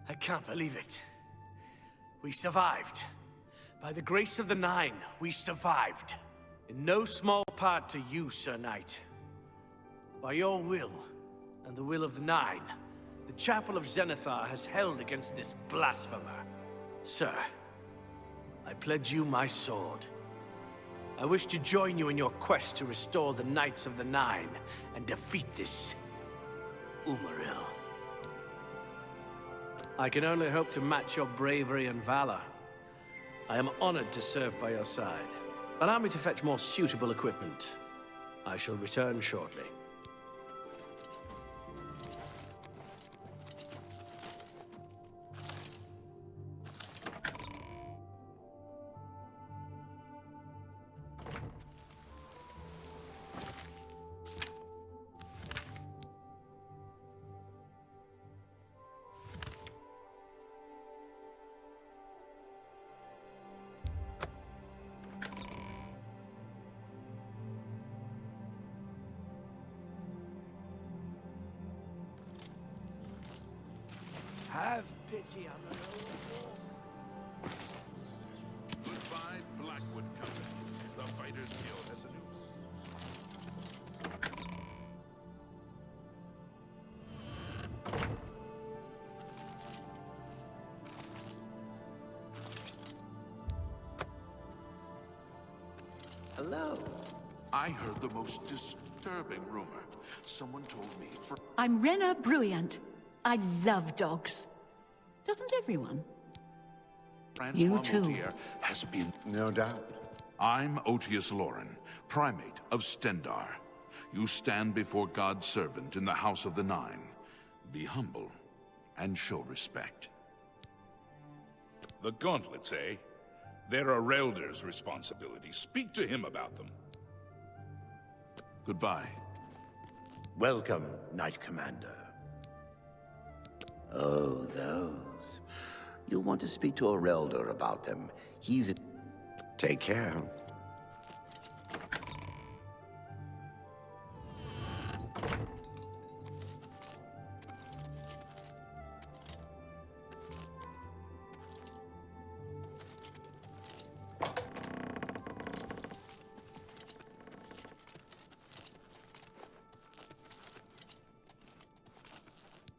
Speaker 18: I can't believe it. We survived. By the grace of the Nine, we survived. In no small part to you, Sir Knight. By your will, and the will of the Nine, the Chapel of Zenithar has held against this blasphemer. Sir, I pledge you my sword. I wish to join you in your quest to restore the Knights of the Nine and defeat this Umaril. I can only hope to match your bravery and valor. I am honored to serve by your side. Allow me to fetch more suitable equipment. I shall return shortly.
Speaker 2: Have pity on me.
Speaker 12: Goodbye, Blackwood Company. The Fighters Guild has a new...
Speaker 6: Hello.
Speaker 12: I heard the most disturbing rumor. Someone told me for...
Speaker 16: I'm Rena Bruyant. I love dogs. Doesn't everyone? You too.
Speaker 12: Motier has been...
Speaker 15: No doubt.
Speaker 12: I'm Otius Loren, primate of Stendar. you stand before God's servant in the House of the Nine. Be humble and show respect. The gauntlets, eh? They're a Relder's responsibility. Speak to him about them. Goodbye.
Speaker 15: Welcome, Knight Commander. Oh, those. You'll want to speak to a Relder about them. He's a... Take care.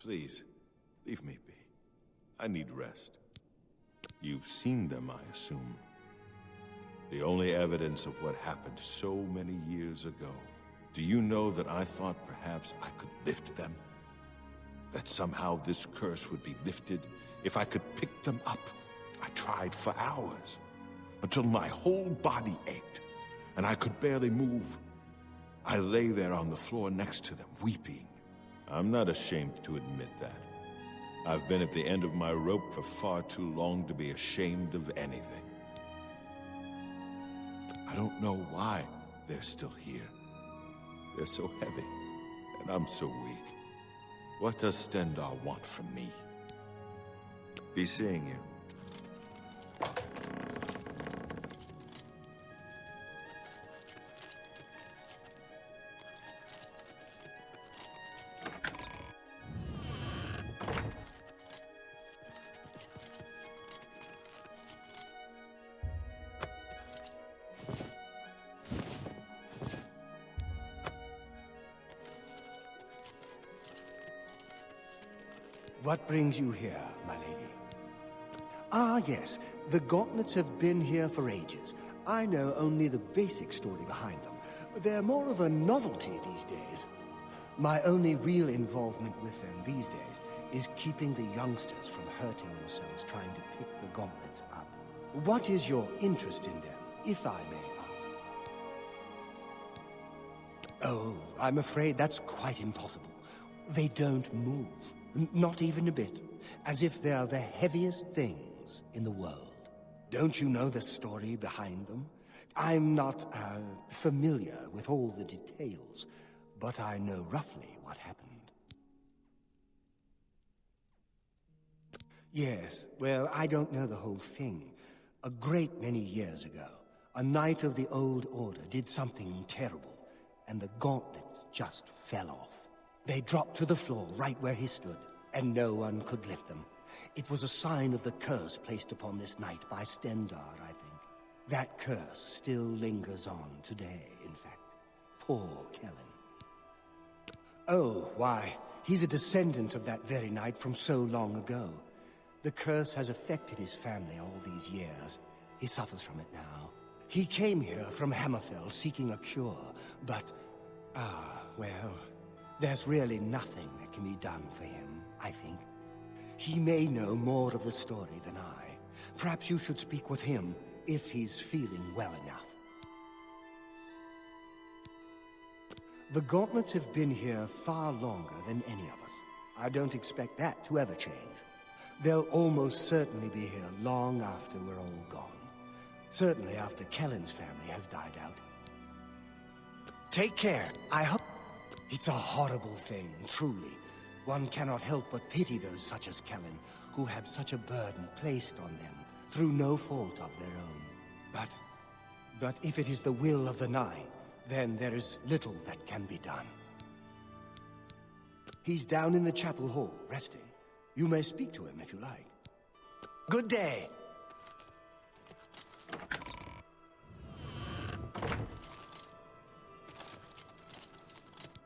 Speaker 4: Please, leave me be. I need rest. You've seen them, I assume. The only evidence of what happened so many years ago. Do you know that I thought perhaps I could lift them? That somehow this curse would be lifted if I could pick them up? I tried for hours, until my whole body ached, and I could barely move. I lay there on the floor next to them, weeping. I'm not ashamed to admit that. I've been at the end of my rope for far too long to be ashamed of anything. I don't know why they're still here. They're so heavy, and I'm so weak. What does Stendar want from me? Be seeing you.
Speaker 13: What brings you here, my lady? Ah, yes. The gauntlets have been here for ages. I know only the basic story behind them. They're more of a novelty these days. My only real involvement with them these days is keeping the youngsters from hurting themselves trying to pick the gauntlets up. What is your interest in them, if I may ask? Oh, I'm afraid that's quite impossible. They don't move. Not even a bit. As if they're the heaviest things in the world. Don't you know the story behind them? I'm not, familiar with all the details, but I know roughly what happened. Yes, well, I don't know the whole thing. A great many years ago, a knight of the Old Order did something terrible, and the gauntlets just fell off. They dropped to the floor right where he stood, and no one could lift them. It was a sign of the curse placed upon this knight by Stendar, I think. That curse still lingers on today, in fact. Poor Kellen. Oh, why, he's a descendant of that very knight from so long ago. The curse has affected his family all these years. He suffers from it now. He came here from Hammerfell seeking a cure, but, well, there's really nothing that can be done for him, I think. He may know more of the story than I. Perhaps you should speak with him, if he's feeling well enough. The gauntlets have been here far longer than any of us. I don't expect that to ever change. They'll almost certainly be here long after we're all gone. Certainly after Kellen's family has died out. Take care. I hope... It's a horrible thing, truly. One cannot help but pity those such as Kellen, who have such a burden placed on them, through no fault of their own. But if it is the will of the Nine, then there is little that can be done. He's down in the chapel hall, resting. You may speak to him if you like. Good day!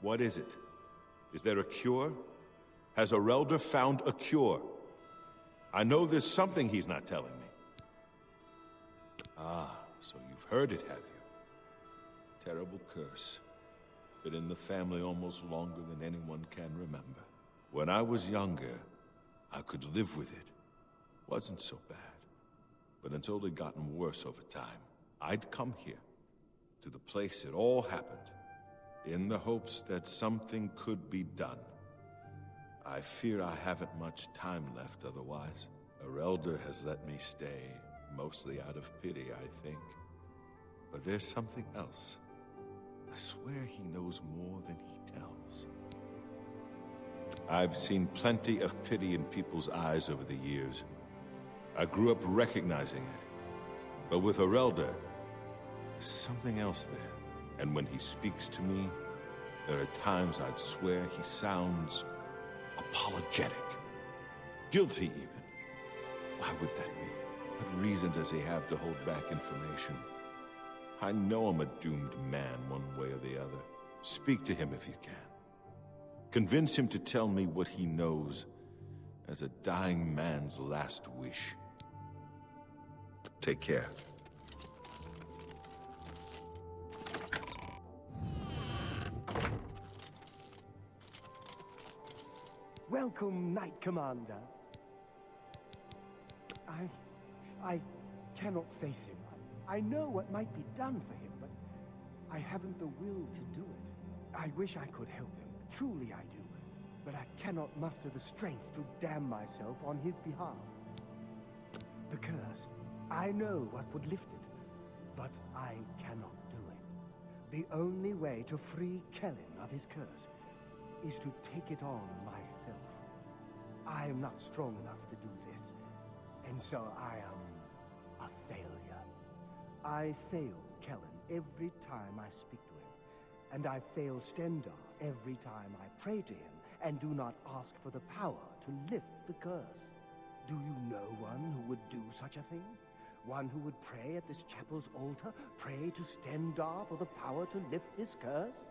Speaker 4: What is it? Is there a cure? Has a Relder found a cure? I know there's something he's not telling me. Ah, so you've heard it, have you? Terrible curse. Been in the family almost longer than anyone can remember. When I was younger, I could live with it. Wasn't so bad. But it's only gotten worse over time. I'd come here, to the place it all happened, in the hopes that something could be done. I fear I haven't much time left otherwise. Our elder has let me stay, mostly out of pity, I think. But there's something else. I swear he knows more than he tells. I've seen plenty of pity in people's eyes over the years. I grew up recognizing it. But with Arelda, there's something else there. And when he speaks to me, there are times I'd swear he sounds apologetic. Guilty, even. Why would that be? What reason does he have to hold back information? I know I'm a doomed man one way or the other. Speak to him if you can. Convince him to tell me what he knows as a dying man's last wish. Take care.
Speaker 13: Welcome, Knight Commander. I cannot face him. I know what might be done for him, but I haven't the will to do it. I wish I could help him. Truly I do. But I cannot muster the strength to damn myself on his behalf. The curse. I know what would lift it, but I cannot do it. The only way to free Kellen of his curse is to take it on myself. I am not strong enough to do this, and so I am a failure. I fail Kellen every time I speak to him, and I fail Stendar every time I pray to him and do not ask for the power to lift the curse. Do you know one who would do such a thing? One who would pray at this chapel's altar, pray to Stendar for the power to lift this curse?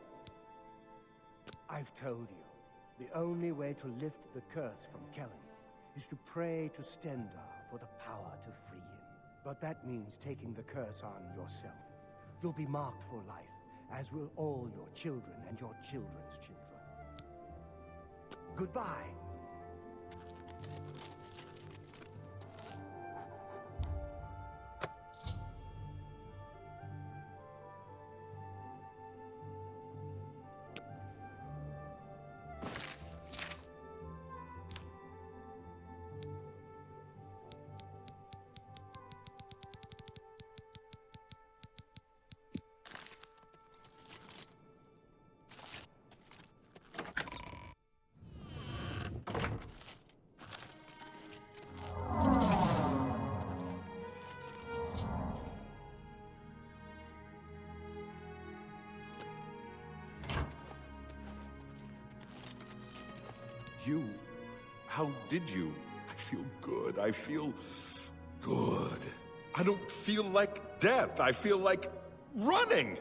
Speaker 13: I've told you, the only way to lift the curse from Kellen is to pray to Stendar for the power to free him. But that means taking the curse on yourself. You'll be marked for life, as will all your children and your children's children. Goodbye.
Speaker 4: How did you? I feel good. I feel good. I don't feel like death. I feel like running.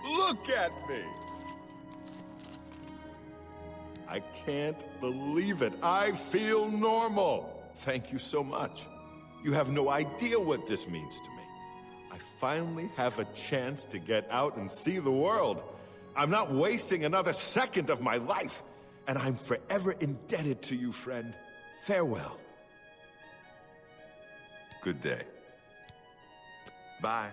Speaker 4: Look at me. I can't believe it. I feel normal. Thank you so much. You have no idea what this means to me. I finally have a chance to get out and see the world. I'm not wasting another second of my life, and I'm forever indebted to you, friend. Farewell. Good day. Bye.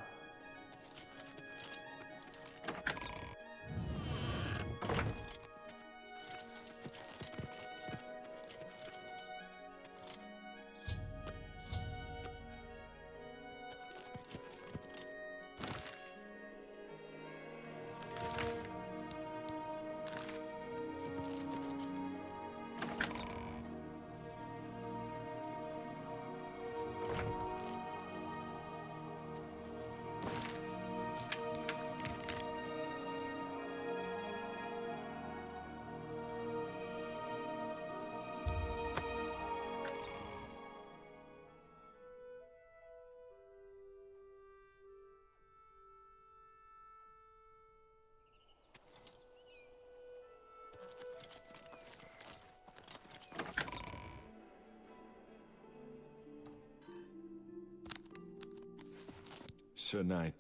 Speaker 4: Sir Knight,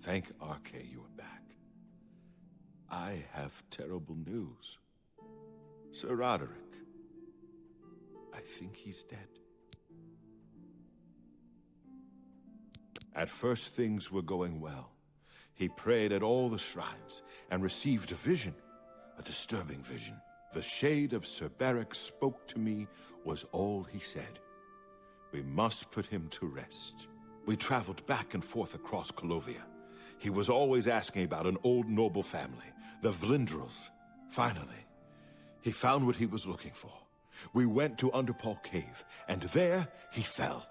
Speaker 4: thank Arche you are back. I have terrible news. Sir Roderick, I think he's dead.
Speaker 19: At first things were going well. He prayed at all the shrines and received a vision, a disturbing vision. The shade of Sir Beric spoke to me was all he said. We must put him to rest. We traveled back and forth across Colovia. He was always asking about an old noble family, the Vlindrels. Finally, he found what he was looking for. We went to Underpaw Cave, and there he fell.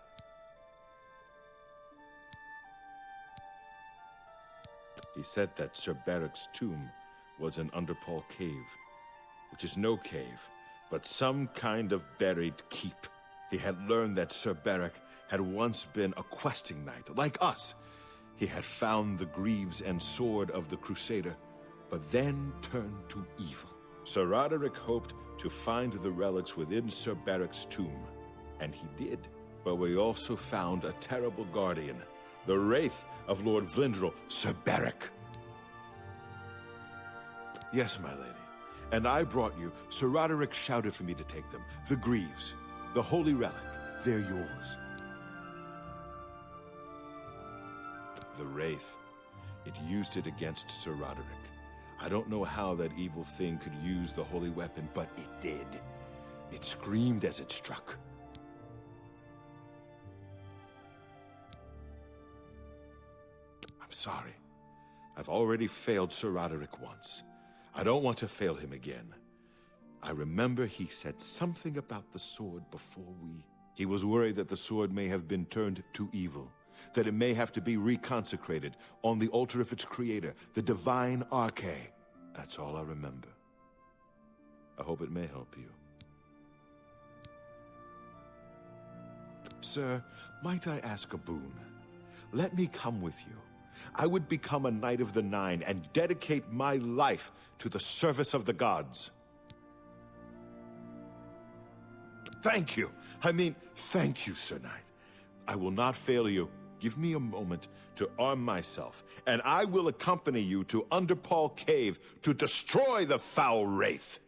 Speaker 19: He said that Sir Beric's tomb was in Underpaw Cave, which is no cave, but some kind of buried keep. He had learned that Sir Beric had once been a questing knight, like us. He had found the greaves and sword of the Crusader, but then turned to evil. Sir Roderick hoped to find the relics within Sir Beric's tomb, and he did. But we also found a terrible guardian, the wraith of Lord Vlindrel, Sir Beric. Yes, my lady. And I brought you. Sir Roderick shouted for me to take them. The greaves, the holy relic, they're yours. The wraith, it used it against Sir Roderick. I don't know how that evil thing could use the holy weapon, but it did. It screamed as it struck. I'm sorry. I've already failed Sir Roderick once. I don't want to fail him again. I remember he said something about the sword before we... He was worried that the sword may have been turned to evil, that it may have to be reconsecrated on the altar of its creator, the divine Arche. That's all I remember. I hope it may help you. Sir, might I ask a boon? Let me come with you. I would become a Knight of the Nine and dedicate my life to the service of the gods. Thank you. Thank you, Sir Knight. I will not fail you. Give me a moment to arm myself, and I will accompany you to Underpaw Cave to destroy the foul wraith.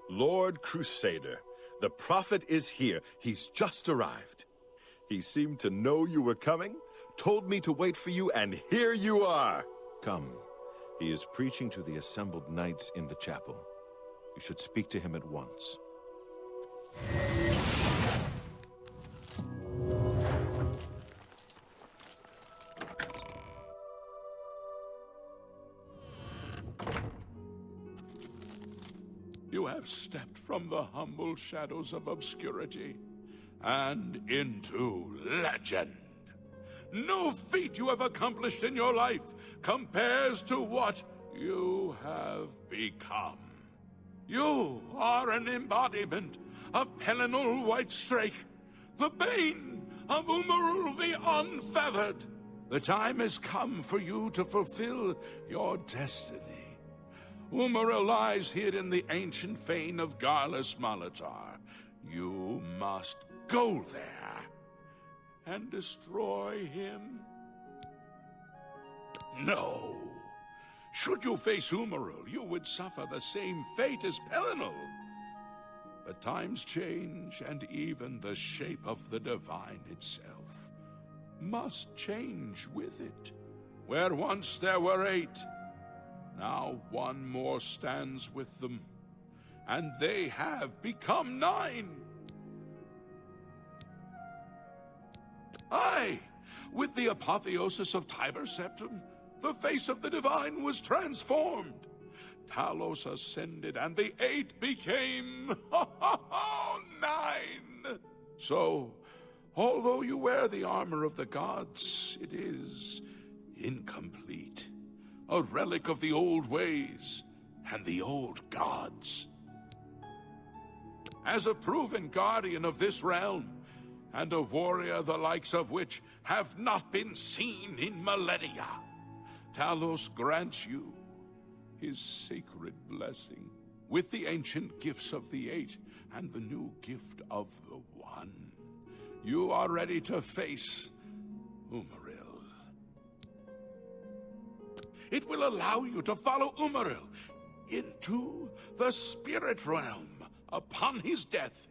Speaker 19: Lord Crusader, the Prophet is here. He's just arrived. He seemed to know you were coming, told me to wait for you, and here you are. Come. He is preaching to the assembled knights in the chapel. You should speak to him at once.
Speaker 12: You have stepped from the humble shadows of obscurity and into legend. No feat you have accomplished in your life compares to what you have become. You are an embodiment of Pelinal Whitestrake, the bane of Umarul the Unfeathered. The time has come for you to fulfill your destiny. Umaril lies hid in the ancient fane of Garlus Malatar. You must go there and destroy him. No. Should you face Umaril, you would suffer the same fate as Pelinal. But times change, and even the shape of the divine itself must change with it. Where once there were 8, now one more stands with them, and they have become 9. Aye, with the apotheosis of Tiber Septim, the face of the divine was transformed. Talos ascended, and the 8 became 9. So, although you wear the armor of the gods, it is incomplete. A relic of the old ways and the old gods. As a proven guardian of this realm, and a warrior the likes of which have not been seen in millennia, Talos grants you his sacred blessing, with the ancient gifts of the 8 and the new gift of the 1. You are ready to face Umaril. It will allow you to follow Umaril into the spirit realm upon his death.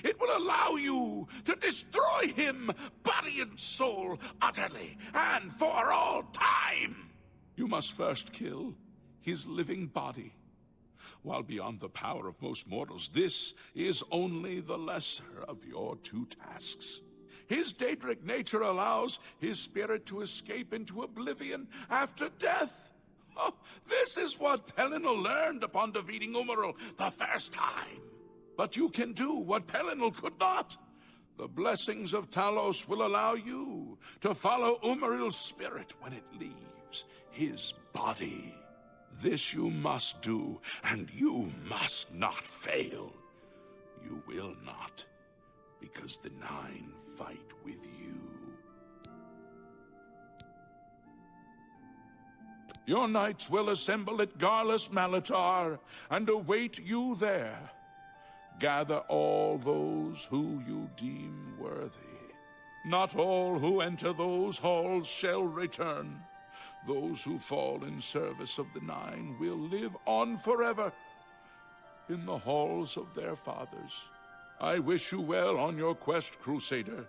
Speaker 12: It will allow you to destroy him, body and soul, utterly and for all time. You must first kill his living body. While beyond the power of most mortals, this is only the lesser of your 2 tasks. His Daedric nature allows his spirit to escape into oblivion after death. Oh, this is what Pelinal learned upon defeating Umaril the first time. But you can do what Pelinal could not. The blessings of Talos will allow you to follow Umaril's spirit when it leaves his body. This you must do, and you must not fail. You will not, because the 9 fight with you. Your knights will assemble at Garlus Malatar and await you there. Gather all those who you deem worthy. Not all who enter those halls shall return. Those who fall in service of the 9 will live on forever in the halls of their fathers. I wish you well on your quest, Crusader.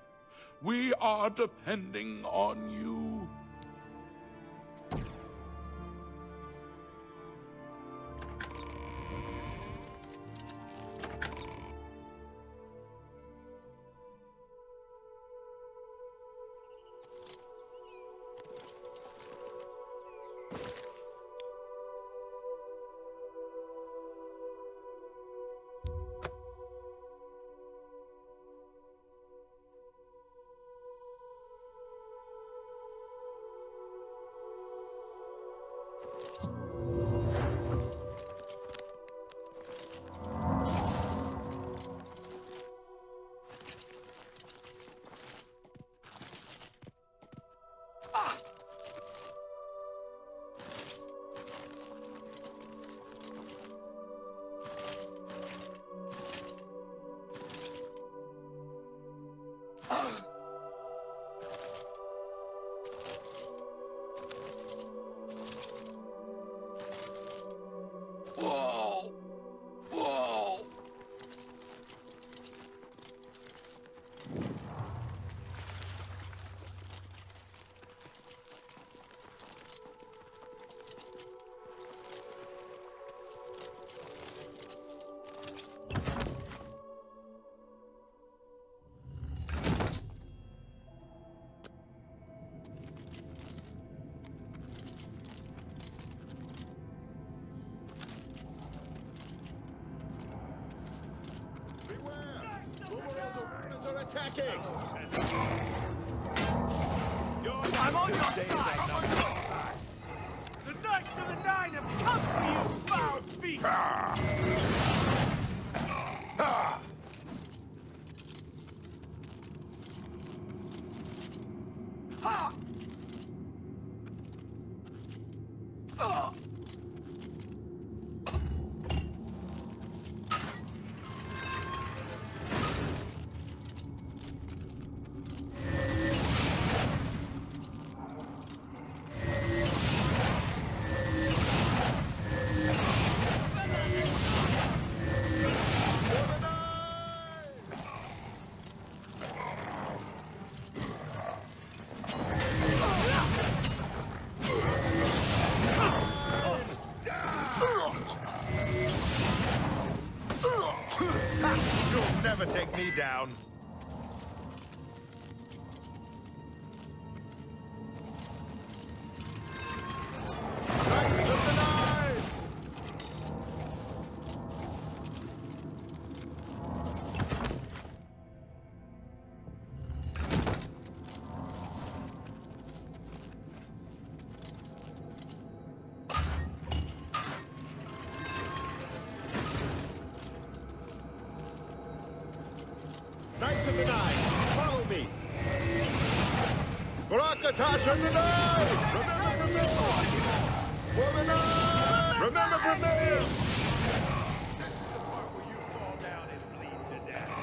Speaker 12: We are depending on you. Whoa! Whoa!
Speaker 2: Are attacking!
Speaker 10: I'm on your side! The Knights of the 9 have come for you, foul beast!
Speaker 4: You'll never take me down.
Speaker 2: Knights of the Nine, follow me. Barakatash of the Nine! For the Nine! Remember Bramil! This is the part where you fall down and bleed to death.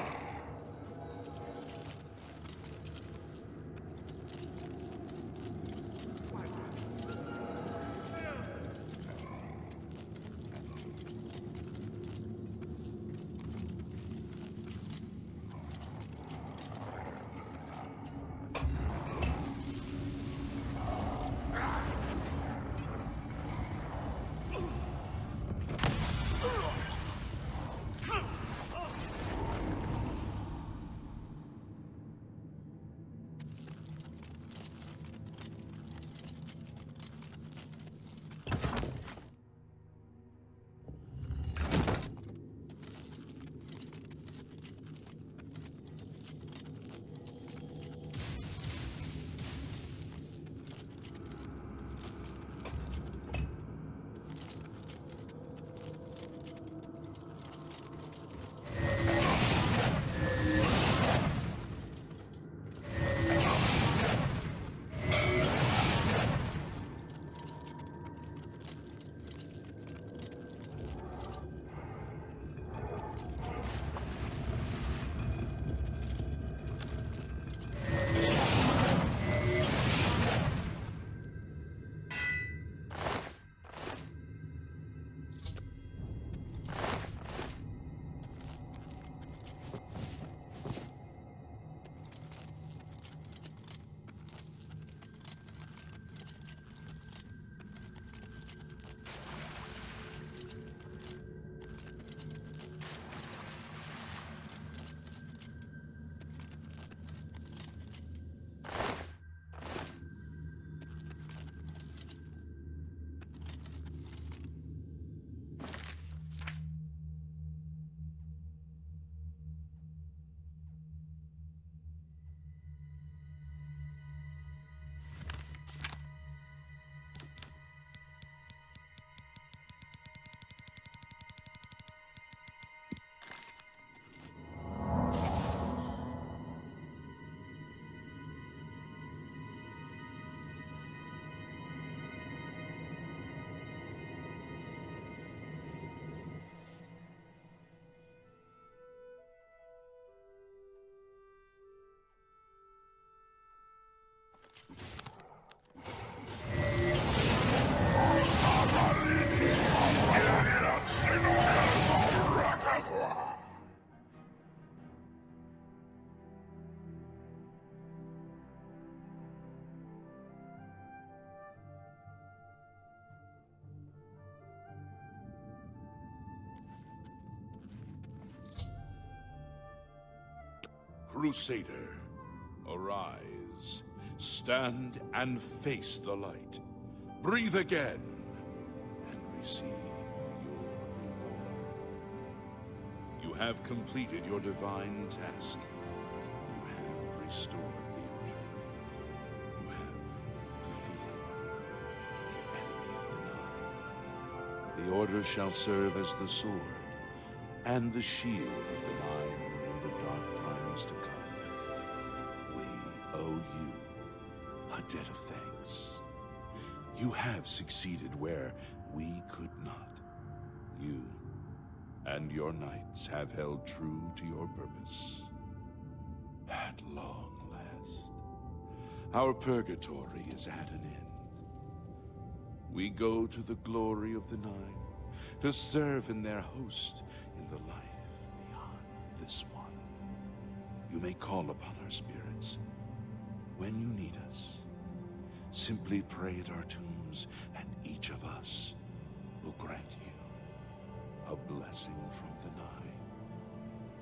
Speaker 12: Crusader, arise. Stand and face the light. Breathe again and receive your reward. You have completed your divine task. You have restored the Order. You have defeated the enemy of the Nine. The Order shall serve as the sword and the shield of the Nine in the dark times to come. We owe you a debt of thanks. You have succeeded where we could not. You and your knights have held true to your purpose. At long last, our purgatory is at an end. We go to the glory of the Nine to serve in their host in the life beyond this one. You may call upon our spirits when you need us. Simply pray at our tombs, and each of us will grant you a blessing from the Nine.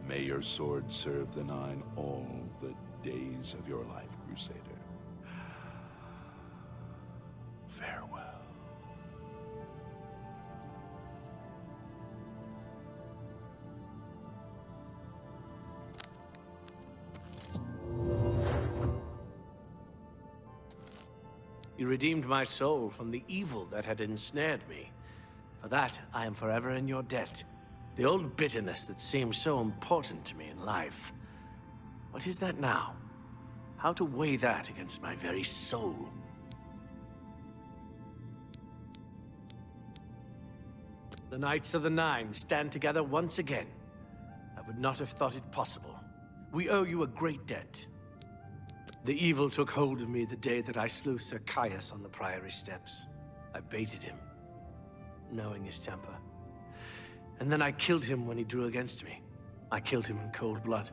Speaker 12: May your sword serve the Nine all the days of your life, Crusader. Farewell.
Speaker 18: You redeemed my soul from the evil that had ensnared me. For that, I am forever in your debt. The old bitterness that seemed so important to me in life. What is that now? How to weigh that against my very soul? The Knights of the Nine stand together once again. I would not have thought it possible. We owe you a great debt. The evil took hold of me the day that I slew Sir Caius on the Priory steps. I baited him, knowing his temper. And then I killed him when he drew against me. I killed him in cold blood,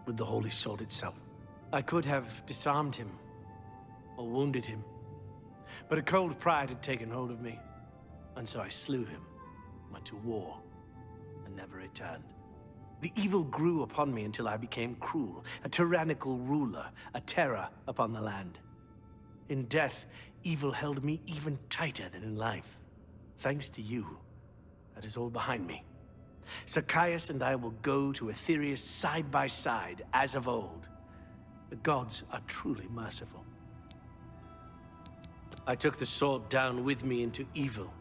Speaker 18: with the Holy Sword itself. I could have disarmed him, or wounded him. But a cold pride had taken hold of me, and so I slew him, went to war, and never returned. The evil grew upon me until I became cruel, a tyrannical ruler, a terror upon the land. In death, evil held me even tighter than in life. Thanks to you, that is all behind me. Sir Caius and I will go to Aetherius side by side, as of old. The gods are truly merciful. I took the sword down with me into evil.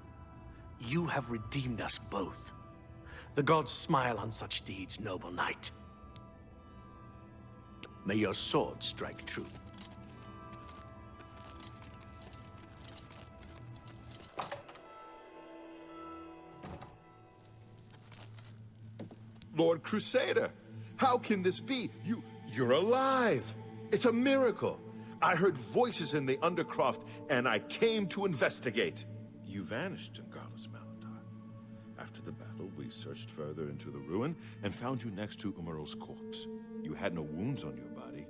Speaker 18: You have redeemed us both. The gods smile on such deeds, noble knight. May your sword strike true.
Speaker 19: Lord Crusader, how can this be? You're alive! It's a miracle! I heard voices in the Undercroft, and I came to investigate. You vanished, Garlus Malatar. After the battle, we searched further into the ruin and found you next to Umaral's corpse. You had no wounds on your body,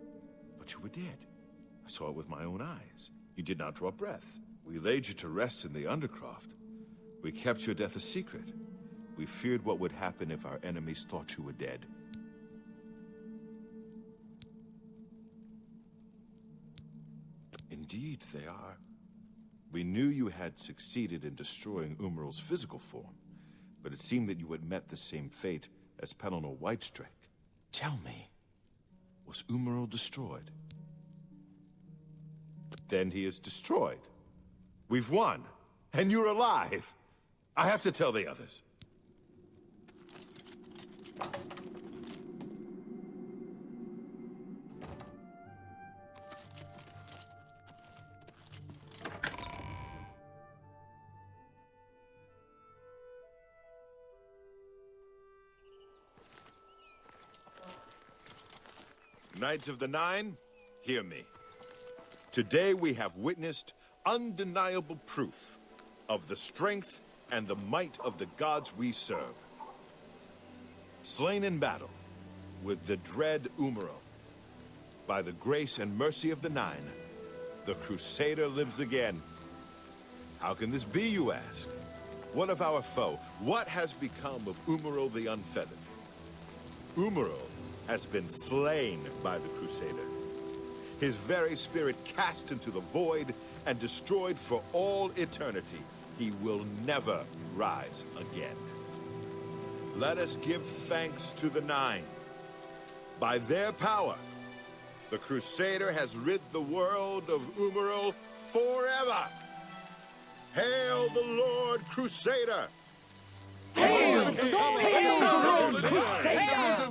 Speaker 19: but you were dead. I saw it with my own eyes. You did not draw breath. We laid you to rest in the Undercroft. We kept your death a secret. We feared what would happen if our enemies thought you were dead. Indeed, they are. We knew you had succeeded in destroying Umaral's physical form, but it seemed that you had met the same fate as Pelennor Whitestrake. Tell me, was Umaral destroyed? Then he is destroyed. We've won, and you're alive. I have to tell the others. Knights of the Nine, hear me. Today we have witnessed undeniable proof of the strength and the might of the gods we serve. Slain in battle with the dread Umaral, by the grace and mercy of the Nine, the Crusader lives again. How can this be, you ask? What of our foe? What has become of Umaral the Unfeathered? Umaral has been slain by the Crusader. His very spirit cast into the void and destroyed for all eternity. He will never rise again. Let us give thanks to the Nine. By their power, the Crusader has rid the world of Umaral forever. Hail the Lord Crusader!
Speaker 2: Hail the Lord Crusader!